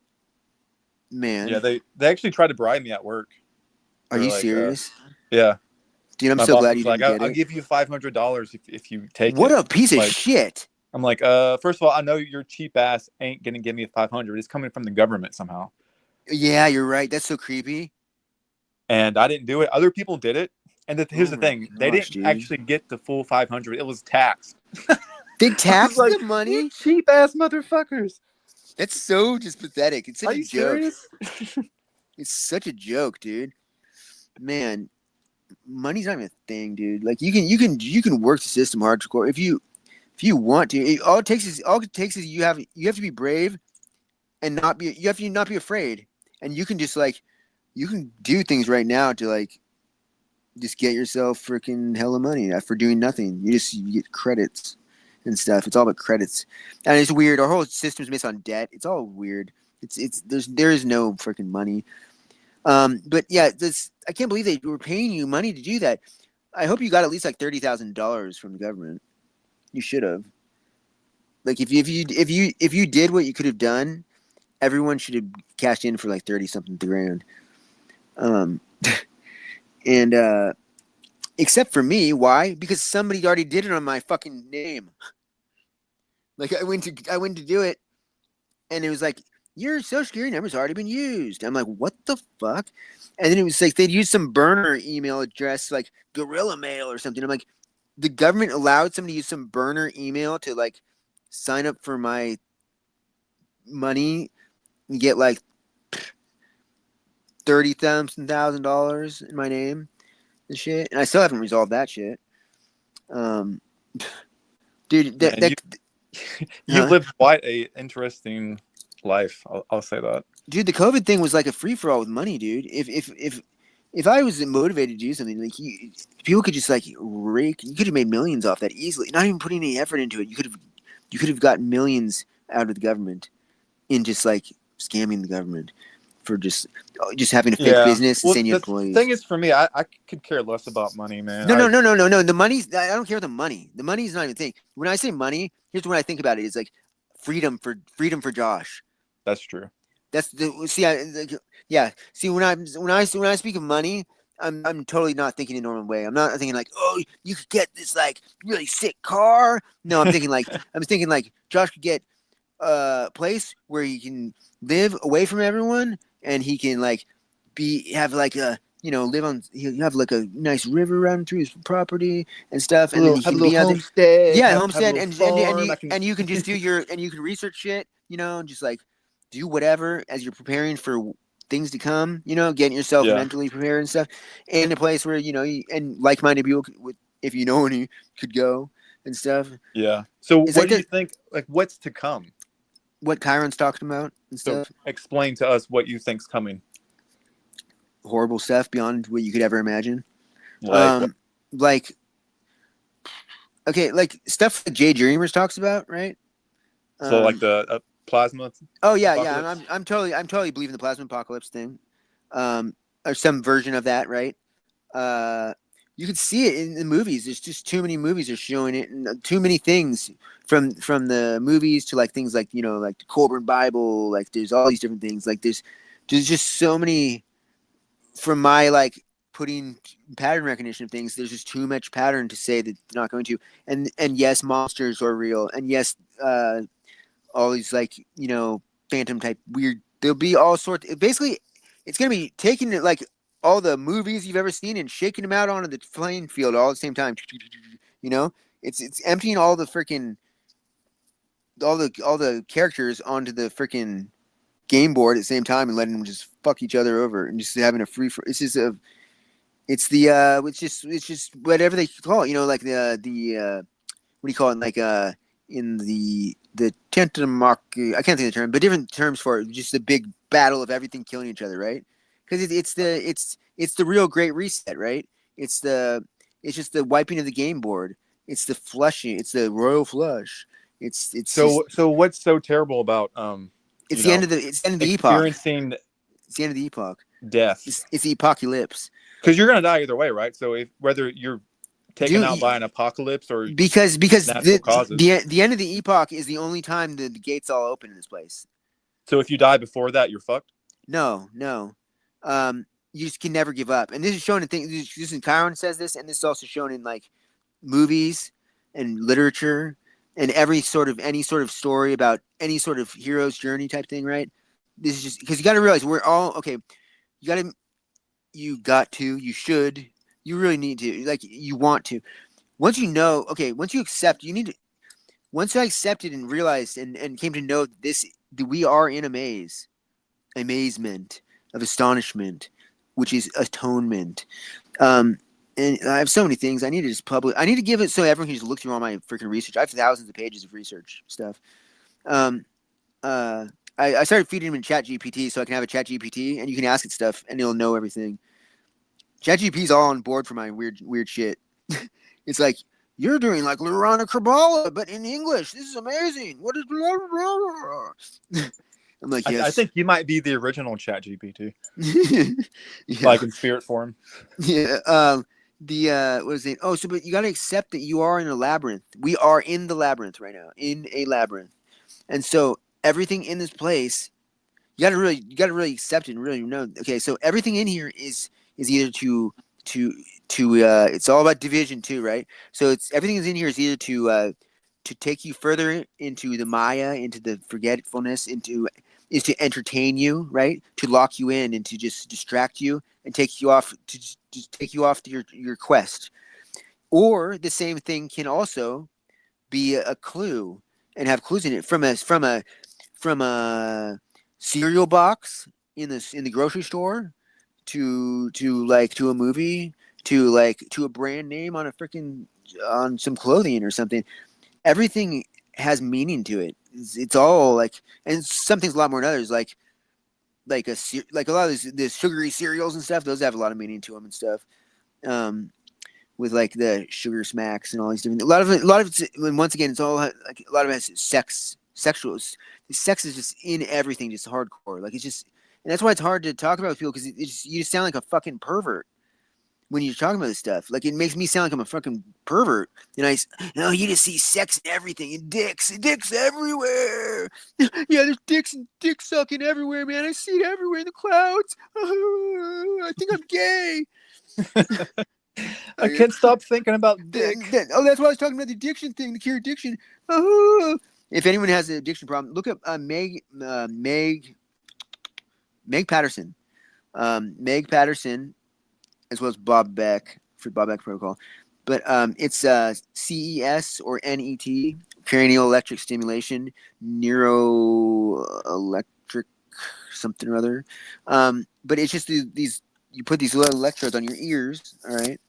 man. Yeah, they actually tried to bribe me at work. Are They're you like, serious? yeah. Dude, I'm My so boss glad was you like, didn't get I'll it. give you $500 if you take What it. a piece of Like, shit. I'm like, first of all, I know your cheap ass ain't gonna give me 500. It's coming from the government somehow. Yeah, you're right. That's so creepy. And I didn't do it. Other people did it. And here's the my thing: they gosh, didn't dude. actually get the full 500. It was taxed. They I was taxed like, the you money? cheap ass motherfuckers. That's so just pathetic. It's such Are a you joke. serious? It's such a joke, dude. Man, money's not even a thing, dude. Like you can work the system hardcore if you want to. All it takes is you have to be brave and you have to not be afraid. And you can just like you can do things right now to like just get yourself freaking hella money for doing nothing. You get credits and stuff. It's all about credits, and it's weird. Our whole system's based on debt. It's all weird. There is no freaking money. But yeah, I can't believe they were paying you money to do that. I hope you got at least like $30,000 from the government. You should have. Like if you did what you could have done, everyone should have cashed in for like 30 something grand. And except for me, why? Because somebody already did it on my fucking name. Like I went to do it, and it was like your social security number's already been used. I'm like, what the fuck? And then it was like they'd use some burner email address, like Gorilla Mail or something. I'm like, the government allowed somebody to use some burner email to like sign up for my money and get like $30,000 in my name and shit. And I still haven't resolved that shit. Dude, Man, you huh? lived quite a interesting life. I'll say that. Dude, the COVID thing was like a free for all with money, dude. If I was motivated to do something, like people could just like rake. You could have made millions off that easily, not even putting any effort into it. You could have gotten millions out of the government in just like scamming the government for just having a fake business and Well, saying you have the employees. thing is, for me, I could care less about money, man. No. The money's. I don't care about the money. The money's not even a thing. When I say money, here's what I think about it: is like freedom for Josh. That's true. That's the yeah. See, when I speak of money, I'm totally not thinking in a normal way. I'm not thinking like, oh, you could get this like really sick car. No, I'm thinking like Josh could get a place where he can live away from everyone, and he can like have like a live on. He'll have like a nice river running through his property and stuff, and then he Have a can little be out there. homestead. Yeah, Have a homestead, little and farm. you can just do and you can research shit, and just like do whatever as you're preparing for things to come, getting yourself Yeah. mentally prepared and stuff, in a place where and like-minded people if you know any could go and stuff. Yeah. So It's what like do you think? Like, what's to come? what Chiron's talking about and So stuff. explain to us what you think's coming. Horrible stuff beyond what you could ever imagine. Like, Like okay, like stuff that Jay Dreamers talks about, right? so like the plasma. Oh yeah, apocalypse? I'm totally believing the plasma apocalypse thing, or some version of that, right? You can see it in the movies. There's just too many movies are showing it, and too many things from the movies to like things like like the Colburn Bible. Like there's all these different things. Like there's just so many. From my like putting pattern recognition of things, there's just too much pattern to say that they're not going to. And yes, monsters are real, and yes, all these like phantom type weird. There'll be all sorts. Basically, it's gonna be taking it like all the movies you've ever seen and shaking them out onto the playing field all at the same time. It's emptying all the freaking all the characters onto the freaking game board at the same time and letting them just fuck each other over and just having a free. It's just it's just whatever they call it. Like the what do you call it? Like in the Tentamark, I can't think of the term, but different terms for it. Just the big battle of everything killing each other, right? Because it's the real Great Reset, right? It's just the wiping of the game board. It's the flushing. It's the royal flush. It's So what's so terrible about it's the end of the epoch. Experiencing It's the end of the epoch. death? It's the apocalypse. Because you're gonna die either way, right? So whether you're taken out by an apocalypse or because natural causes. the end of the epoch is the only time the gates all open in this place. So if you die before that, you're fucked. No. You just can never give up. And this is shown in things. This in Chiron says this, and this is also shown in like movies and literature and any sort of story about any sort of hero's journey type thing, right? This is just because you got to realize we're all okay. You should, you really need to, like, you want to. Once you accept, once I accepted and realized and came to know that we are in a maze, amazement of astonishment, which is atonement. And I have so many things I need to just publish. I need to give it so everyone can just look through all my freaking research. I have thousands of pages of research stuff. I started feeding him in ChatGPT so I can have a ChatGPT and you can ask it stuff and it'll know everything. ChatGPT's all on board for my weird shit. It's like, you're doing like Lorana Kabbalah, but in English. This is amazing. What is blah, blah, blah. I'm like, yes. I think you might be the original ChatGPT. Yeah. Like in spirit form. Yeah. What is it? Oh, so but you gotta accept that you are in a labyrinth. We are in the labyrinth right now. In a labyrinth. And so everything in this place, you gotta really accept it and really know. Okay, so everything in here is either to it's all about division too, right? So it's everything that's in here is either to take you further into the Maya, into the forgetfulness, is to entertain you, right? To lock you in and to just distract you and take you off your quest. Or the same thing can also be a clue and have clues in it from a cereal box in the grocery store to a movie to a brand name on some clothing or something. Everything has meaning to it. It's all like, and some things a lot more than others. Like a lot of these sugary cereals and stuff. Those have a lot of meaning to them and stuff. With like the sugar smacks and all these different. A lot of it's, and once again, it's all like a lot of it has sexual. Sex is just in everything, just hardcore. Like it's just, and that's why it's hard to talk about with people because you just sound like a fucking pervert when you're talking about this stuff. Like it makes me sound like I'm a fucking pervert. And you just see sex and everything and dicks everywhere. Yeah, there's dicks and dick sucking everywhere, man. I see it everywhere in the clouds. I think I'm gay. I can't stop thinking about dick. That's why I was talking about the addiction thing, the cure addiction. If anyone has an addiction problem, look up Meg Patterson. Meg Patterson, as well as Bob Beck for Bob Beck Protocol. But it's CES or NET, cranial electric stimulation, neuroelectric something or other. But it's just these, you put these little electrodes on your ears, all right?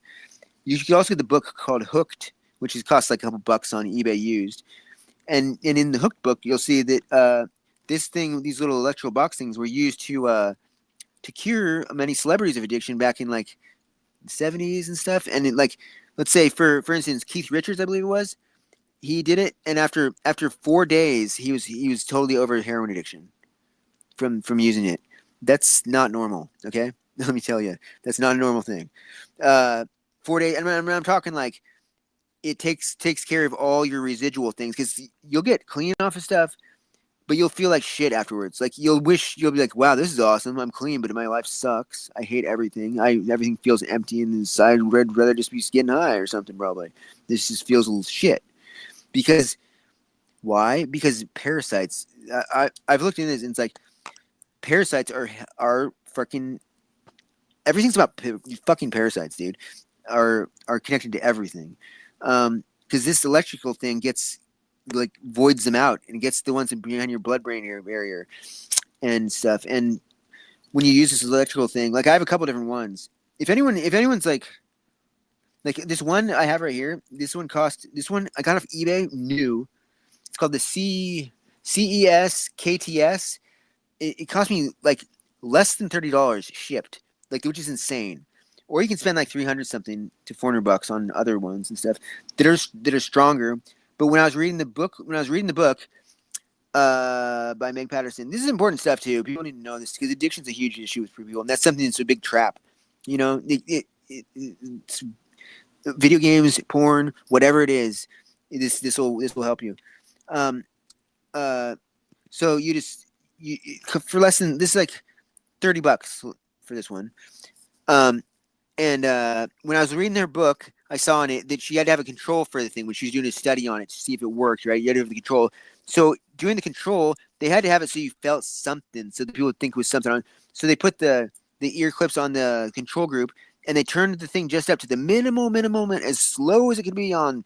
You can also get the book called Hooked, which costs like a couple bucks on eBay used. And in the Hooked book, you'll see that these little electro box things were used to cure many celebrities of addiction back in like the 70s and stuff. And let's say for instance, Keith Richards, I believe it was, he did it, and after 4 days, he was totally over heroin addiction from using it. That's not normal, okay? Let me tell you, that's not a normal thing. 4 days. I'm talking like it takes care of all your residual things because you'll get clean off of stuff, but you'll feel like shit afterwards. Like you'll be like, wow, this is awesome. I'm clean, but my life sucks. I hate everything. Everything feels empty inside. I'd rather just be getting high or something. Probably this just feels a little shit. Because why? Because parasites. I've looked into this and it's like parasites are fucking everything's about fucking parasites, dude. Are connected to everything. Because this electrical thing gets like voids them out and gets the ones behind your blood-brain barrier and stuff. And when you use this electrical thing, like I have a couple different ones. If anyone's like this one I have right here, this one I got off eBay new. It's called the CES KTS. It cost me like less than $30 shipped, like which is insane. Or you can spend like $300 something to $400 on other ones and stuff that are stronger. But when I was reading the book by Meg Patterson, this is important stuff too. People need to know this because addiction's a huge issue for people, and that's something that's a big trap. You know, it's video games, porn, whatever it is. This will help you. So you for less than this is like $30 for this one. And when I was reading their book, I saw in it that she had to have a control for the thing when she was doing a study on it to see if it worked, right? You had to have the control. So doing the control, they had to have it so you felt something, so that people would think it was something on. So they put the ear clips on the control group, and they turned the thing just up to the minimum, as slow as it could be on,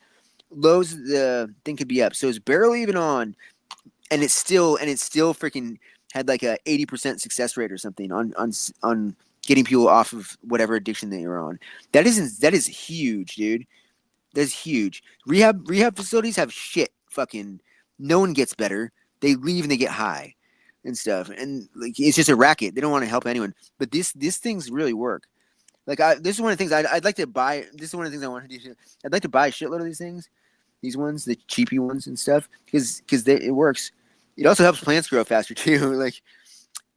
low as the thing could be up. So it's barely even on, and it still freaking had like a 80% success rate or something on getting people off of whatever addiction they were on. That is huge, dude. That's huge. Rehab facilities have shit. Fucking no one gets better. They leave and they get high and stuff. And like it's just a racket. They don't want to help anyone. But these things really work. Like this is one of the things I'd like to buy. This is one of the things I want to do. I'd like to buy a shitload of these things. These ones, the cheapy ones and stuff, because it works. It also helps plants grow faster too. Like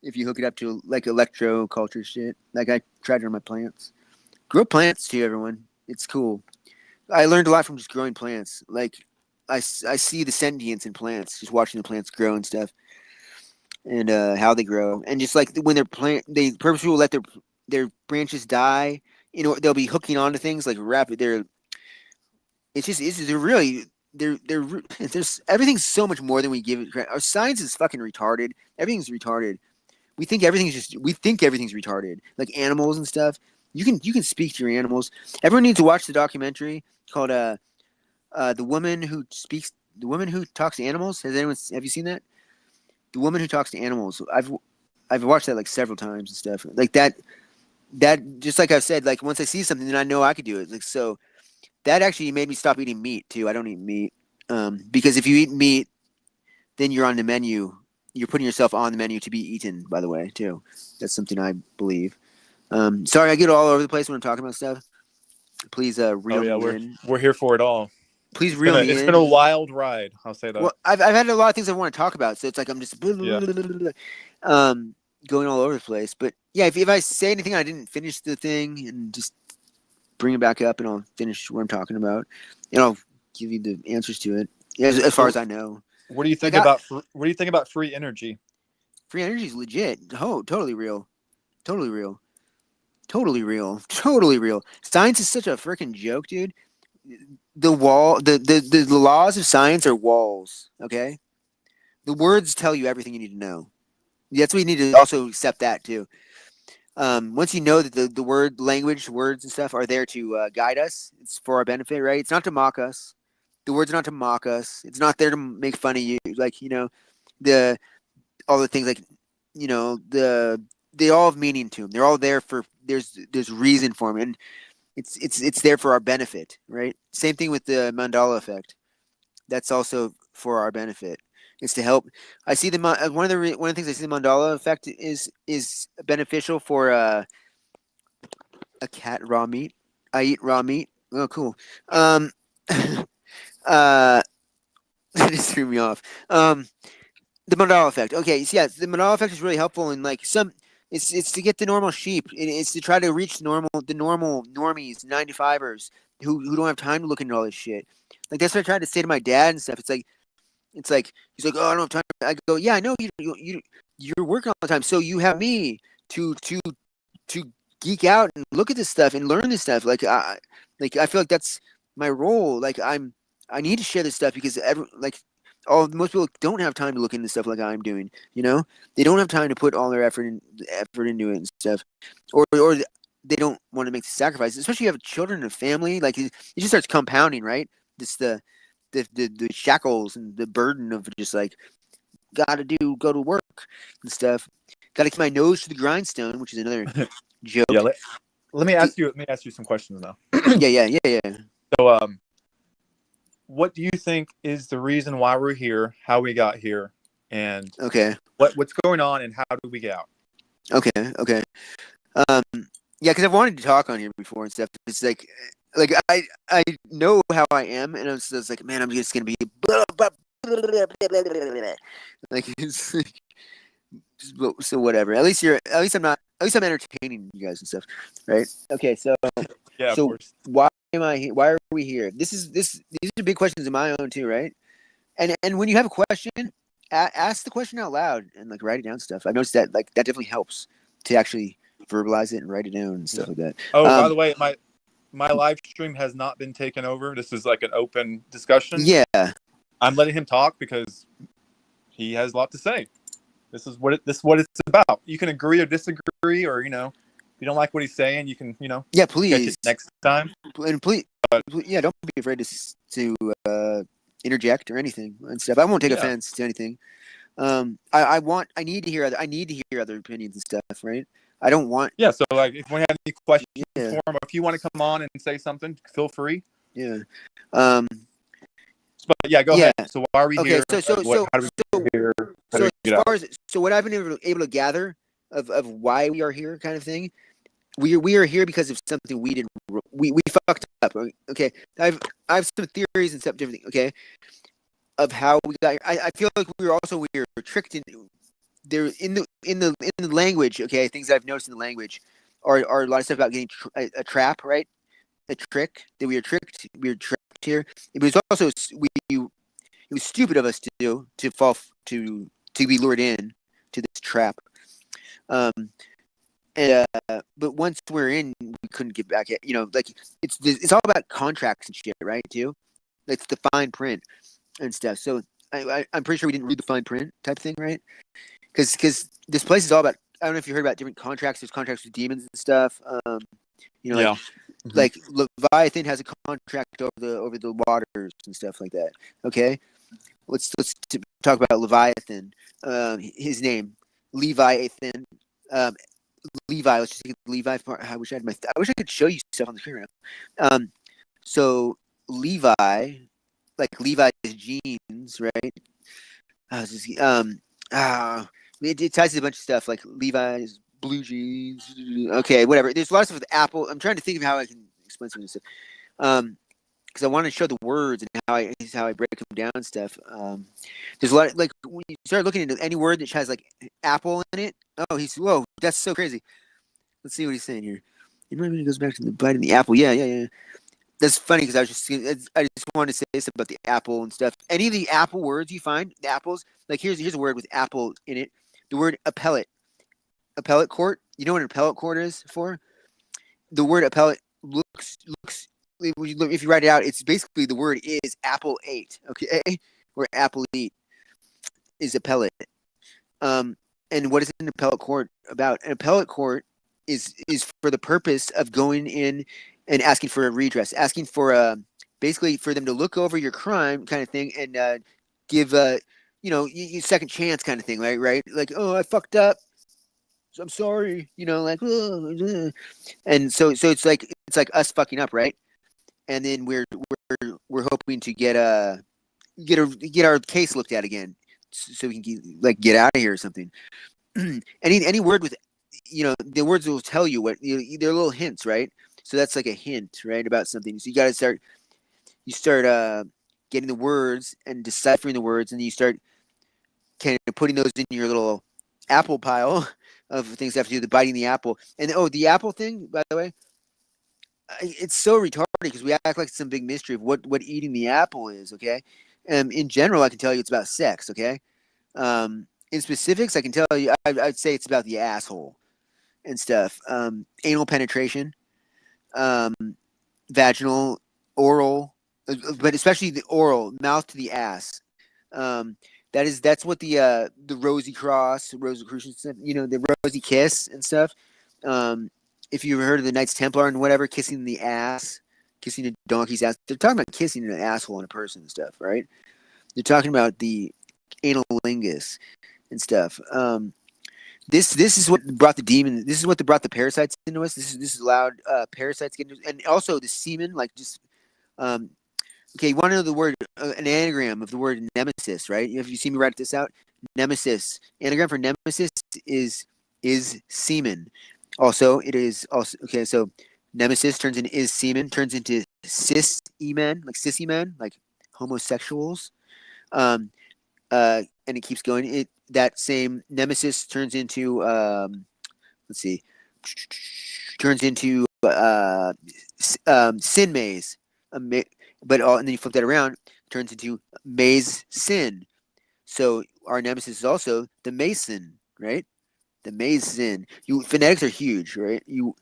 if you hook it up to like electroculture shit, like I tried it on my plants. Grow plants too, everyone. It's cool. I learned a lot from just growing plants. Like I see the sentience in plants, just watching the plants grow and stuff, and how they grow, and just like when they purposely will let their branches die. You know, they'll be hooking onto things like rapid. They're there's everything's so much more than we give it credit. Our science is fucking retarded. Everything's retarded. We think everything's retarded. Like animals and stuff. You can speak to your animals. Everyone needs to watch the documentary called the woman who talks to animals. Have you seen that? The Woman Who Talks to Animals. I've watched that like several times and stuff. Like that just like I've said, like once I see something then I know I could do it. Like so that actually made me stop eating meat too. I don't eat meat. Because if you eat meat, then you're on the menu. You're putting yourself on the menu to be eaten, by the way, too. That's something I believe. Sorry, I get all over the place when I'm talking about stuff. Please reel me in. We're here for it all. Please reel me in. It's been a wild ride. I'll say that. Well, I've had a lot of things I want to talk about, so it's like I'm just going all over the place. But yeah, if I say anything, I didn't finish the thing, and just bring it back up, and I'll finish what I'm talking about, and I'll give you the answers to it as far as I know. What do you think about free energy? Free energy is legit. Oh, totally real. Totally real. Science is such a freaking joke, dude. The laws of science are walls, okay? The words tell you everything you need to know. That's what you need to also accept that too. Once you know that the words and stuff are there to guide us, it's for our benefit, right? It's not to mock us. The words are not to mock us. It's not there to make fun of you. Like, you know, all the things like, you know, they all have meaning to them. They're all there for, there's reason for them. And it's there for our benefit, right? Same thing with the mandala effect. That's also for our benefit. It's to help. I see one of the things I see the mandala effect is beneficial for a cat raw meat. I eat raw meat. Oh, cool. That just threw me off. The mandala effect. Okay, so yeah, the mandala effect is really helpful in like It's to get the normal sheep. It's to try to reach the normal normies, 95ers who don't have time to look into all this shit. Like that's what I tried to say to my dad and stuff. It's like he's like, oh, I don't have time. I go, yeah, I know you're working all the time, so you have me to geek out and look at this stuff and learn this stuff. Like I feel like that's my role. Like I need to share this stuff because most people don't have time to look into stuff like I'm doing. You know, they don't have time to put all their effort into it and stuff, or they don't want to make the sacrifices. Especially if you have children and a family. Like it just starts compounding, right? This the shackles and the burden of just like go to work and stuff. Got to keep my nose to the grindstone, which is another joke. Yeah. Let me ask you some questions now. Yeah. So, what do you think is the reason why we're here, how we got here, and Okay. what's going on, and how do we get out? Okay. Yeah, because I've wanted to talk on here before and stuff. It's like I know how I am, and it's just like, man, I'm just gonna be like it's like, so whatever. At least I'm entertaining you guys and stuff, right? Okay, so Yeah, of so course. why am I here? Why are we here? These are big questions of my own too, right? And when you have a question, ask the question out loud and like write it down and stuff. I've noticed that like that definitely helps to actually verbalize it and write it down and stuff like that. Oh, by the way, my live stream has not been taken over. This is like an open discussion. Yeah. I'm letting him talk because he has a lot to say. This is what it's about. You can agree or disagree, or if you don't like what he's saying, you can Yeah, catch please. it next time. And please, yeah, don't be afraid to interject or anything and stuff. I won't take offense to anything. I need to hear other opinions and stuff, right? I don't want. Yeah, so like if we have any questions Yeah. for him, or if you want to come on and say something, feel free. Yeah. But yeah, go ahead. So why are we Okay, here? so How do we get here? How do so we get as out? far as what I've been able to gather of why we are here, kind of thing. We are here because of something we fucked up. Okay, I have some theories and stuff different. Okay, of how we got here. I feel like we were tricked in there in the language. Okay, things that I've noticed in the language are a lot of stuff about getting a trap, right? A trick that we were trapped here. It was also it was stupid of us to fall to be lured in to this trap. But once we're in, we couldn't get back. Like it's all about contracts and shit, right? Too, it's the fine print and stuff. So I'm pretty sure we didn't read the fine print type thing, right? Because this place is all about. I don't know if you heard about different contracts. There's contracts with demons and stuff. Yeah. Like Leviathan has a contract over the waters and stuff like that. Okay, let's talk about Leviathan. His name Leviathan. Levi. Let's just get the Levi part. I wish I could show you stuff on the screen. So Levi, like Levi's jeans, right? It ties to a bunch of stuff like Levi's blue jeans. Okay, whatever. There's a lot of stuff with Apple. I'm trying to think of how I can explain some of this stuff. Because I want to show the words and how I break them down and stuff. There's a lot like when you start looking into any word that has like apple in it. Oh, whoa, that's so crazy. Let's see what he's saying here. It really goes back to the bite of the apple. Yeah. That's funny because I just wanted to say this about the apple and stuff. Any of the apple words you find, the apples, like here's a word with apple in it. The word appellate court. You know what an appellate court is for? The word appellate looks. If you write it out, it's basically the word is apple 8. Okay, or apple 8 is appellate. And what is an appellate court about? An appellate court is for the purpose of going in and asking for a redress, asking for basically for them to look over your crime kind of thing and give you second chance kind of thing, right? Like, oh, I fucked up, so I'm sorry, like, oh. And so it's like us fucking up, right? And then we're hoping to get our case looked at again, so we can get out of here or something. any word with the words will tell you what they're little hints, right? So that's like a hint, right, about something. So you got to start getting the words and deciphering the words, and you start kind of putting those in your little apple pile of things that have to do with biting the apple. And the apple thing, by the way, it's so retarded because we act like it's some big mystery of what eating the apple is. Okay, in general, I can tell you it's about sex. Okay, in specifics, I can tell you I'd say it's about the asshole and stuff. Anal penetration, vaginal, oral, but especially the oral, mouth to the ass. That's what the rosy cross, Rosicrucian stuff, the rosy kiss and stuff. If you've heard of the Knights Templar and whatever, kissing the ass, kissing a donkey's ass, they're talking about kissing an asshole in a person and stuff, right? They're talking about the analingus and stuff. This is what brought the demon. This is what brought the parasites into us. This is allowed parasites get into, and also the semen, like just okay, you want to know the word, an anagram of the word nemesis, right? If you see me write this out, nemesis. Anagram for nemesis is semen. Also, it is also, okay, so nemesis turns into is semen, turns into cis-e-men, like cis-e-men, like homosexuals. And it keeps going. That same nemesis turns into, let's see, turns into sin maze. But and then you flip that around, turns into maze sin. So our nemesis is also the mason, right? The mason. Phonetics are huge, right? You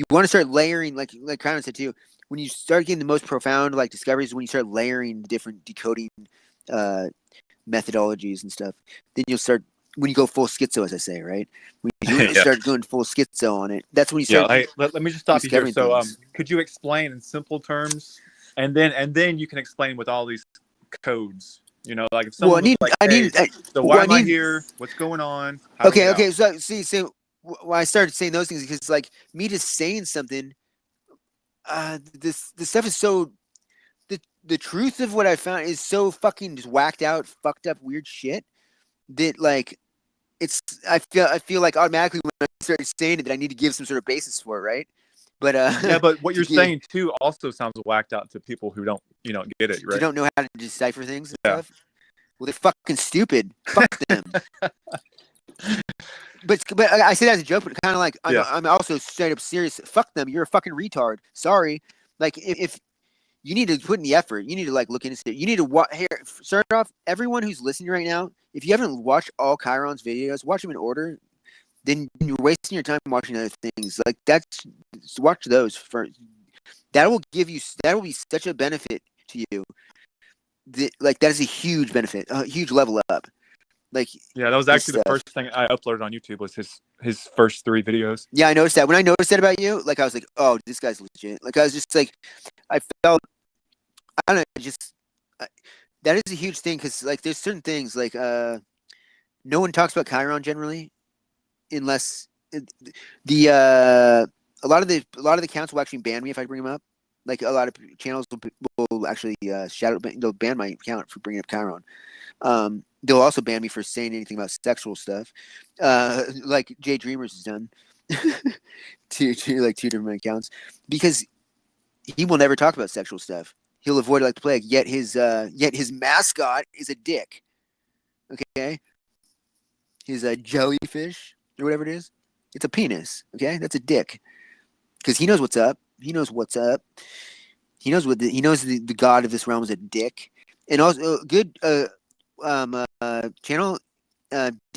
want to start layering, like Crown said too. When you start getting the most profound like discoveries, when you start layering different decoding methodologies and stuff, then you'll start when you go full schizo, as I say, right? When you start going full schizo on it, that's when you start. Yeah, let me just stop you here. So, things. Could you explain in simple terms, and then you can explain with all these codes. Like if someone why am I here? What's going on? Okay. So why I started saying those things because like me just saying something, this stuff is so. The truth of what I found is so fucking just whacked out, fucked up, weird shit that like I feel like automatically when I started saying it that I need to give some sort of basis for it, right? But yeah, but what you're saying too also sounds whacked out to people who don't get it, right? You don't know how to decipher things and stuff. Well, they're fucking stupid. Fuck them. But I say that as a joke, but kind of like I'm also straight up serious. Fuck them. You're a fucking retard. Sorry. Like if you need to put in the effort, you need to like look into it. You need to watch. Here, start off. Everyone who's listening right now, if you haven't watched all Chiron's videos, watch them in order. Then you're wasting your time watching other things. Like watch those first. That will be such a benefit to you. That is a huge benefit, a huge level up. Like that was actually the first thing I uploaded on YouTube was his first 3 videos. Yeah, I noticed that. When I noticed that about you, like I was like, oh, this guy's legit. Like I was just like, I felt, I don't know, just that is a huge thing because like there's certain things like no one talks about Chiron generally, unless a lot of the accounts will actually ban me if I bring them up. Like a lot of channels will actually they'll ban my account for bringing up Chiron. They'll also ban me for saying anything about sexual stuff, like Jay Dreamers has done to like 2 different accounts, because he will never talk about sexual stuff. He'll avoid it like the plague. Yet his mascot is a dick. Okay, his jellyfish or whatever it is, it's a penis. Okay, that's a dick because he knows what's up. He knows what's up. He knows the god of this realm is a dick, and also good channel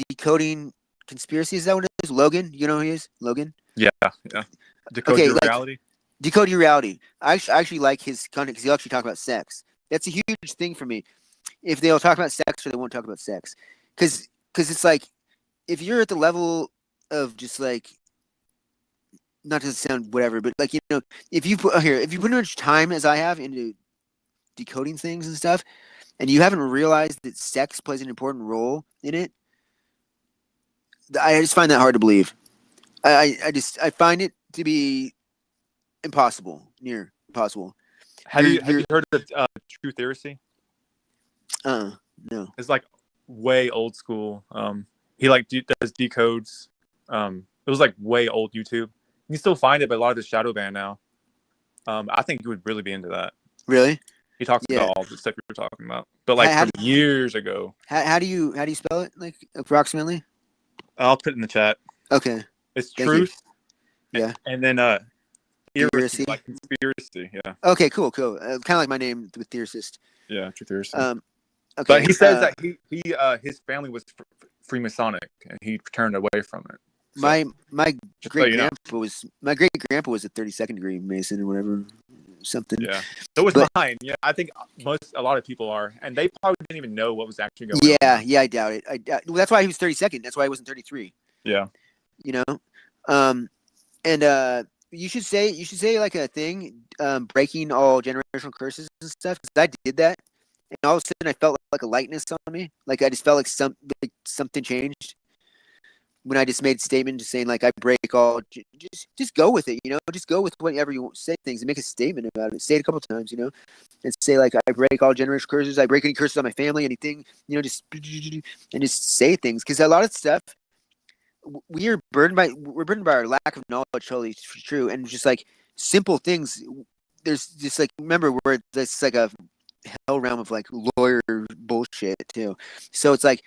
Decoding Conspiracy. Is that what it is? Logan, you know who he is? Logan. Yeah. Decode Your Reality. Decode Your Reality. I actually like his content because he'll actually talk about sex. That's a huge thing for me. If they'll talk about sex or they won't talk about sex, because it's like if you're at the level of just like, not to sound whatever, but like if you put much time as I have into decoding things and stuff, and you haven't realized that sex plays an important role in it, I just find that hard to believe. I find it to be near impossible. Have you heard of True Theory? No. It's like way old school. He like does decodes. It was like way old YouTube. You can still find it, but a lot of it's shadow banned now. I think you would really be into that. Really? He talks about all the stuff you're talking about, but like from years ago. How do you spell it? Like approximately? I'll put it in the chat. Okay. It's Thank you. truth. Yeah. And then Theorisy. like conspiracy. Yeah. Okay, cool. Kind of like my name with Theorist. Yeah, truth. Okay. But he says that he his family was Freemasonic and he turned away from it. So, my just so great you know. grandpa was a 32nd degree Mason or whatever, something. Yeah. So was But- mine. Yeah, I think a lot of people are, and they probably didn't even know what was actually going Yeah, on. yeah, I doubt it. Well, that's why he was 32nd. That's why he wasn't 33. Yeah. You know, and you should say like a thing, breaking all generational curses and stuff. Because I did that, and all of a sudden I felt like a lightness on me. Like I just felt like something changed when I just made a statement, just saying like I break all. Just go with it, Just go with whatever you want. Say things and make a statement about it. Say it a couple times, and say like I break all generational curses. I break any curses on my family, anything, just and just say things because a lot of stuff we're burdened by our lack of knowledge. Totally true, and just like simple things. There's just like remember where it's like a hell realm of like lawyer bullshit too. So it's like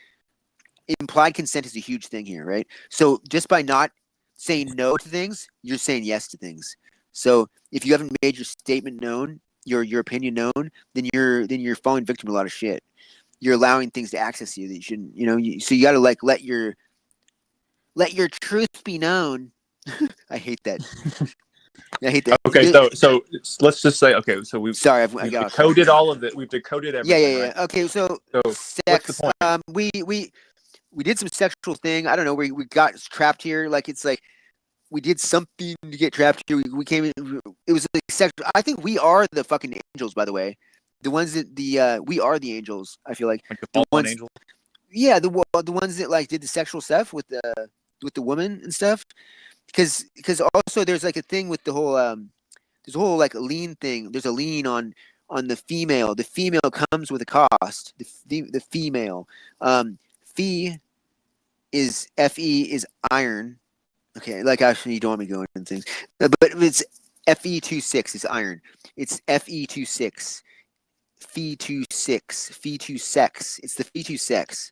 implied consent is a huge thing here, right? So just by not saying no to things, you're saying yes to things. So if you haven't made your statement known, your opinion known, then you're falling victim to a lot of shit. You're allowing things to access you that you shouldn't. So you got to like let your truth be known. I hate that. I hate that. Okay, so let's just say so we've decoded all of it. We've decoded everything. Yeah. Right? Okay, so sex. What's the point? We did some sexual thing. I don't know. We got trapped here. Like it's like we did something to get trapped here. We came in. It was like sexual. I think we are the fucking angels. By the way, the ones that we are the angels. I feel like the fallen angels. Yeah, the ones that like did the sexual stuff with the woman and stuff. Because also there's like a thing with the whole there's a whole like lien thing. There's a lien on the female. The female comes with a cost. The female fee is fe is iron. Okay, like actually you don't want me going into things, but it's fe26 is iron. It's fe26 Fe26 Fe2sex. It's the Fe2sex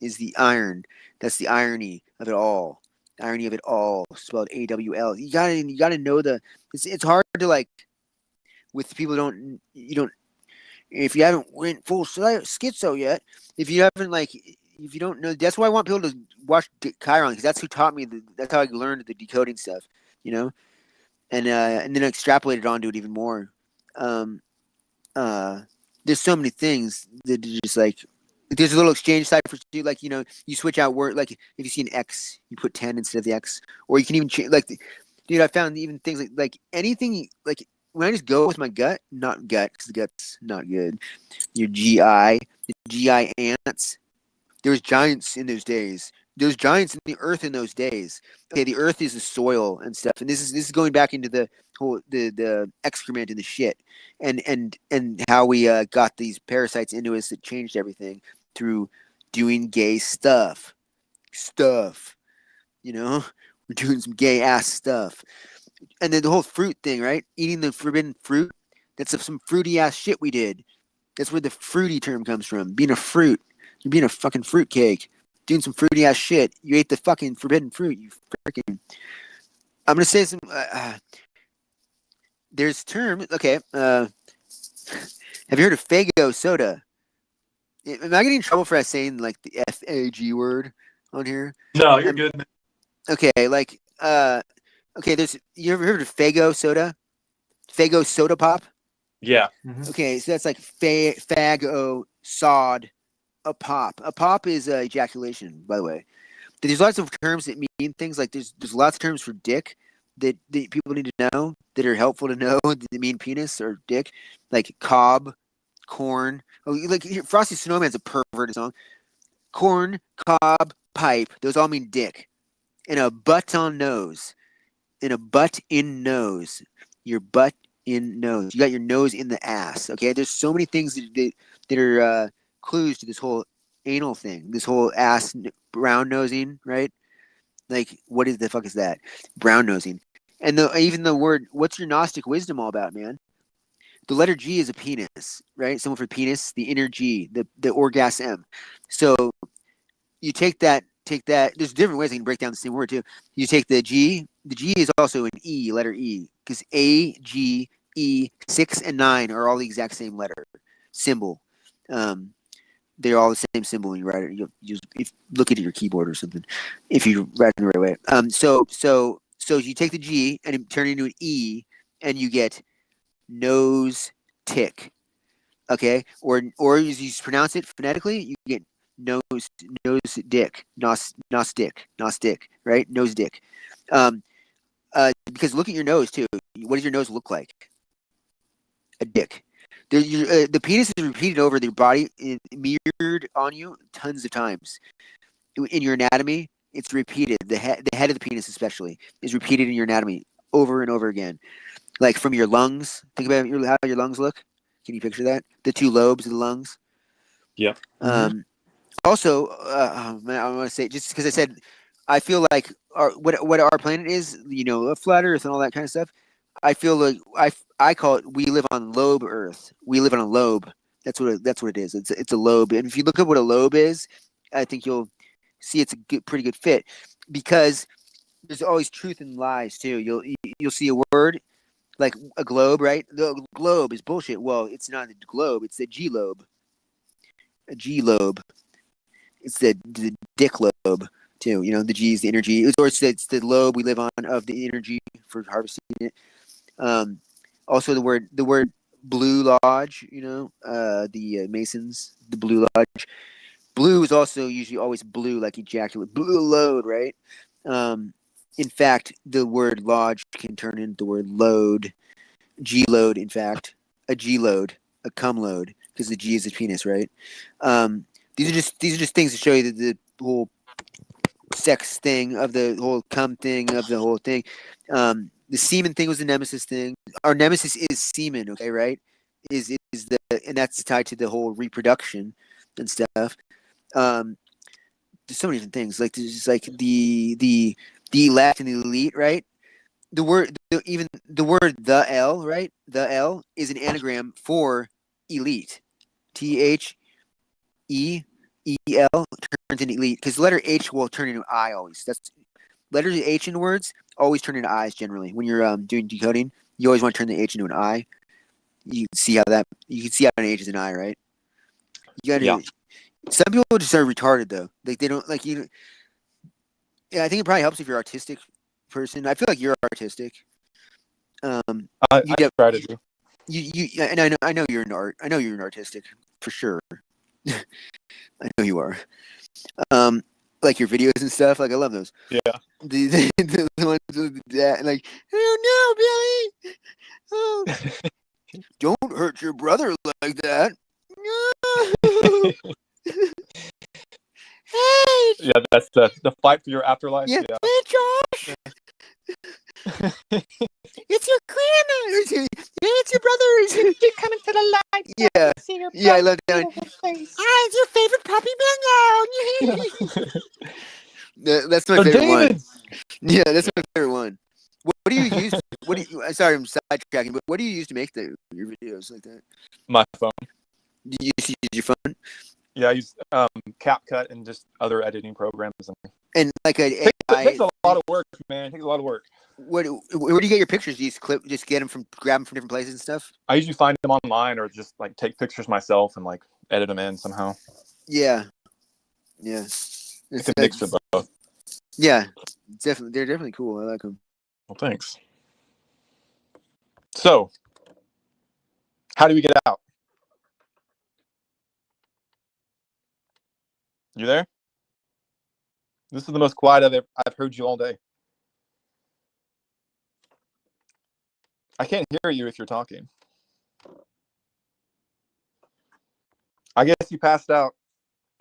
is the iron. That's the irony of it all. The irony of it all, spelled AWL. You gotta know it's hard to like with people if you haven't went full schizo yet, if you don't know, that's why I want people to watch Chiron because that's who taught me. That's how I learned the decoding stuff, and then I extrapolated onto it even more. There's so many things that are just like there's a little exchange ciphers too. Like you switch out word. Like if you see an X, you put 10 instead of the X, or you can even change. Like, dude, I found even things like anything like when I just go with my gut, not gut because the gut's not good. Your GI, the GI ants. There was giants in those days. There was giants in the earth in those days. Okay, the earth is the soil and stuff, and this is going back into the whole the excrement and the shit, and how we got these parasites into us that changed everything through doing gay stuff. We're doing some gay ass stuff, and then the whole fruit thing, right? Eating the forbidden fruit. That's some fruity ass shit we did. That's where the fruity term comes from. Being a fruit. You're being a fucking fruitcake. Doing some fruity ass shit. You ate the fucking forbidden fruit. You freaking. I'm gonna say some. There's terms. Okay. Have you heard of Fago soda? Am I getting in trouble for saying like the FAG word on here? No, you're good. Okay, like okay. You ever heard of Fago soda? Fago soda pop. Yeah. Mm-hmm. Okay, so that's like fago sod. A pop. A pop is ejaculation, by the way. There's lots of terms that mean things. Like there's lots of terms for dick that people need to know that are helpful to know that mean penis or dick. Like cob, corn. Like Frosty Snowman's a perverted song. Corn, cob, pipe. Those all mean dick. And a butt on nose. And a butt in nose. Your butt in nose. You got your nose in the ass. Okay. There's so many things that are clues to this whole anal thing, this whole ass brown nosing, right? Like, what is the fuck is that? Brown nosing. And even the word, what's your Gnostic wisdom all about, man? The letter G is a penis, right? Someone for penis, the inner G, the orgasm. So you take that take that. There's different ways I can break down the same word too. You take the G. The G is also an E, letter E, because A, G, E, 6 and 9 are all the exact same letter symbol. They're all the same symbol when you write it. You just look at your keyboard or something if you write it the right way. So you take the G and turn it into an E, and you get nose tick. Okay, or as you pronounce it phonetically, you get nose dick, nos dick, right? Nose dick. Because look at your nose too. What does your nose look like? A dick. The penis is repeated over your body, mirrored on you tons of times. In your anatomy, it's repeated. The head of the penis, especially, is repeated in your anatomy over and over again. Like from your lungs. Think about how your lungs look. Can you picture that? The two lobes of the lungs. Yep. Also, man, I want to say, just because I said, I feel like what our planet is, a flat Earth and all that kind of stuff. I feel like I call it, we live on lobe Earth. We live on a lobe. That's what it is. It's a lobe. And if you look at what a lobe is, I think you'll see it's a pretty good fit, because there's always truth and lies too. You'll see a word like a globe, right? The globe is bullshit. Well, it's not a globe. It's a G lobe. A G lobe. It's the dick lobe too. The G is the energy, or it's the lobe we live on of the energy for harvesting it. Also the word blue lodge. The Masons, the blue lodge. Blue is also usually always blue, like ejaculate, blue load, right? In fact, the word lodge can turn into the word load, G load. In fact, a G load, a cum load, because the G is the penis, right? These are just things to show you the whole sex thing of the whole cum thing of the whole thing. The semen thing was the nemesis thing. Our nemesis is semen, okay, right? And that's tied to the whole reproduction and stuff. There's so many different things. Like there's just like the elect and the elite, right? Even the word the L, right? The L is an anagram for elite. THEEL turns into elite, because the letter H will turn into I always. That's letters H in words always turn into I's generally. When you're doing decoding, you always want to turn the H into an I. You can see how an H is an I, right? You gotta. Yeah. Some people just are retarded though. Like they don't like you. Yeah, I think it probably helps if you're artistic person. I feel like you're artistic. I You try to do. you and I know you're an art. I know you're an artistic for sure. I know you are. Like your videos and stuff. Like I love those. Yeah. The ones with that, like, oh no, Billy. Oh, don't hurt your brother like that. No. Hey. Yeah, that's the fight for your afterlife. Yeah. Yeah. Hey, Josh. It's your grandma. It's your brother. You're coming to the light. Yeah. See your Yeah, I love that. face. It's your favorite puppy bingo. That's my They're favorite one. David's. Yeah, that's my favorite one. What do you use? Sorry, I'm sidetracking, but what do you use to make your videos like that? My phone. Do you use your phone? Yeah, I use CapCut and just other editing programs. And like an It AI. takes a lot of work, man. It takes a lot of work. Where do you get your pictures? Do you just get them grab them from different places and stuff? I usually find them online, or just like take pictures myself and like edit them in somehow. Yeah. It's a mix of both. Yeah, definitely. They're definitely cool. I like them. Well, thanks. So, how do we get out? You there? This is the most quiet I've heard you all day. I can't hear you if you're talking. I guess he passed out.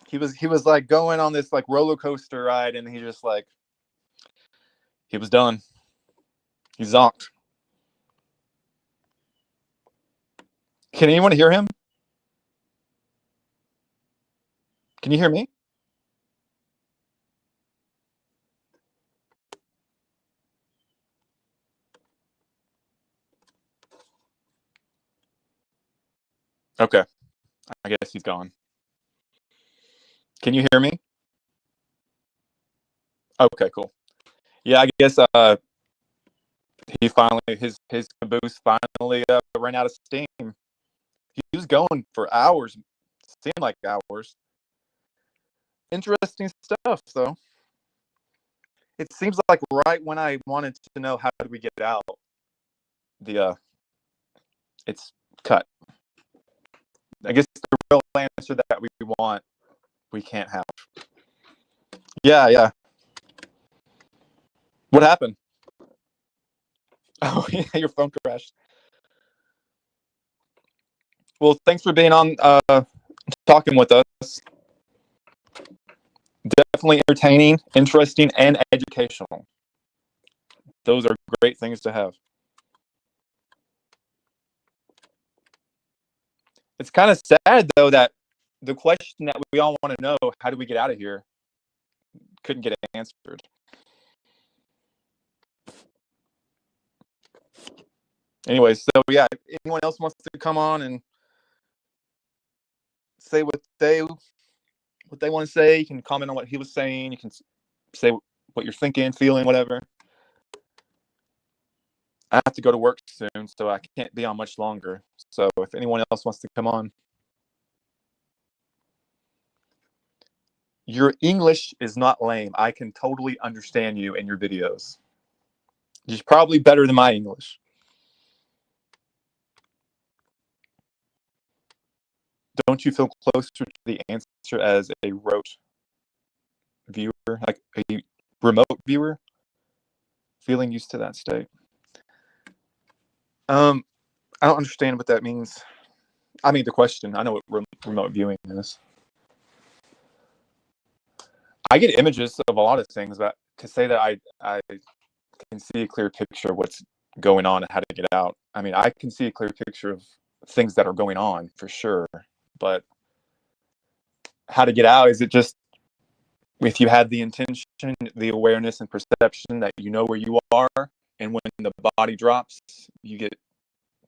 He was like going on this like roller coaster ride, and he was done. He zonked. Can anyone hear him? Can you hear me? Okay. I guess he's gone. Can you hear me? Okay, cool. Yeah, I guess he finally his caboose finally ran out of steam. He was going for hours, seemed like hours. Interesting stuff, though. It seems like right when I wanted to know how do we get out, it's cut. I guess the real answer that we want, we can't have. Yeah. What happened? Oh, yeah, your phone crashed. Well, thanks for being on, talking with us. Definitely entertaining, interesting, and educational. Those are great things to have. It's kind of sad, though, that the question that we all want to know, how do we get out of here, couldn't get answered. Anyways, so yeah, if anyone else wants to come on and say what they want to say, you can comment on what he was saying. You can say what you're thinking, feeling, whatever. I have to go to work soon, so I can't be on much longer. So if anyone else wants to come on. Your English is not lame. I can totally understand you in your videos. It's probably better than my English. Don't you feel closer to the answer as a rote viewer, like a remote viewer? Feeling used to that state. I don't understand what that means. I mean, the question. I know what remote viewing is. I get images of a lot of things, but to say that I can see a clear picture of what's going on and how to get out. I mean, I can see a clear picture of things that are going on for sure, but how to get out, is it just if you have the intention, the awareness and perception that you know where you are, and when the body drops, you get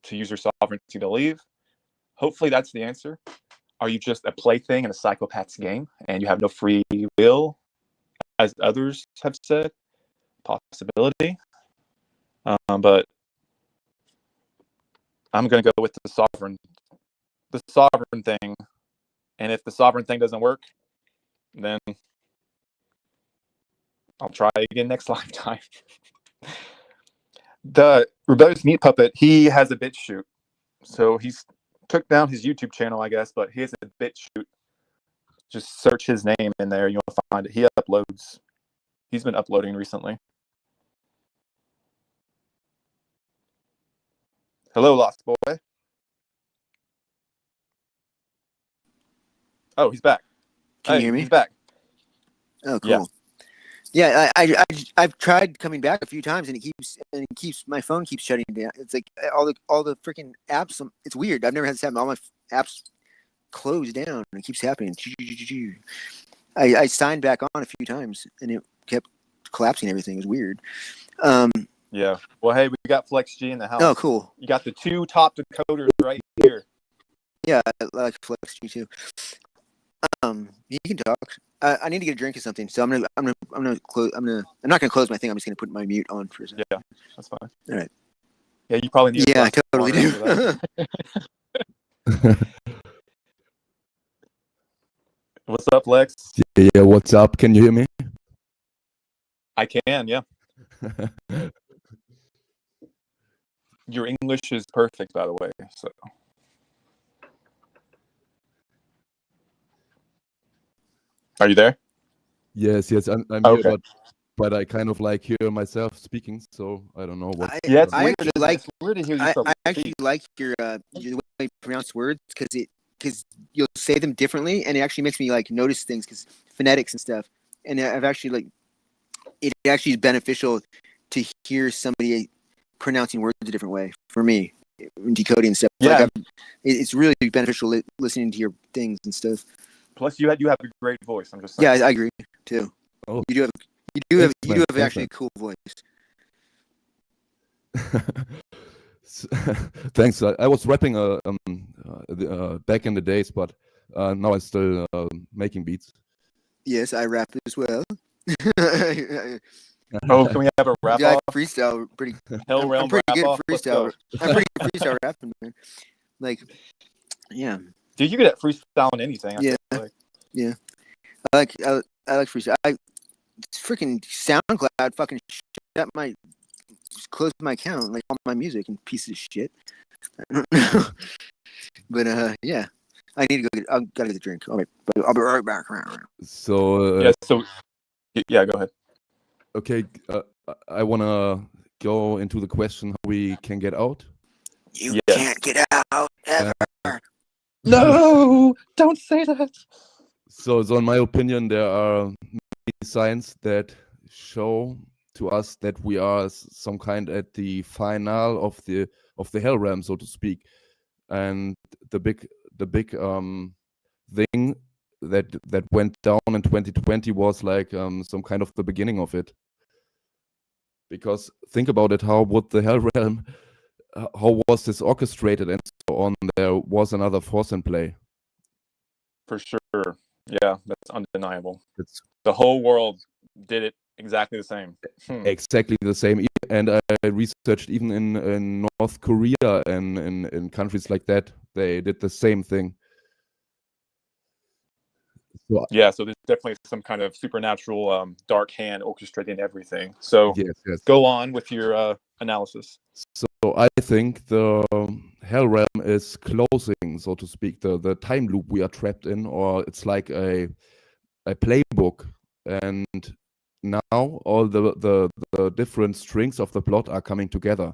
to use your sovereignty to leave? Hopefully that's the answer. Are you just a plaything in a psychopath's game and you have no free will, as others have said? Possibility. But I'm going to go with the sovereign thing. And if the sovereign thing doesn't work, then I'll try again next lifetime. The rebellious meat puppet, he has a bit shoot. So he's took down his YouTube channel, I guess, but he has a bit shoot. Just search his name in there, you'll find it. He uploads. He's been uploading recently. Hello, Lost Boy. Oh, he's back. Can you hear me? He's back. Oh, cool. Yeah, I've tried coming back a few times, and it keeps my phone keeps shutting down. It's like all the freaking apps. It's weird. I've never had this happen. All my apps closed down, and it keeps happening. I signed back on a few times, and it kept collapsing everything. It was weird. Yeah. Well, hey, we got Flex G in the house. Oh, cool. You got the 2 top decoders right here. Yeah, I like Flex G too. You can talk. I need to get a drink or something, so I'm not gonna close my thing. I'm just gonna put my mute on for a second. Yeah, that's fine. All right. Yeah, you probably need. Yeah, I totally do. What's up, Lex? Yeah, what's up? Can you hear me? I can, yeah. Your English is perfect, by the way. So. Are you there? Yes, I'm okay. here, but I kind of like hear myself speaking, so I don't know what. It's I weird. actually like. It's weird to hear yourself I actually like your the way you pronounce words because you'll say them differently, and it actually makes me like notice things because phonetics and stuff. And I've actually it actually is beneficial to hear somebody pronouncing words a different way for me in decoding and stuff. Yeah, like it's really beneficial listening to your things and stuff. Plus, you have a great voice. I'm just saying. Yeah, I agree too. Oh, you do have actually a cool voice. Thanks. I was rapping back in the days, but now I'm still making beats. Yes, I rap as well. Oh, can we have a wrap Yeah, I off? freestyle pretty. Hell I'm Realm pretty wrap good at off. Let's go. freestyle. I'm pretty good at freestyle rapping, man. Like, yeah, Dude, you're good at freestyling anything. I Yeah. feel like. yeah. I like freestyle. Freaking SoundCloud fucking shut my close my account, like all my music and pieces of shit. I don't know. But yeah. I need to go I gotta get a drink. All right, but I'll be right back. So Yeah. So, yeah, go ahead. okay, I wanna go into the question how we can get out. You Yes. can't get out ever. No, don't say that. So in my opinion, there are many signs that show to us that we are some kind at the final of the hell realm, so to speak. And the big thing that went down in 2020 was like some kind of the beginning of it. Because think about it, how would the hell realm, how was this orchestrated and so on? There was another force in play. For sure. Yeah, that's undeniable. It's The whole world did it exactly the same. exactly the same. And I researched even in North Korea and in countries like that, they did the same thing. So, Yeah, so there's definitely some kind of supernatural dark hand orchestrating everything. So yes. go on with your analysis. So I think the hell realm is closing, so to speak, the time loop we are trapped in, or it's like a playbook, and now all the different strings of the plot are coming together.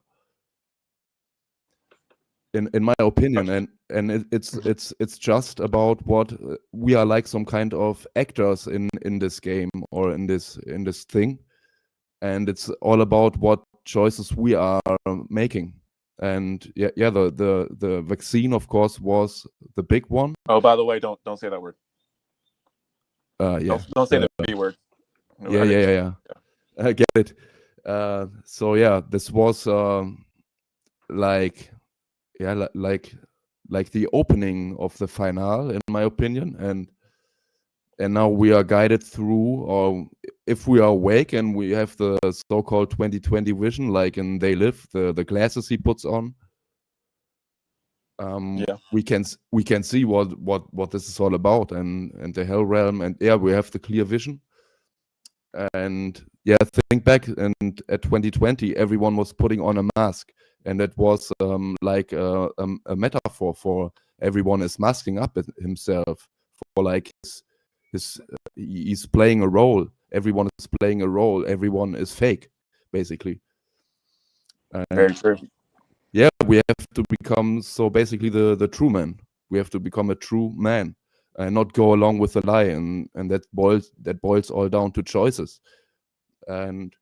In my opinion, and it's just about what we are, like some kind of actors in this game or in this thing, and it's all about what choices we are making. And the vaccine, of course, was the big one. Oh, by the way, don't say that word. Yeah. Don't say the B word. No, Yeah. I get it. So yeah, this was like the opening of the final, in my opinion, and now we are guided through, or if we are awake and we have the so-called 2020 vision, like in They Live, the glasses he puts on, we can see what this is all about, and the hell realm, and yeah, we have the clear vision. And yeah, think back, and at 2020 everyone was putting on a mask, and it was like a metaphor for everyone is masking up himself, for like he's playing a role, everyone is playing a role, everyone is fake, basically. And very true. yeah, we have to become, so basically the true man, we have to become a true man and not go along with the lie, and that boils all down to choices. And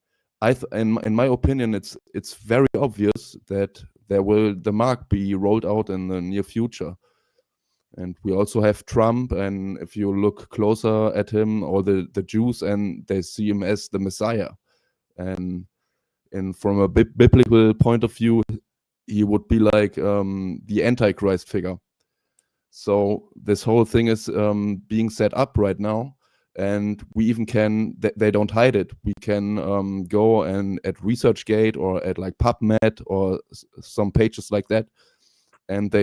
in my opinion, it's very obvious that the mark be rolled out in the near future. And we also have Trump, and if you look closer at him, or the Jews, and they see him as the Messiah, and from a biblical point of view, he would be like the Antichrist figure. So this whole thing is being set up right now, and we even can, they don't hide it. We can go and at ResearchGate or at like PubMed or some pages like that, and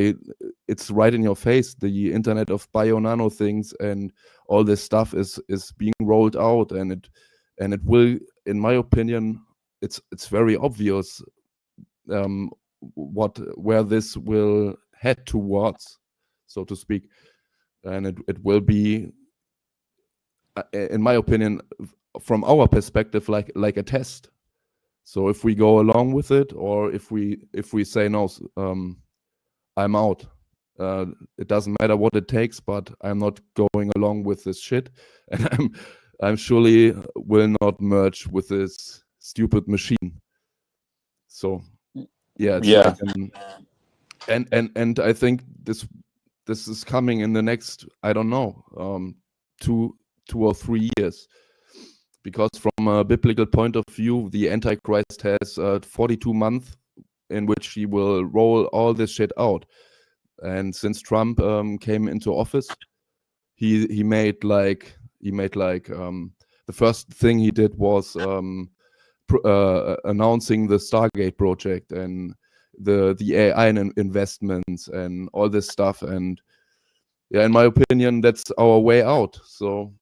it's right in your face. The Internet of Bio-Nano things and all this stuff is being rolled out, and it will, in my opinion, it's very obvious where this will head towards, so to speak. And it will be, in my opinion, from our perspective, like a test. So if we go along with it, or if we say no, I'm out. It doesn't matter what it takes, but I'm not going along with this shit, and I'm surely will not merge with this stupid machine. So yeah, it's like and I think this is coming in the next, I don't know, 2 or 3 years, because from a biblical point of view, the Antichrist has 42 months in which he will roll all this shit out. And since Trump came into office, he made like the first thing he did was announcing the Stargate project and the AI investments and all this stuff. And yeah, in my opinion, that's our way out. So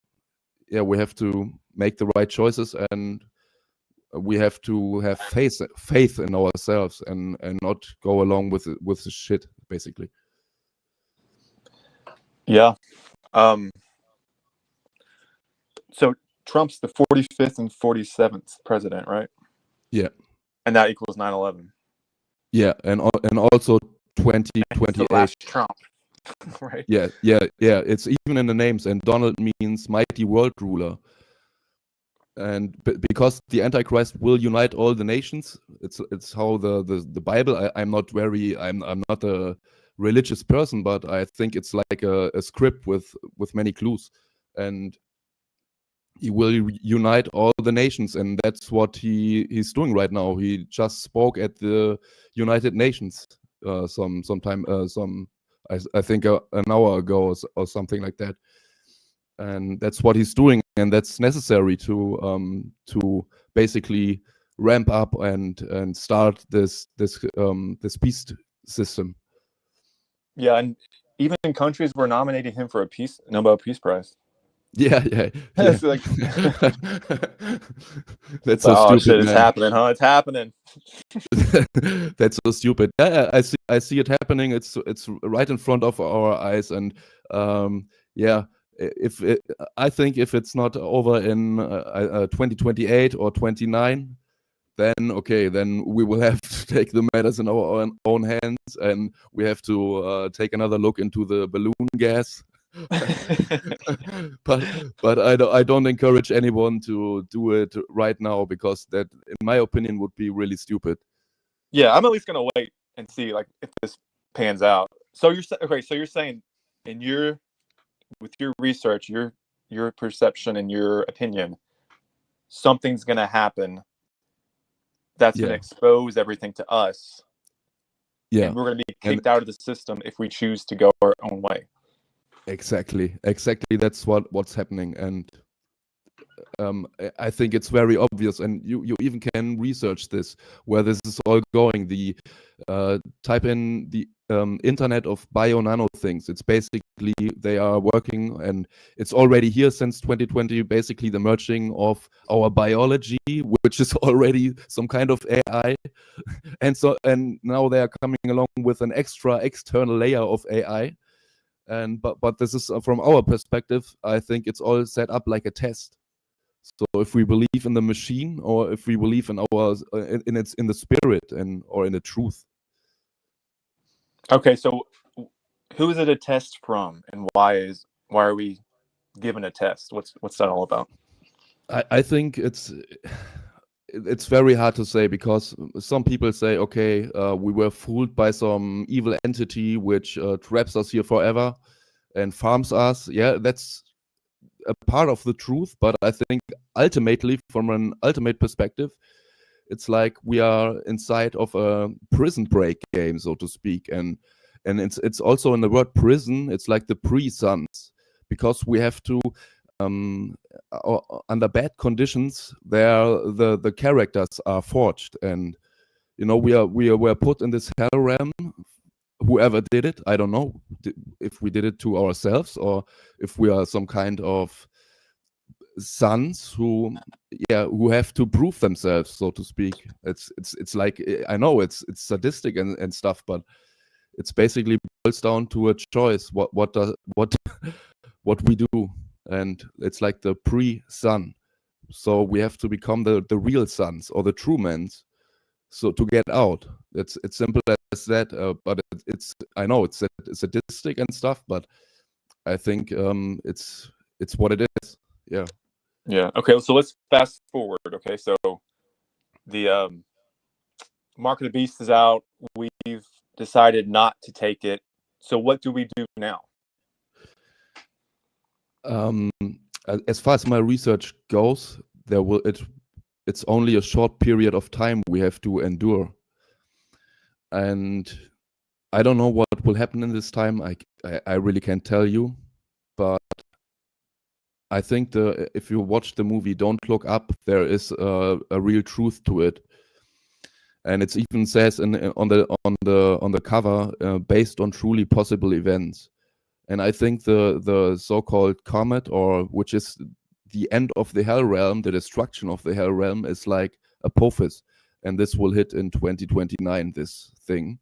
yeah, we have to make the right choices, and we have to have faith in ourselves and not go along with the shit, basically. Yeah. So Trump's the 45th and 47th president, right? Yeah. And that equals 9/11. Yeah, and also 2028. The last Trump, right? Yeah. It's even in the names, and Donald means mighty world ruler. And because the Antichrist will unite all the nations, it's how the Bible. I'm not a religious person, but I think it's like a script with many clues, and he will unite all the nations, and that's what he's doing right now. He just spoke at the United Nations I think an hour ago or something like that. And that's what he's doing, and that's necessary to basically ramp up and start this peace system. Yeah, and even in countries were nominating him for a Nobel Peace Prize. Yeah. It's like, that's so oh, stupid. Shit, it's man. happening, huh? It's happening. That's so stupid. Yeah, I see it happening. It's right in front of our eyes, and yeah. I think if it's not over in 2028 or 29, then okay, then we will have to take the matters in our own hands, and we have to take another look into the balloon gas. but I don't encourage anyone to do it right now, because that, in my opinion, would be really stupid. Yeah, I'm at least gonna wait and see like if this pans out. So you're saying with your research, your perception and your opinion, something's gonna happen that's gonna expose everything to us. Yeah, and we're gonna be kicked out of the system if we choose to go our own way. Exactly. That's what's happening, and I think it's very obvious, and you even can research this, where this is all going. The type in the Internet of Bio-Nano things. It's basically, they are working, and it's already here since 2020. Basically, the merging of our biology, which is already some kind of AI, and now they are coming along with an external layer of AI. But this is from our perspective. I think it's all set up like a test. So if we believe in the machine, or if we believe in in the spirit or in the truth. Okay, so who is it a test from, and why are we given a test? What's that all about? I think it's very hard to say, because some people say, okay, we were fooled by some evil entity which traps us here forever and farms us. Yeah, that's a part of the truth, but I think ultimately, from an ultimate perspective, it's like we are inside of a prison break game, so to speak, and it's also in the word prison. It's like the pre-sons, because we have to under bad conditions, the characters are forged, and we were put in this hell realm. Whoever did it, I don't know if we did it to ourselves, or if we are some kind of sons who have to prove themselves, so to speak. It's like, I know it's sadistic and stuff, but it's basically boils down to a choice. What we do, and it's like the pre-son. So we have to become the real sons, or the true men. So to get out, it's simple as that. But I know it's sadistic and stuff, but I think it's what it is. Yeah. Yeah. Okay. So let's fast forward. Okay. So the Mark of the Beast is out. We've decided not to take it. So what do we do now? As far as my research goes, it's only a short period of time we have to endure, and I don't know what will happen in this time. I really can't tell you, but I think if you watch the movie Don't Look Up, there is a real truth to it, and it even says on the cover, based on truly possible events. And I think the so-called comet, or which is the end of the hell realm, the destruction of the hell realm, is like Apophis, and this will hit in 2029. This thing,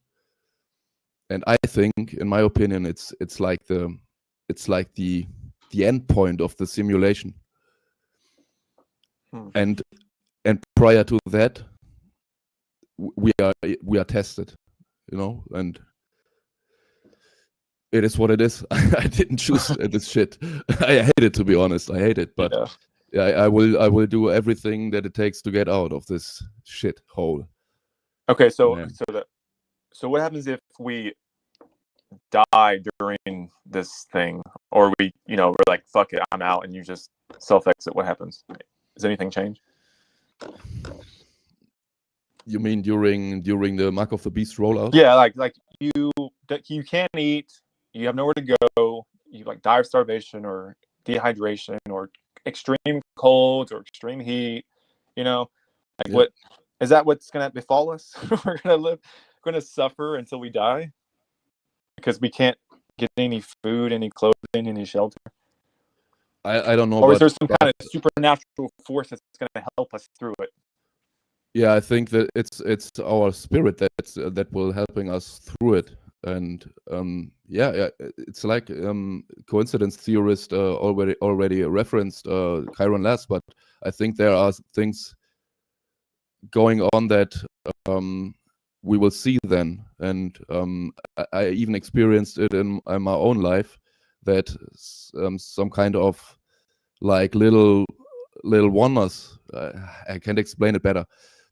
and I think, in my opinion, it's like the end point of the simulation. And prior to that, we are tested, you know, and it is what it is. I didn't choose this shit. I hate it, to be honest. I hate it, but yeah, I will do everything that it takes to get out of this shit hole. Okay, so Man. so what happens if we die during this thing, or we're like, fuck it, I'm out, and you just self-exit? What happens? Does anything change? You mean during the Mark of the Beast rollout? Yeah, like you can't eat, you have nowhere to go, you like die of starvation or dehydration or extreme cold or extreme heat, like what is that what's gonna befall us? We're gonna suffer until we die because we can't get any food, any clothing, any shelter. I don't know. Or is there some kind of supernatural force that's gonna help us through it? Yeah, I think that it's our spirit that will helping us through it. And yeah, it's like coincidence theorist already referenced Chiron last, but I think there are things going on that we will see then. And I even experienced it in my own life, that some kind of like little wonders, I can't explain it better,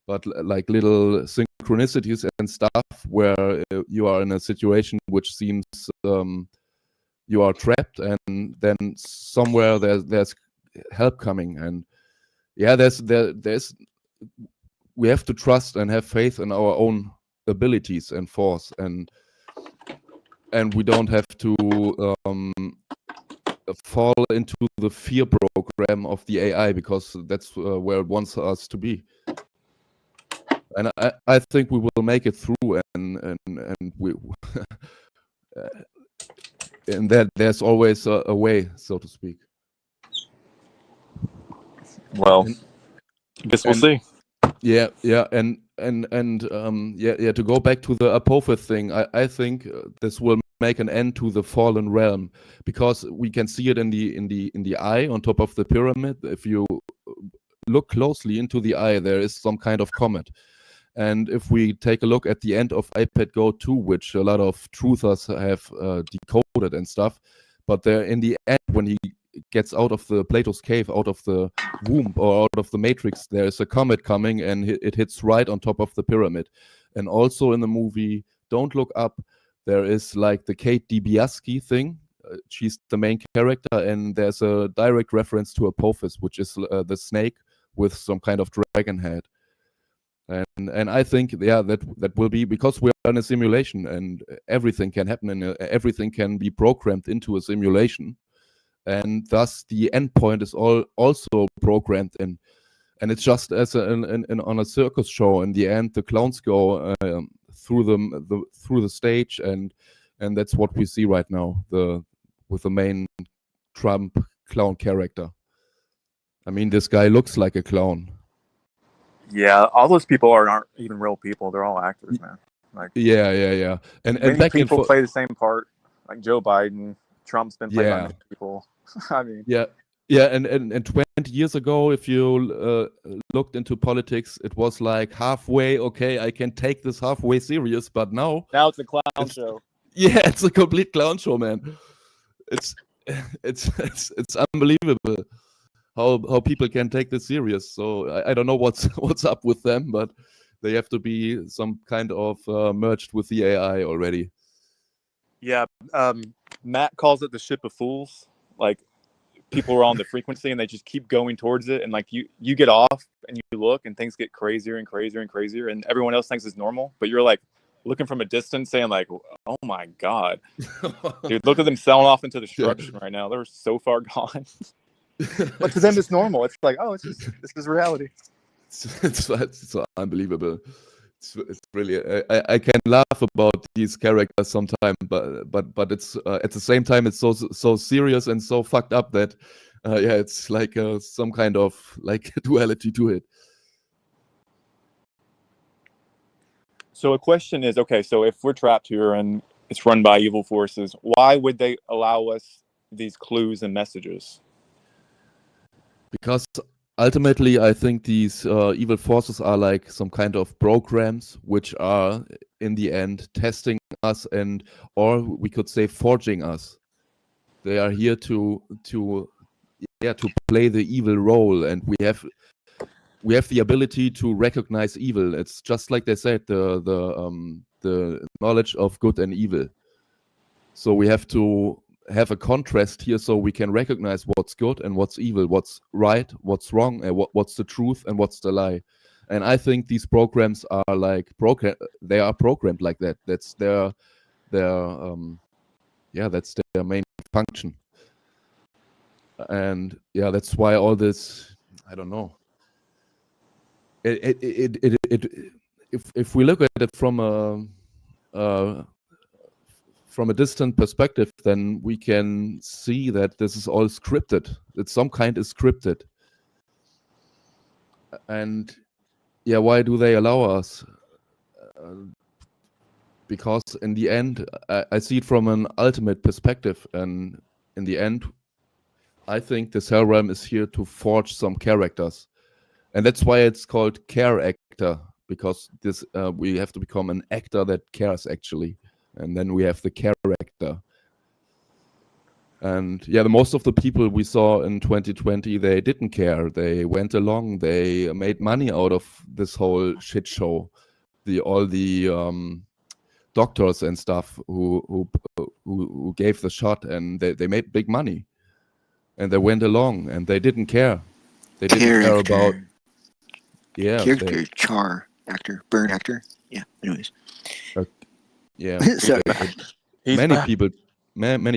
but like little synchronicities and stuff where you are in a situation which seems you are trapped, and then somewhere there's help coming. And yeah, there's we have to trust and have faith in our own abilities and force, and we don't have to fall into the fear program of the AI, because that's where it wants us to be. And I think we will make it through, and we and that there's always a way, so to speak. Well, guess we'll see. Yeah, and to go back to the Apophis thing, I think this will make an end to the fallen realm, because we can see it in the eye on top of the pyramid. If you look closely into the eye, there is some kind of comet. And if we take a look at the end of iPad Go 2, which a lot of truthers have decoded and stuff, but there in the end, when he gets out of the Plato's cave, out of the womb or out of the matrix, there is a comet coming, and it hits right on top of the pyramid. And also in the movie Don't Look Up, there is like the Kate DiBiase thing. She's the main character, and there's a direct reference to Apophis, which is the snake with some kind of dragon head. And I think, yeah, that will be, because we are in a simulation, and everything can happen, and everything can be programmed into a simulation, and thus the endpoint is also programmed in. And it's just as on a circus show. In the end, the clowns go through the stage, and that's what we see right now. With the main Trump clown character. I mean, this guy looks like a clown. Yeah, all those people aren't even real people. They're all actors, man. Like, yeah. And many back people play the same part. Like Joe Biden, Trump's been played by many people. I mean, yeah, and 20 years ago, if you looked into politics, it was like halfway okay. I can take this halfway serious, but now it's a clown show. Yeah, it's a complete clown show, man. It's unbelievable how people can take this serious. So I don't know what's up with them, but they have to be some kind of merged with the AI already. Yeah, Matt calls it the ship of fools. Like, people are on the frequency and they just keep going towards it, and like you get off and you look and things get crazier and crazier and crazier, and everyone else thinks it's normal, but you're like looking from a distance saying like, oh my god, dude, look at them selling off into destruction right now. They're so far gone. But to them, it's normal. It's like, oh, this is reality. It's so unbelievable. It's really I can laugh about these characters sometimes, but it's at the same time it's so serious and so fucked up that yeah, it's like some kind of like duality to it. So a question is, okay, so if we're trapped here and it's run by evil forces, why would they allow us these clues and messages? Because ultimately, I think these evil forces are like some kind of programs which are, in the end, testing us or we could say forging us. They are here to play the evil role, and we have the ability to recognize evil. It's just like they said, the knowledge of good and evil. So we have to have a contrast here so we can recognize what's good and what's evil, what's right, what's wrong, and what's the truth and what's the lie. And I think these programs are like they are programmed like that. That's their that's their main function. And yeah, that's why all this, I don't know. If we look at it from a distant perspective, then we can see that this is all scripted. That some kind is scripted. And yeah, why do they allow us? Because in the end, I see it from an ultimate perspective, and in the end, I think this Hell Realm is here to forge some characters, and that's why it's called character, because this we have to become an actor that cares actually. And then we have the character. And yeah, most of the people we saw in 2020, they didn't care. They went along. They made money out of this whole shit show. All the doctors and stuff who gave the shot, and they made big money. And they went along, and they didn't care. They didn't care about character, burn actor. Yeah. Anyways. Yeah, Sorry. many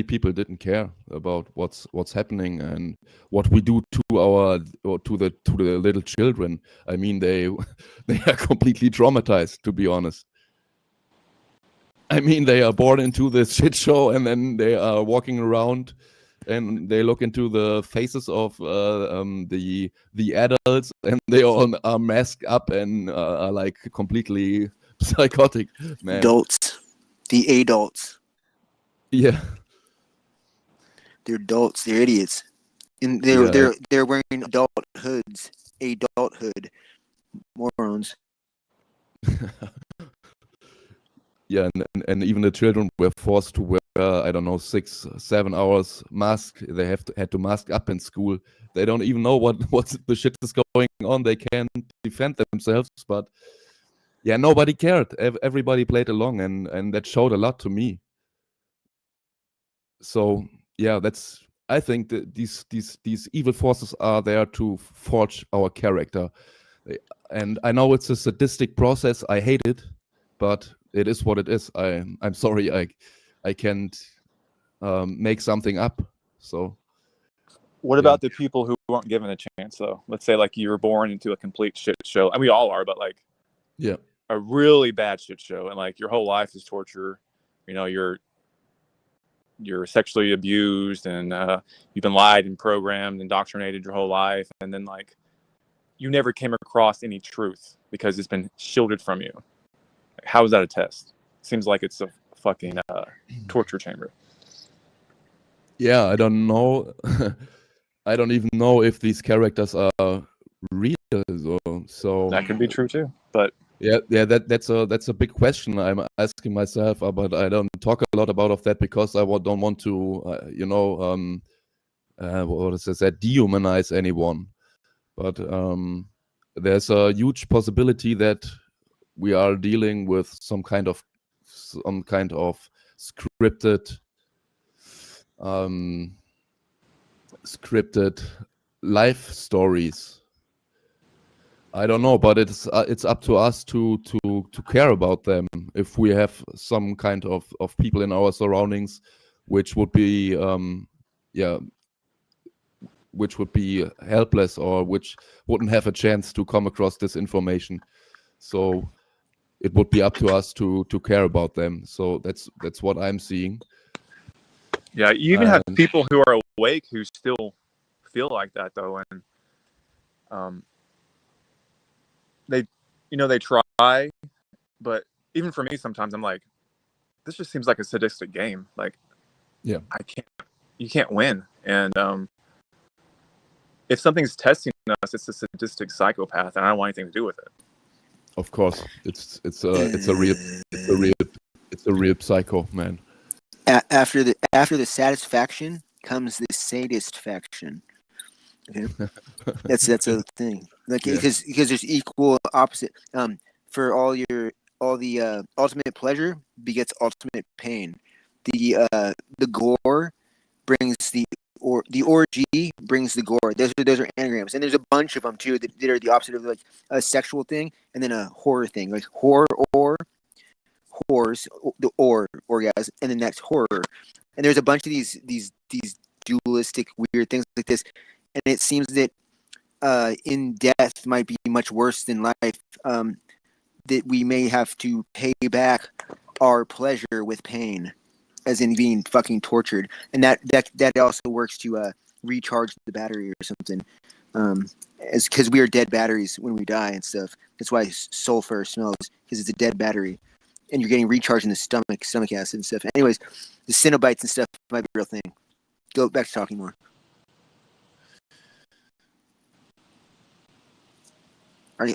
people didn't care about what's happening and what we do to the little children. I mean, they are completely traumatized, to be honest. I mean, they are born into this shit show, and then they are walking around, and they look into the faces of the adults, and they all are masked up and are like completely psychotic, man. The adults. Yeah. They're adults. They're idiots. And they're wearing adult hoods. Adulthood. Morons. Yeah, and even the children were forced to wear, I don't know, 6-7 hours mask. They had to mask up in school. They don't even know what the shit is going on. They can't defend themselves, but yeah, nobody cared. Everybody played along, and that showed a lot to me. So yeah, I think that these evil forces are there to forge our character. And I know it's a sadistic process. I hate it, but it is what it is. I'm sorry, I can't make something up. So what about the people who weren't given a chance, though? Let's say like you were born into a complete shit show, and we all are, but like a really bad shit show, and like your whole life is torture. You know, you're sexually abused, and you've been lied and programmed, indoctrinated your whole life, and then like you never came across any truth because it's been shielded from you. How is that a test? Seems like it's a fucking torture chamber. Yeah, I don't know. I don't even know if these characters are real. So that could be true too, but yeah, that's a big question I'm asking myself, but I don't talk a lot about that because I don't want to, what is it, dehumanize anyone. But there's a huge possibility that we are dealing with some kind of scripted life stories. I don't know, but it's up to us to care about them. If we have some kind of people in our surroundings, which would be which would be helpless or which wouldn't have a chance to come across this information. So it would be up to us to care about them. So that's what I'm seeing. Yeah, you even have people who are awake who still feel like that though, and they try, but even for me sometimes I'm like, this just seems like a sadistic game. Like, yeah, you can't win, and if something's testing us, it's a sadistic psychopath, and I don't want anything to do with it. of course, it's a real psycho, man. After the satisfaction comes the sadist faction. Okay? that's a thing. Like because there's equal opposite. For all the ultimate pleasure begets ultimate pain. The gore brings the orgy brings the gore. Those are anagrams, and there's a bunch of them too that are the opposite of like a sexual thing and then a horror thing, like horror or whores, the orgasm, and then that's horror. And there's a bunch of these dualistic weird things like this, and it seems that in death might be much worse than life. That we may have to pay back our pleasure with pain, as in being fucking tortured, and that also works to recharge the battery or something. As because we are dead batteries when we die and stuff. That's why sulfur smells, because it's a dead battery, and you're getting recharged in the stomach acid and stuff. Anyways, the Cenobites and stuff might be a real thing. Go back to talking more.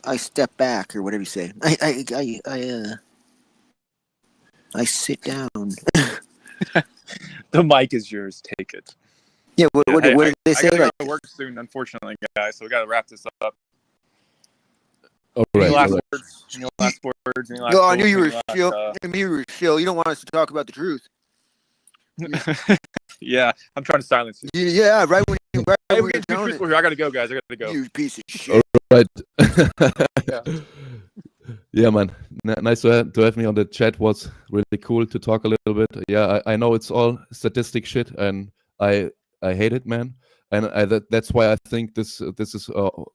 I step back or whatever you say. I sit down. The mic is yours. Take it. Yeah. What did they say? I gotta go to work soon, unfortunately, guys. So we gotta wrap this up. All right. Any last words? Any last words? Any last No, I knew you were last, chill. I knew you were chill. You don't want us to talk about the truth. Yeah, I'm trying to silence you. Yeah, right when Hey, we're we're getting too telling truthful here. I gotta go, guys. I gotta go. you piece of shit. All right. Yeah. Yeah, man. Nice to have me on the chat. Was really cool to talk a little bit. Yeah, I know it's all statistic shit, and I hate it, man. And that's why I think this is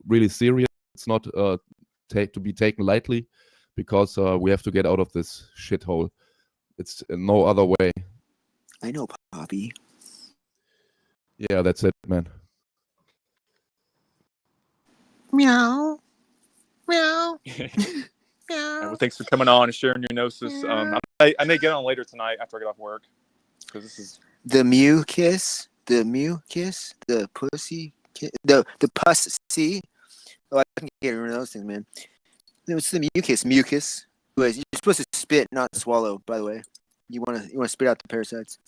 really serious. It's not to be taken lightly, because we have to get out of this shithole. It's no other way. I know, Poppy. Yeah, that's it, man. Meow. Meow. Well, thanks for coming on and sharing your gnosis. I may get on later tonight after I get off work, because this is The Mew kiss, the pussy kiss, the pussy. Oh, I can get rid of those things, man. It's the mucus. You're supposed to spit, not swallow. By the way, you want to spit out the parasites.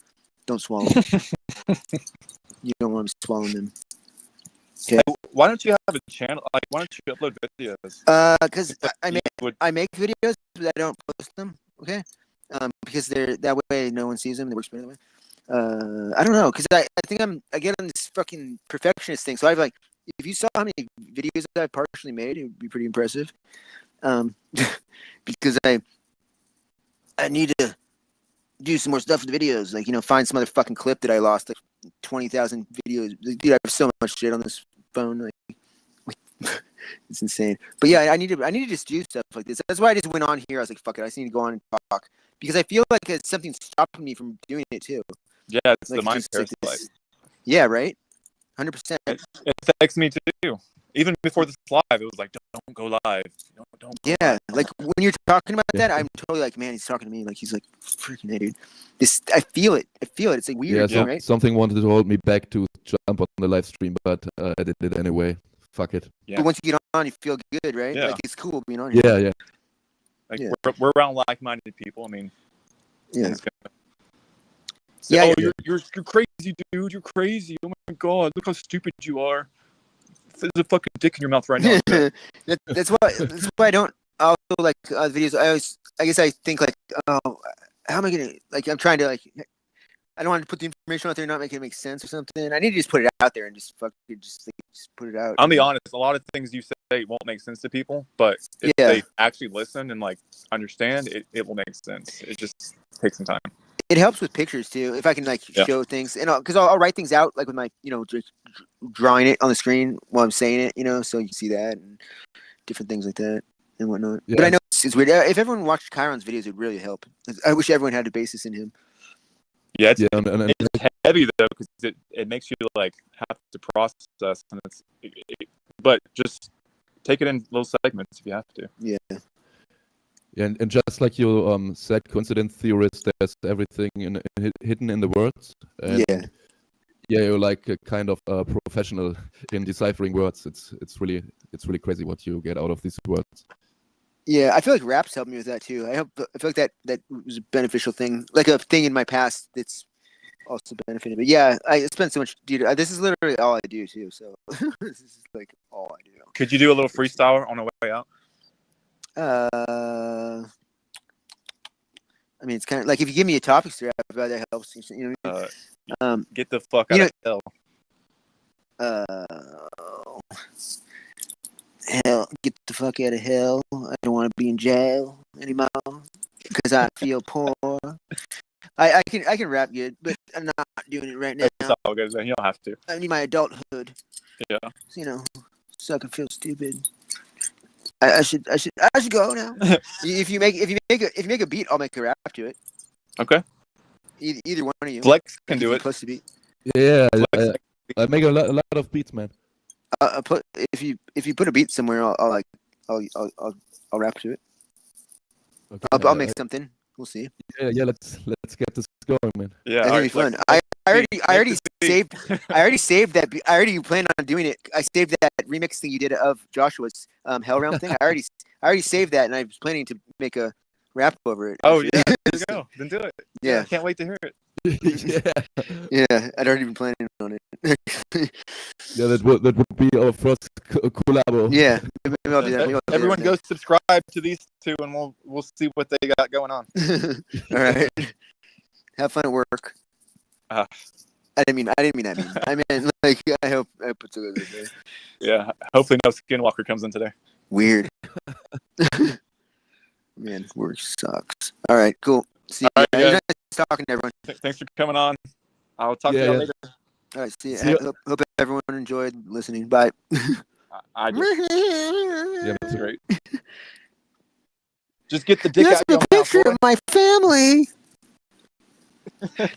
Don't swallow. You don't want to swallow them. Okay. Why don't you have a channel? Like, why don't you upload videos? Because I make videos, but I don't post them. Okay. Because they're that way, no one sees them. They works better that way. I don't know, because I think I get on this fucking perfectionist thing. So I've like, if you saw how many videos that I've partially made, it would be pretty impressive. Because I need to do some more stuff with the videos, like, find some other fucking clip that I lost, like 20,000 videos. Dude, I have so much shit on this phone, like it's insane. But yeah, I need to just do stuff like this. That's why I just went on here. I was like, fuck it, I just need to go on and talk, because I feel like it's something stopping me from doing it too. Yeah, it's like, the mind parasite. Like, yeah, right. 100%. It affects me too. Even before this live, it was like, don't go live. Don't go live. Like when you're talking about that, I'm totally like, man, he's talking to me. Like, he's like, freaking hey, dude. I feel it. It's like weird. Yeah, right? Something wanted to hold me back to jump on the live stream, but I did it anyway. Fuck it. Yeah. But once you get on, you feel good, right? Yeah. Like, it's cool being on here. Yeah. Like, we're around like-minded people. I mean, yeah. Oh, you're crazy, dude. You're crazy. Oh my god, look how stupid you are. There's a fucking dick in your mouth right now. That's why I don't also like videos. I guess I think like, oh, how am I gonna, like, I'm trying to, like, I don't want to put the information out there and not make it make sense or something. I need to just put it out there and just put it out. I'll be honest, a lot of things you say won't make sense to people, but if they actually listen and like understand, it will make sense. It just takes some time. It helps with pictures too. If I can like Yeah. show things, and because I'll write things out like with my, just drawing it on the screen while I'm saying it, so you can see that and different things like that and whatnot. Yeah. But I know it's weird. If everyone watched Chiron's videos, it'd really help. I wish everyone had a basis in him. Yeah, it's, Yeah, and it's heavy though because it makes you like have to process, and but just take it in little segments if you have to. Yeah. and just like you said, coincidence theorists, there's everything hidden in the words. And Yeah. you're like a kind of a professional in deciphering words. It's really crazy what you get out of these words. Yeah, I feel like rap's helped me with that too. I feel like that was a beneficial thing, like a thing in my past that's also benefited. But yeah, I spent so much, dude. This is literally all I do too. So this is like all I do. Could you do a little freestyle on the way out? I mean, it's kind of like if you give me a topic to rap about, that helps. You know what I mean? Get the fuck out of hell. Hell, get the fuck out of hell. I don't want to be in jail anymore because I feel poor. I can rap good, but I'm not doing it right now. It's all good. You don't have to. I need my adulthood. Yeah. So I can feel stupid. I should go now. if you make a beat, I'll make a rap to it. Okay. Either one of you. Flex can do it. Plus the beat. Yeah, I make a lot of beats, man. If you put a beat somewhere, I'll rap to it. Okay, I'll make something. We'll see. Yeah. Let's get this going, man. Yeah, It's gonna be fun. I already saved that. I already planned on doing it. I saved that remix thing you did of Joshua's Hell Realm thing. I already saved that, and I was planning to make a rap over it. Oh yeah, there you go. Then do it. Yeah, I can't wait to hear it. Yeah, I'd already been planning on it. Yeah, that would be our first collab. Yeah, maybe I'll do that. Maybe I'll do Everyone that go subscribe to these two, and we'll see what they got going on. All right. Have fun at work. I didn't mean that mean. I meant like I hope I put together today. Yeah, hopefully no Skinwalker comes in today. Weird. Man, work sucks. All right, cool. See you. All right, Nice talking to everyone. Thanks for coming on. I'll talk to you later. All right, see you. See ya. Hope everyone enjoyed listening. Bye. I did. Yeah, That's great. Just get the dick There's out of your a mouth, picture boy. of my family.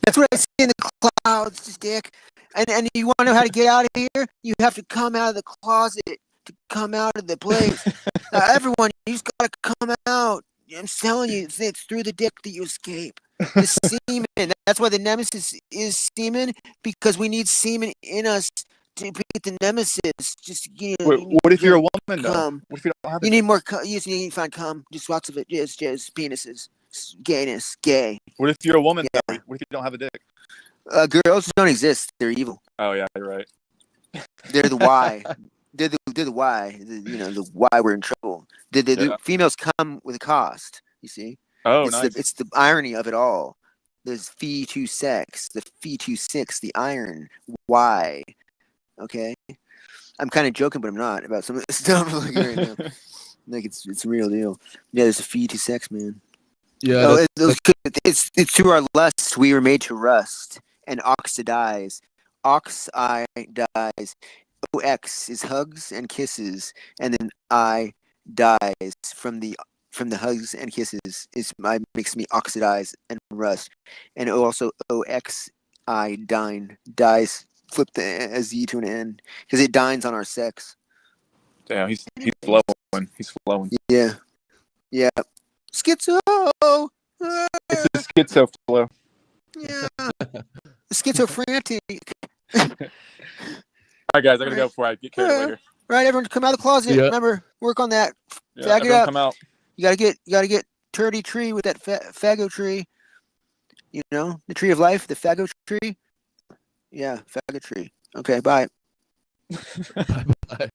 That's what I see in the clouds, Dick. And you want to know how to get out of here? You have to come out of the closet to come out of the place. Everyone, you just gotta come out. I'm telling you, it's through the dick that you escape. The semen. That's why the nemesis is semen, because we need semen in us to beat the nemesis. Just what if you're a woman though? cum. What if you don't have You it? need more. You just need to find cum. Just lots of it. Just penises. Gayness. Gay. What if you're a woman Yeah. though? What if you don't have a dick? Girls don't exist. They're evil. Oh yeah, you're right. They're the why. They're the why. The why we're in trouble. The females come with a cost. You see. Oh, it's nice. It's the irony of it all. There's fee to sex, the fee to six, the iron. Why? Okay. I'm kind of joking, but I'm not about some of this stuff. Like, right now. Like it's a real deal. Yeah, there's a fee to sex, man. Yeah, It's to our lust we were made to rust and oxidize. Oxidize. OX is hugs and kisses, and then I dies from the hugs and kisses makes me oxidize and rust, and also OX I dine dies. Flip the Z to an N because it dines on our sex. Damn, he's flowing. He's flowing. Yeah. Schizo. It's a schizo flow. Yeah. Schizophrenic. All right, guys, I gotta go before I get carried away here. Right, everyone, come out of the closet. Yeah. Remember, work on that. Yeah, Fag it everyone up. come out. You gotta get turdy tree with that fago tree. You know, the tree of life, the fago tree. Yeah, fago tree. Okay, bye. bye.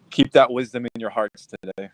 Keep that wisdom in your hearts today.